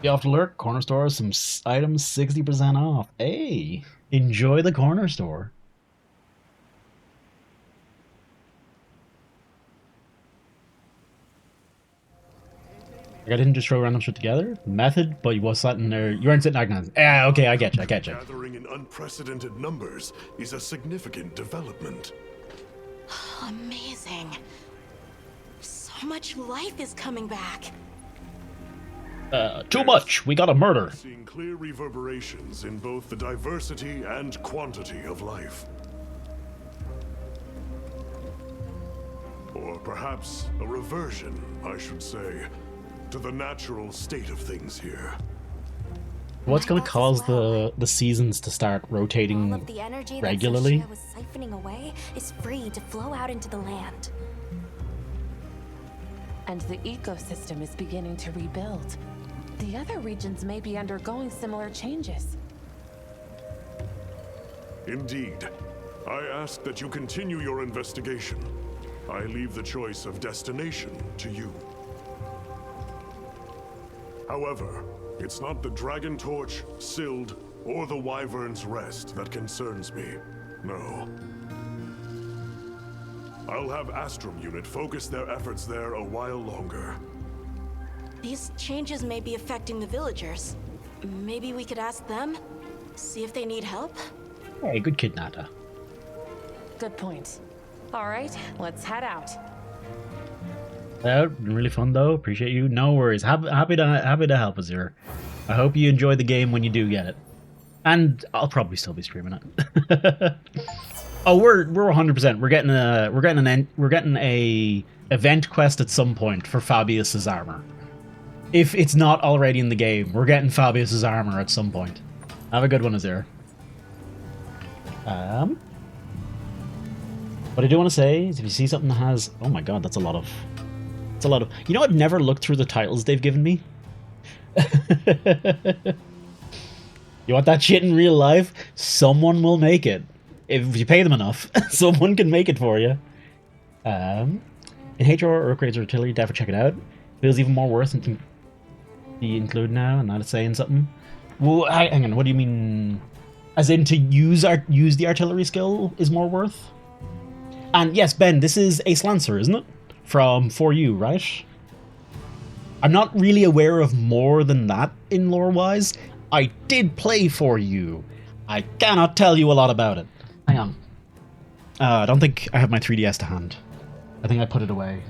Be off to lurk. Corner store, some items 60% off. Hey, Enjoy the corner store. I didn't just throw random shit together. Method, but you was sitting there. You weren't sitting like that. Yeah, okay, I get you. Gathering in unprecedented numbers is a significant development. Amazing. So much life is coming back. Too much. We got a murder. Seeing clear reverberations in both the diversity and quantity of life. Or perhaps a reversion, I should say, to the natural state of things here. What's going to cause the seasons to start rotating All of the energy regularly? that was siphoning away is free to flow out into the land. And the ecosystem is beginning to rebuild. The other regions may be undergoing similar changes. Indeed. I ask that you continue your investigation. I leave the choice of destination to you. However, it's not the Dragon Torch, Sild, or the Wyvern's Rest that concerns me. No. I'll have Astrum Unit focus their efforts there a while longer. These changes may be affecting the villagers. Maybe we could ask them? See if they need help? Hey, good kid, Nata. Good point. All right, let's head out. Been really fun though. Appreciate you. No worries. Happy to help us here. I hope you enjoy the game when you do get it. And I'll probably still be streaming it. Oh, we're 100%. We're getting a event quest at some point for Fabius's armor. If it's not already in the game, we're getting Fabius's armor at some point. Have a good one, Azir. What I do want to say is if you see something that has... Oh my god, that's a lot of... It's a lot of... You know, I've never looked through the titles they've given me. You want that shit in real life? Someone will make it. If you pay them enough, someone can make it for you. In HR upgrades or artillery, definitely check it out. Feels even more worth than be included now, and that is saying something. Well, hang on, what do you mean? As in to use the artillery skill is more worth? And yes, Ben, this is Ace Lancer, isn't it? From 4U, right? I'm not really aware of more than that in lore-wise. I did play 4U. I cannot tell you a lot about it. Hang on. I don't think I have my 3DS to hand. I think I put it away.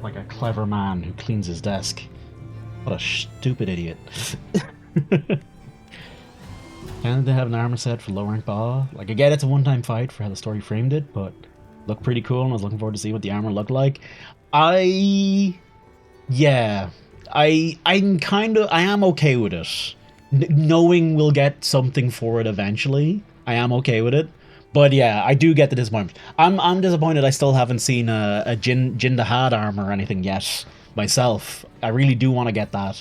Like a clever man who cleans his desk. What a stupid idiot. Can they have an armor set for low rank Ba? Like, I get it's a one-time fight for how the story framed it, but looked pretty cool, and I was looking forward to see what the armor looked like. I am okay with it. Knowing we'll get something for it eventually, I am okay with it. But yeah, I do get the disappointment. I'm disappointed I still haven't seen a Jin Dahad armor or anything yet myself. I really do want to get that.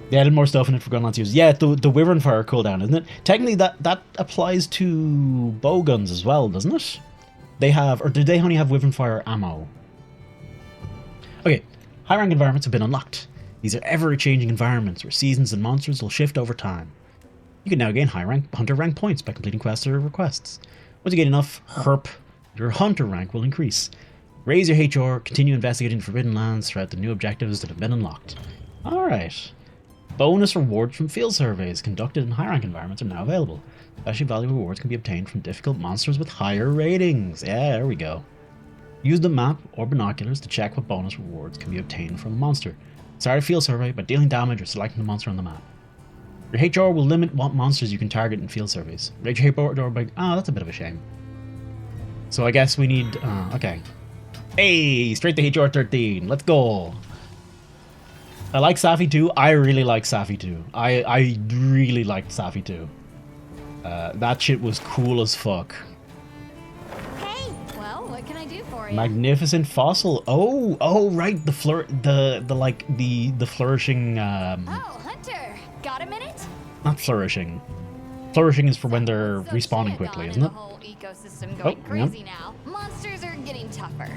They added more stuff in it for Gunlance use. Yeah, the Wyvern Fire cooldown, isn't it? Technically, that applies to bow guns as well, doesn't it? They have, or do they only have Wyvern Fire ammo? Okay, high rank environments have been unlocked. These are ever-changing environments where seasons and monsters will shift over time. You can now gain high rank hunter rank points by completing quests or requests. Once you gain enough herp, your hunter rank will increase. Raise your HR, continue investigating forbidden lands throughout the new objectives that have been unlocked. Alright. Bonus rewards from field surveys conducted in high rank environments are now available. Especially valuable rewards can be obtained from difficult monsters with higher ratings. Yeah, there we go. Use the map or binoculars to check what bonus rewards can be obtained from a monster. Start a field survey by dealing damage or selecting the monster on the map. Your HR will limit what monsters you can target in field surveys. Rate your HR by... Oh, that's a bit of a shame. So I guess we need... okay. Hey, straight to HR 13. Let's go. I like Safi 2. I really like Safi 2. I really liked Safi 2. That shit was cool as fuck. Hey, well, what can I do for you? Magnificent fossil. Oh, right. The flourishing. Oh, Hunter, got a minute? Not flourishing. Flourishing is for when they're So respawning shit quickly, on isn't in it? The whole ecosystem going Oh, crazy now. Monsters are getting tougher.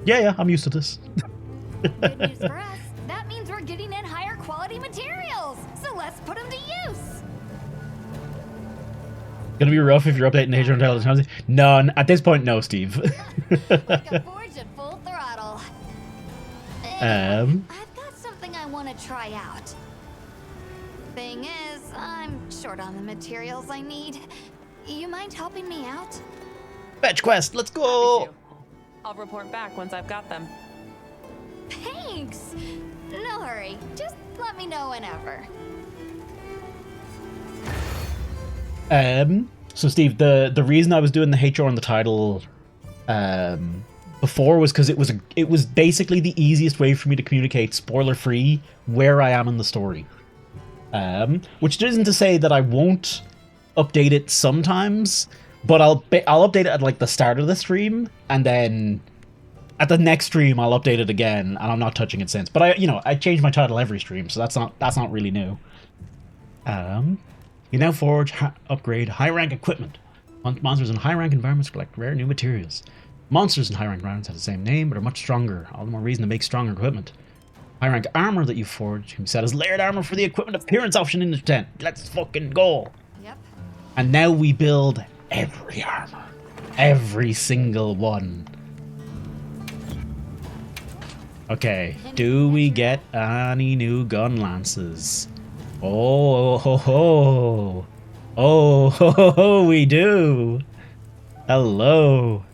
Yeah, I'm used to this. Good news for us. That means we're getting in higher quality quality materials, so let's put them to use. Gonna be rough if you're updating the HR intelligence. No, at this point, no, Steve. Like a forge at full throttle. Anyway, I've got something I want to try out. Thing is, I'm short on the materials I need. You mind helping me out? Fetch quest, let's go! I'll report back once I've got them. Thanks! No hurry, just let me know whenever. So Steve, the reason I was doing the HR on the title before was because it was basically the easiest way for me to communicate spoiler free where I am in the story. Which isn't to say that I won't update it sometimes, but I'll update it at like the start of the stream, and then at the next stream I'll update it again, and I'm not touching it since. But I change my title every stream, so that's not really new. You now forge, upgrade high-rank equipment. Monsters in high-rank environments collect rare new materials. Monsters in high-rank environments have the same name, but are much stronger. All the more reason to make stronger equipment. High-rank armor that you forge can be set as layered armor for the equipment appearance option in the tent. Let's fucking go! Yep. And now we build every armor. Every single one. Okay, do we get any new gun lances? Oh ho ho! Oh ho ho ho! We do. Hello,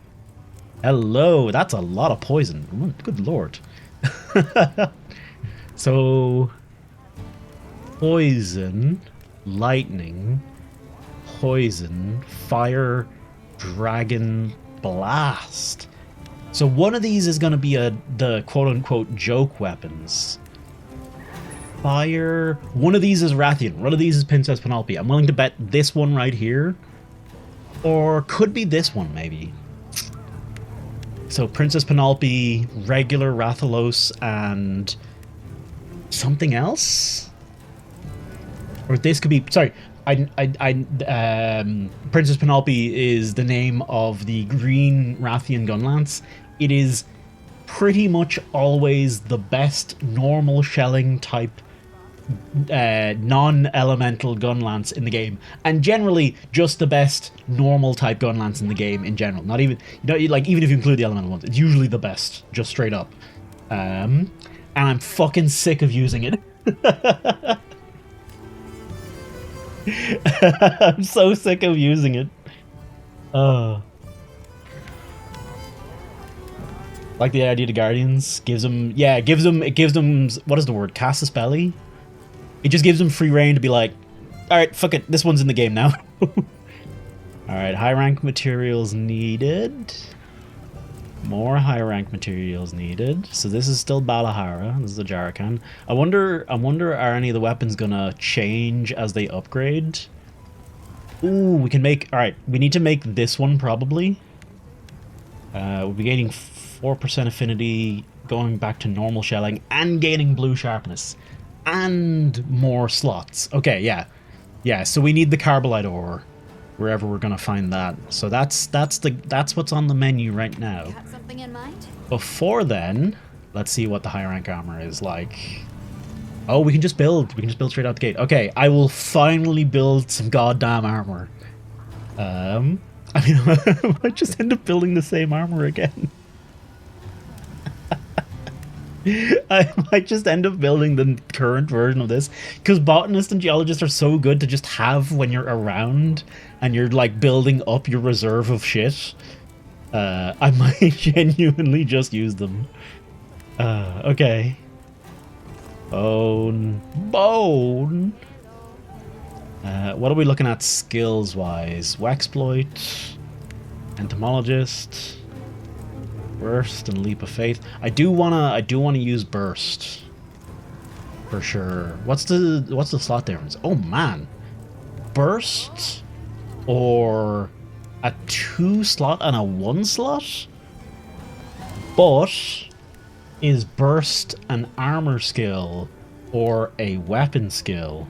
hello. That's a lot of poison. Good lord. So, poison, lightning, poison, fire, dragon, blast. So one of these is going to be the quote-unquote joke weapons. Fire. One of these is Rathian. One of these is Princess Penelope. I'm willing to bet this one right here. Or could be this one, maybe. So Princess Penelope, regular Rathalos, and something else? Or this could be... Sorry. Princess Penelope is the name of the green Rathian Gunlance. It is pretty much always the best normal shelling type non-elemental gunlance in the game, and generally just the best normal type gunlance in the game in general. Not even, like, even if you include the elemental ones, it's usually the best, just straight up. And I'm fucking sick of using it. I'm so sick of using it. Like the idea to Guardians gives them, it gives them, what is the word? Casus belli? It just gives them free reign to be like, alright, fuck it, this one's in the game now. Alright, high rank materials needed. More high rank materials needed. So this is still Balahara. This is the Jarakan. I wonder are any of the weapons gonna change as they upgrade? Ooh, we can make, alright, we need to make this one probably. We'll be gaining 4% affinity, going back to normal shelling, and gaining blue sharpness. And more slots. Okay, yeah. Yeah, so we need the Carbolite ore, wherever we're gonna find that. So that's what's on the menu right now. Got something in mind? Before then, let's see what the high rank armor is like. Oh, we can just build. We can just build straight out the gate. Okay, I will finally build some goddamn armor. I mean, I might just end up building the same armor again. I might just end up building the current version of this, because botanists and geologists are so good to just have when you're around and you're like building up your reserve of shit. I might genuinely just use them. Okay. Bone. What are we looking at skills wise? Wexploit, entomologist, burst, and leap of faith. I do wanna use burst for sure. What's the slot difference? Oh man, burst or a 2 slot and a 1 slot. But is burst an armor skill or a weapon skill?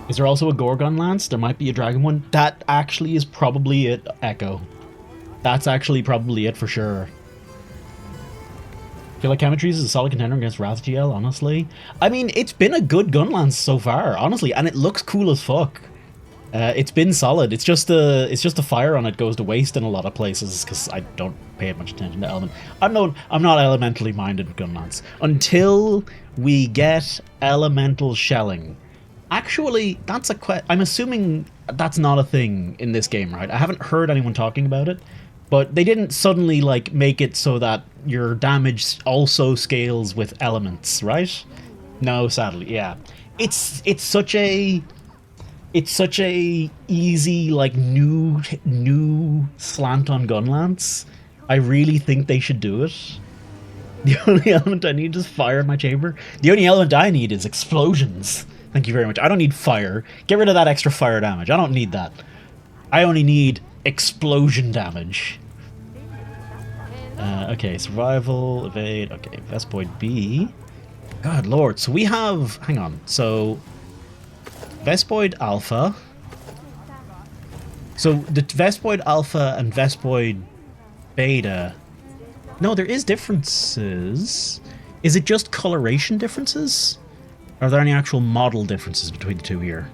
Is there also a Gorgon Lance? There might be a dragon one. That actually is probably it, Echo. That's actually probably it for sure. I feel like Chemistries is a solid contender against Wrath-GL, honestly. I mean, it's been a good Gunlance so far, honestly, and it looks cool as fuck. It's been solid. It's just the fire on it goes to waste in a lot of places because I don't pay much attention to element. I'm not elementally minded with Gunlance until we get elemental shelling. Actually, that's I'm assuming that's not a thing in this game, right? I haven't heard anyone talking about it. But they didn't suddenly, like, make it so that your damage also scales with elements, right? No, sadly, yeah. It's such a easy, like, new slant on Gunlance. I really think they should do it. The only element I need is fire in my chamber. The only element I need is explosions. Thank you very much. I don't need fire. Get rid of that extra fire damage. I don't need that. I only need explosion damage. Okay, survival, evade, okay, Vespoid B. God lord, so we have, hang on, so Vespoid Alpha. So the Vespoid Alpha and Vespoid Beta, no, there is differences. Is it just coloration differences? Are there any actual model differences between the two here?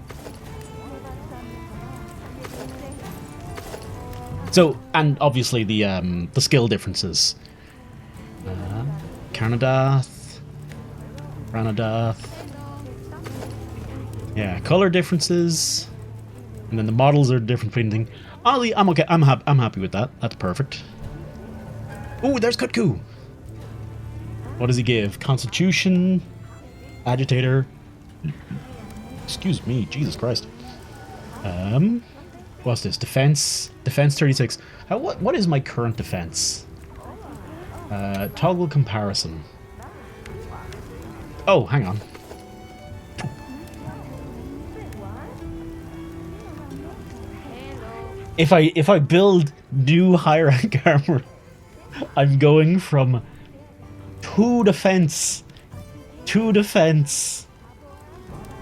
So, and obviously the skill differences. Carnadath, Ranadath. Yeah, color differences, and then the models are different between things. Ollie, I'm okay. I'm happy with that. That's perfect. Oh, there's Kutku. What does he give? Constitution, Agitator. Excuse me, Jesus Christ. What's this? Defense 36. What is my current defense? Toggle comparison. Oh, hang on. If I build new high rank armor, I'm going from 2 defense.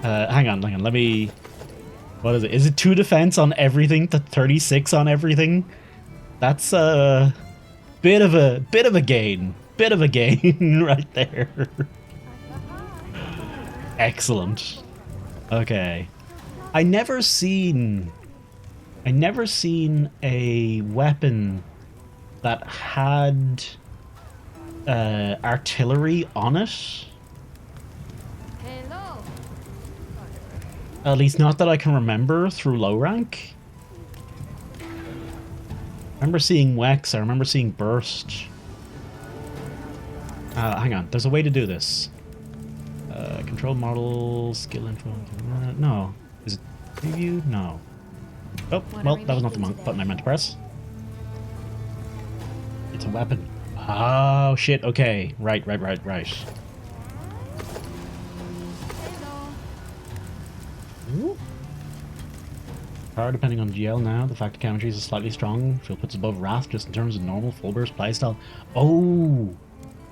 Hang on. Let me. What is it? Is it 2 defense on everything to 36 on everything? That's a bit of a gain. Bit of a gain right there. Excellent. Okay. I never seen a weapon that had artillery on it. At least not that I can remember through low rank. I remember seeing Wex, I remember seeing Burst. Hang on, there's a way to do this. Control model, skill info. No. Is it preview? No. Oh, well, that was not the button I meant to press. It's a weapon. Oh, shit, okay. Right. Ooh. Power depending on GL now. The fact that Chemistries is slightly strong. Feel puts above Wrath just in terms of normal full burst playstyle. Oh,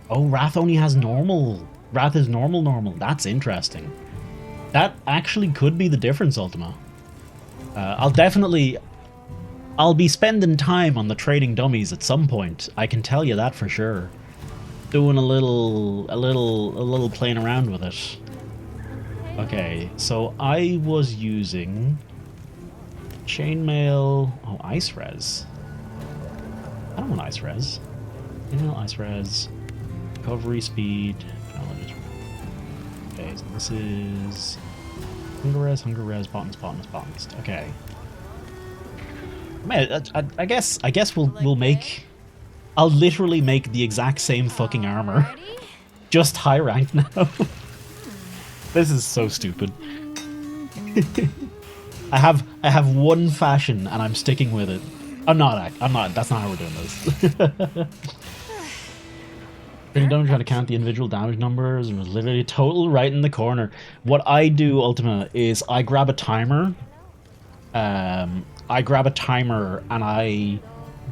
Wrath only has normal. Wrath is normal. That's interesting. That actually could be the difference, Ultima. I'll be spending time on the trading dummies at some point. I can tell you that for sure. Doing a little playing around with it. Okay, so I was using chainmail. Oh, ice res. I don't want ice res. Chainmail, ice res, recovery speed. Okay, so this is hunger res, botanist. Okay. Man, I guess we'll make. I'll literally make the exact same fucking armor, just high rank now. This is so stupid. I have one fashion and I'm sticking with it. I'm not. That's not how we're doing this. Then don't try to count the individual damage numbers. It was literally total right in the corner. What I do, Ultima, is I grab a timer. And I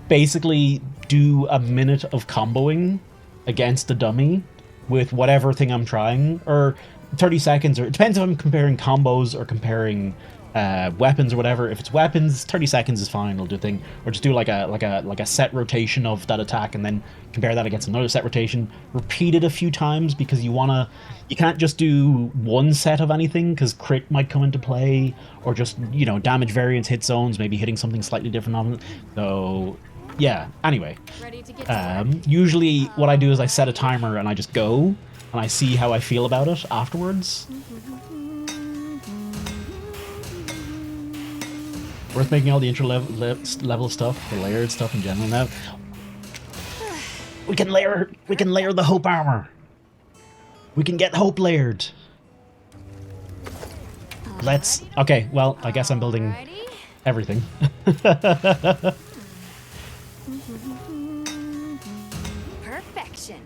basically do a minute of comboing against the dummy with whatever thing I'm trying, or 30 seconds, or it depends if I'm comparing combos or comparing weapons or whatever. If it's weapons, 30 seconds is fine. It'll do a thing, or just do like a set rotation of that attack, and then compare that against another set rotation. Repeat it a few times because you can't just do one set of anything because crit might come into play, or just damage variance, hit zones, maybe hitting something slightly different on it. So yeah. Anyway, usually what I do is I set a timer and I just go and I see how I feel about it afterwards. Worth making all the intro level stuff, the layered stuff in general now. We can layer the hope armor. We can get hope layered. Let's. Okay, well, I guess I'm building everything. Perfection.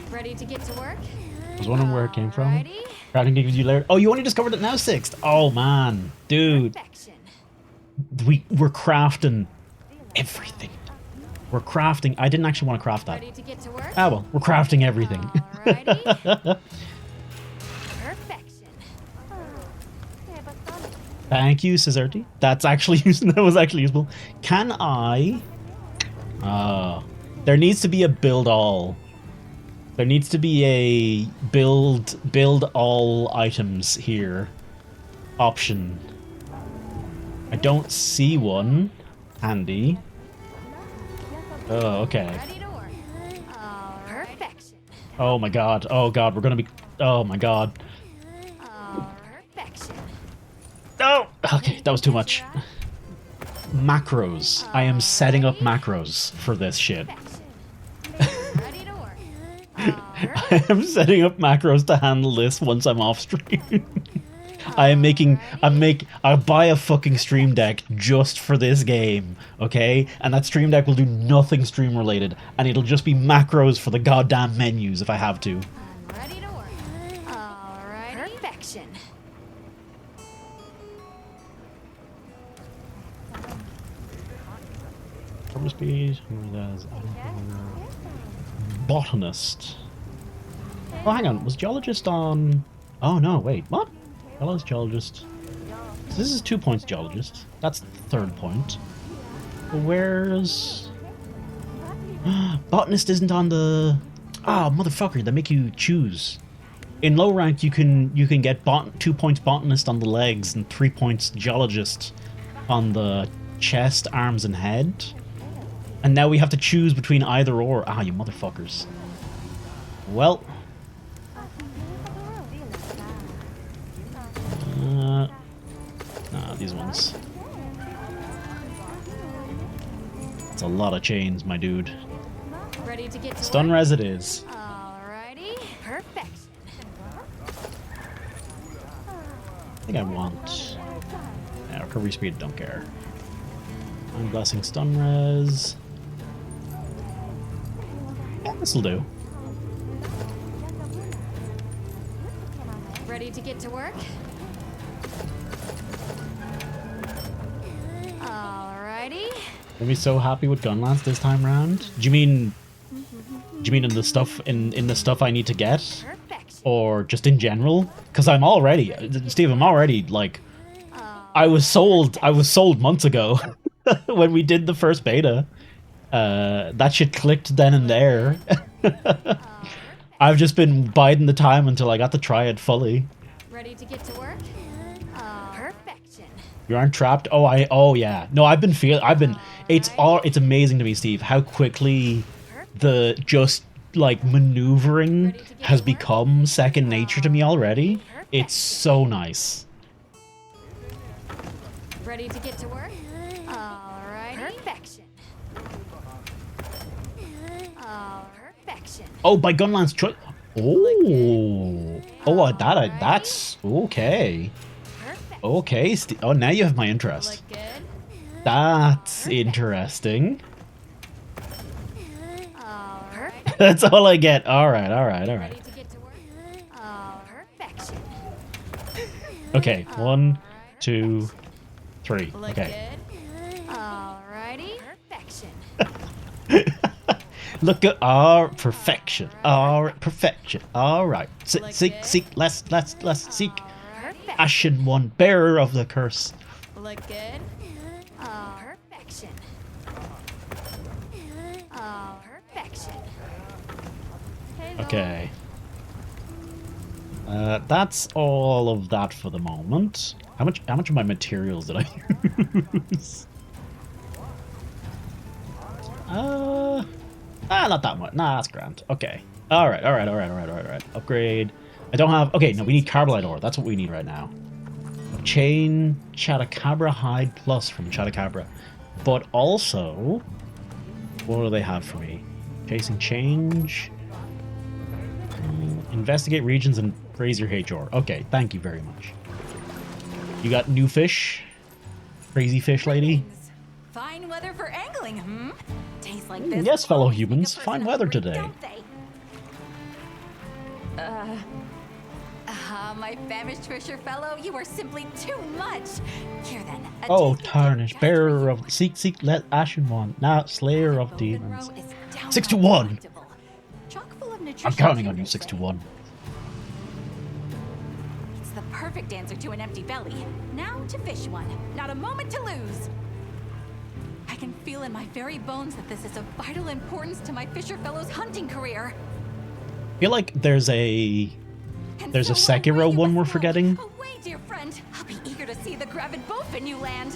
Ready to get to work? I was wondering where it came from. Crafting gives you layer. Oh, you only discovered it now, Sixth. Oh man, dude. We're crafting everything. We're crafting. I didn't actually want to craft that. Ah well, we're crafting everything. Thank you, Cesarty. That's actually that was actually useful. Can I? There needs to be a build all. There needs to be a build all items here option. I don't see one handy. Oh, okay. Oh my god. Oh god, we're gonna be. Oh my god. No! Okay, that was too much. Macros. I am setting up macros for this shit. I am setting up macros to handle this once I'm off stream. I buy a fucking stream deck just for this game, okay? And that stream deck will do nothing stream related, and it'll just be macros for the goddamn menus if I have to. Ready to work. Alright. Perfection. Cover speed. Botanist. Oh, hang on. Was geologist on? Oh no, wait. What? Hello, geologist. So this is 2 points geologist. That's the third point. But where's... Botanist isn't on the... Ah, motherfucker, they make you choose. In low rank, you can get 2 points botanist on the legs and 3 points geologist on the chest, arms, and head. And now we have to choose between either or. Ah, you motherfuckers. Well... these ones. It's a lot of chains, my dude. Ready to get to Stun work? res it is. Alrighty. Perfection. I think I want... Yeah, recovery speed, don't care. I'm blessing stun res. Yeah, this'll do. Ready to get to work? Alrighty. I'll be so happy with Gunlance this time round. Do you mean in the stuff in the stuff I need to get, or just in general? Because I'm already, Steve. I'm already like, I was sold months ago when we did the first beta. That shit clicked then and there. I've just been biding the time until I got to try it fully. Ready to get to work? Perfection. You aren't trapped? Oh yeah. No, it's amazing to me, Steve, how quickly the just like maneuvering has become second nature to me already. It's so nice. Ready to get to work? Alright. Perfection. Perfection. Oh, by Gunlance choice. Oh, that's okay. Okay, oh, now you have my interest. That's interesting. That's all I get. All right. Okay, 1, 2, 3. Okay. Alrighty. Perfection. Look at our perfection. Our perfection. All right. Seek. Let's seek. Perfect. Ashen one, bearer of the curse. Look good. Oh, perfection. Oh, perfection. Okay. That's all of that for the moment. How much of my materials did I use? Not that much. Nah, that's grand. Okay. Alright. Upgrade. I don't have... Okay, no, we need Carbolite ore. That's what we need right now. Chain Chatacabra Hide Plus from Chatacabra. But also... What do they have for me? Chasing Change. Investigate regions and raise your HR. Okay, thank you very much. You got new fish? Crazy fish lady? Fine weather for angling, hmm? Tastes like this. Yes, fellow humans. Fine weather today. My famished fisher fellow, you are simply too much. Here then. Oh, tarnish, bearer of seek, let Ashen one, now slayer of demons. 6 to 1. I'm counting on you, 6 to 1. It's the perfect answer to an empty belly. Now to fish one. Not a moment to lose. I can feel in my very bones that this is of vital importance to my fisher fellow's hunting career. I feel like there's a Sekiro one we're forgetting. Away, dear friend. I'll be eager to see the gravid bowfin you land.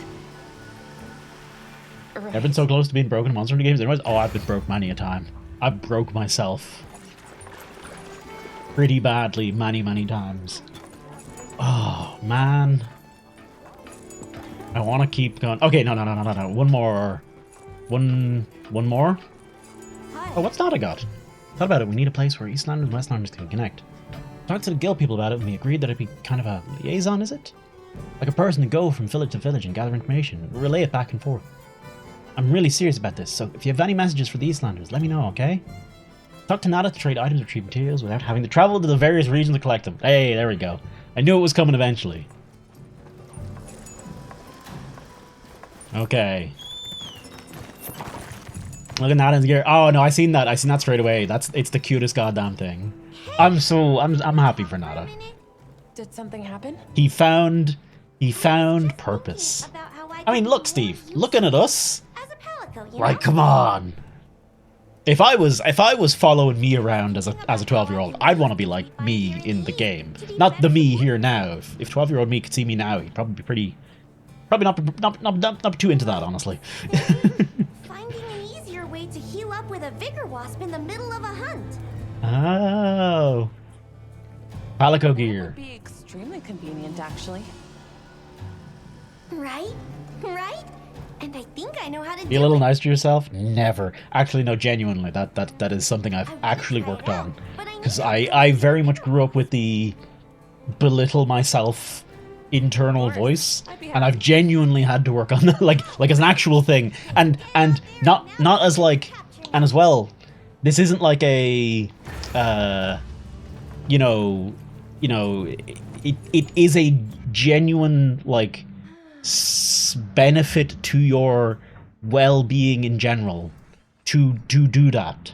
I've been so close to being broken in Monster Hunter games. Anyways, oh, I've been broke many a time. I broke myself pretty badly many times. Oh man, I want to keep going. Okay, no. One more. Oh, what's that I got? Thought about it. We need a place where Eastlanders and Westlanders can connect. Talked to the guild people about it, and we agreed that it'd be kind of a liaison, is it? Like a person to go from village to village and gather information, and relay it back and forth. I'm really serious about this, so if you have any messages for the Eastlanders, let me know, okay? Talk to Nada to trade items or retrieve materials without having to travel to the various regions to collect them. Hey, there we go. I knew it was coming eventually. Okay. Look at Nada's gear. Oh no, I seen that straight away. It's the cutest goddamn thing. I'm happy for Nada. Did something happen? He found purpose. I mean, look, Steve, looking at us. Like, come on. If I was following me around as a 12-year-old, I'd want to be like me in the game. Not the me here now. If 12-year-old me could see me now, he'd probably not too into that, honestly. Finding an easier way to heal up with a vigor wasp in the middle of a hunt. Oh. Palico gear. That would be extremely convenient, actually. Right? And I think I know how to Be a little nice to yourself? Never. Actually, no, genuinely, that is something I've actually worked on. Because I very much grew up with the belittle myself internal voice, and I've genuinely had to work on that, like as an actual thing, and not as like, and as well, this isn't like a, it is a genuine like benefit to your well-being in general to do that.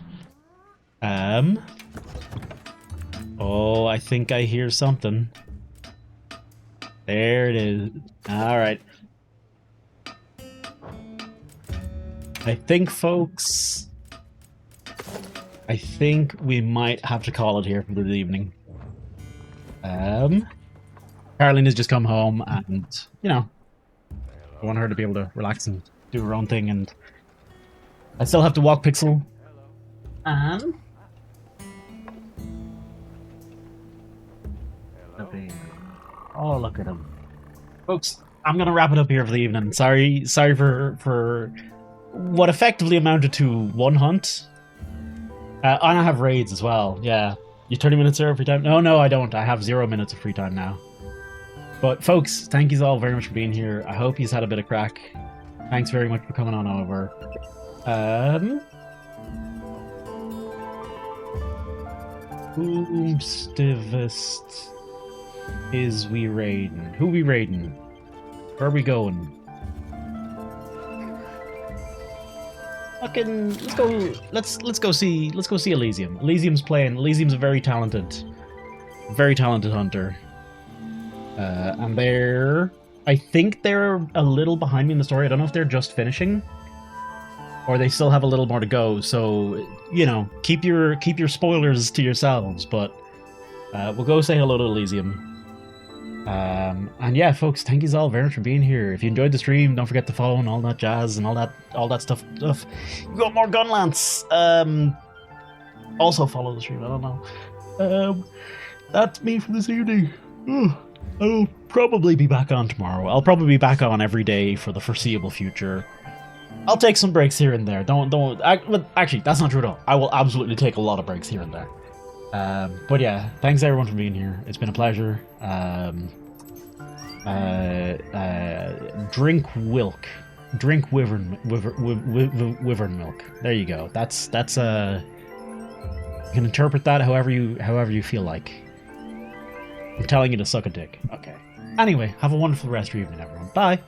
Oh, I think I hear something. There it is. All right. I think, folks, we might have to call it here for the evening. Caroline has just come home, and I want her to be able to relax and do her own thing, and I still have to walk Pixel. Oh, look at him. Folks, I'm gonna wrap it up here for the evening. Sorry for what effectively amounted to one hunt. And I have raids as well, yeah. You 30 minutes there of free time? No, I don't. I have 0 minutes of free time now. But folks, thank you all very much for being here. I hope you've had a bit of crack. Thanks very much for coming on over. Whomstivist is we raiding? Who we raiding? Where are we going? fucking let's go see Elysium. Elysium's playing. Elysium's a very talented hunter. And I think they're a little behind me in the story. I don't know if they're just finishing or they still have a little more to go. So, you know, keep your spoilers to yourselves, but we'll go say hello to Elysium. And yeah, folks, thank you all very much for being here. If you enjoyed the stream, don't forget to follow and all that jazz and all that stuff. You got more Gunlance. Also follow the stream. I don't know. That's me for this evening. I'll probably be back on tomorrow. I'll probably be back on every day for the foreseeable future. I'll take some breaks here and there. Actually, that's not true at all. I will absolutely take a lot of breaks here and there. But yeah, thanks everyone for being here. It's been a pleasure. Drink Wilk. Drink Wyvern milk. There you go. That's you can interpret that however you feel like. I'm telling you to suck a dick. Okay. Anyway, have a wonderful rest of your evening, everyone. Bye.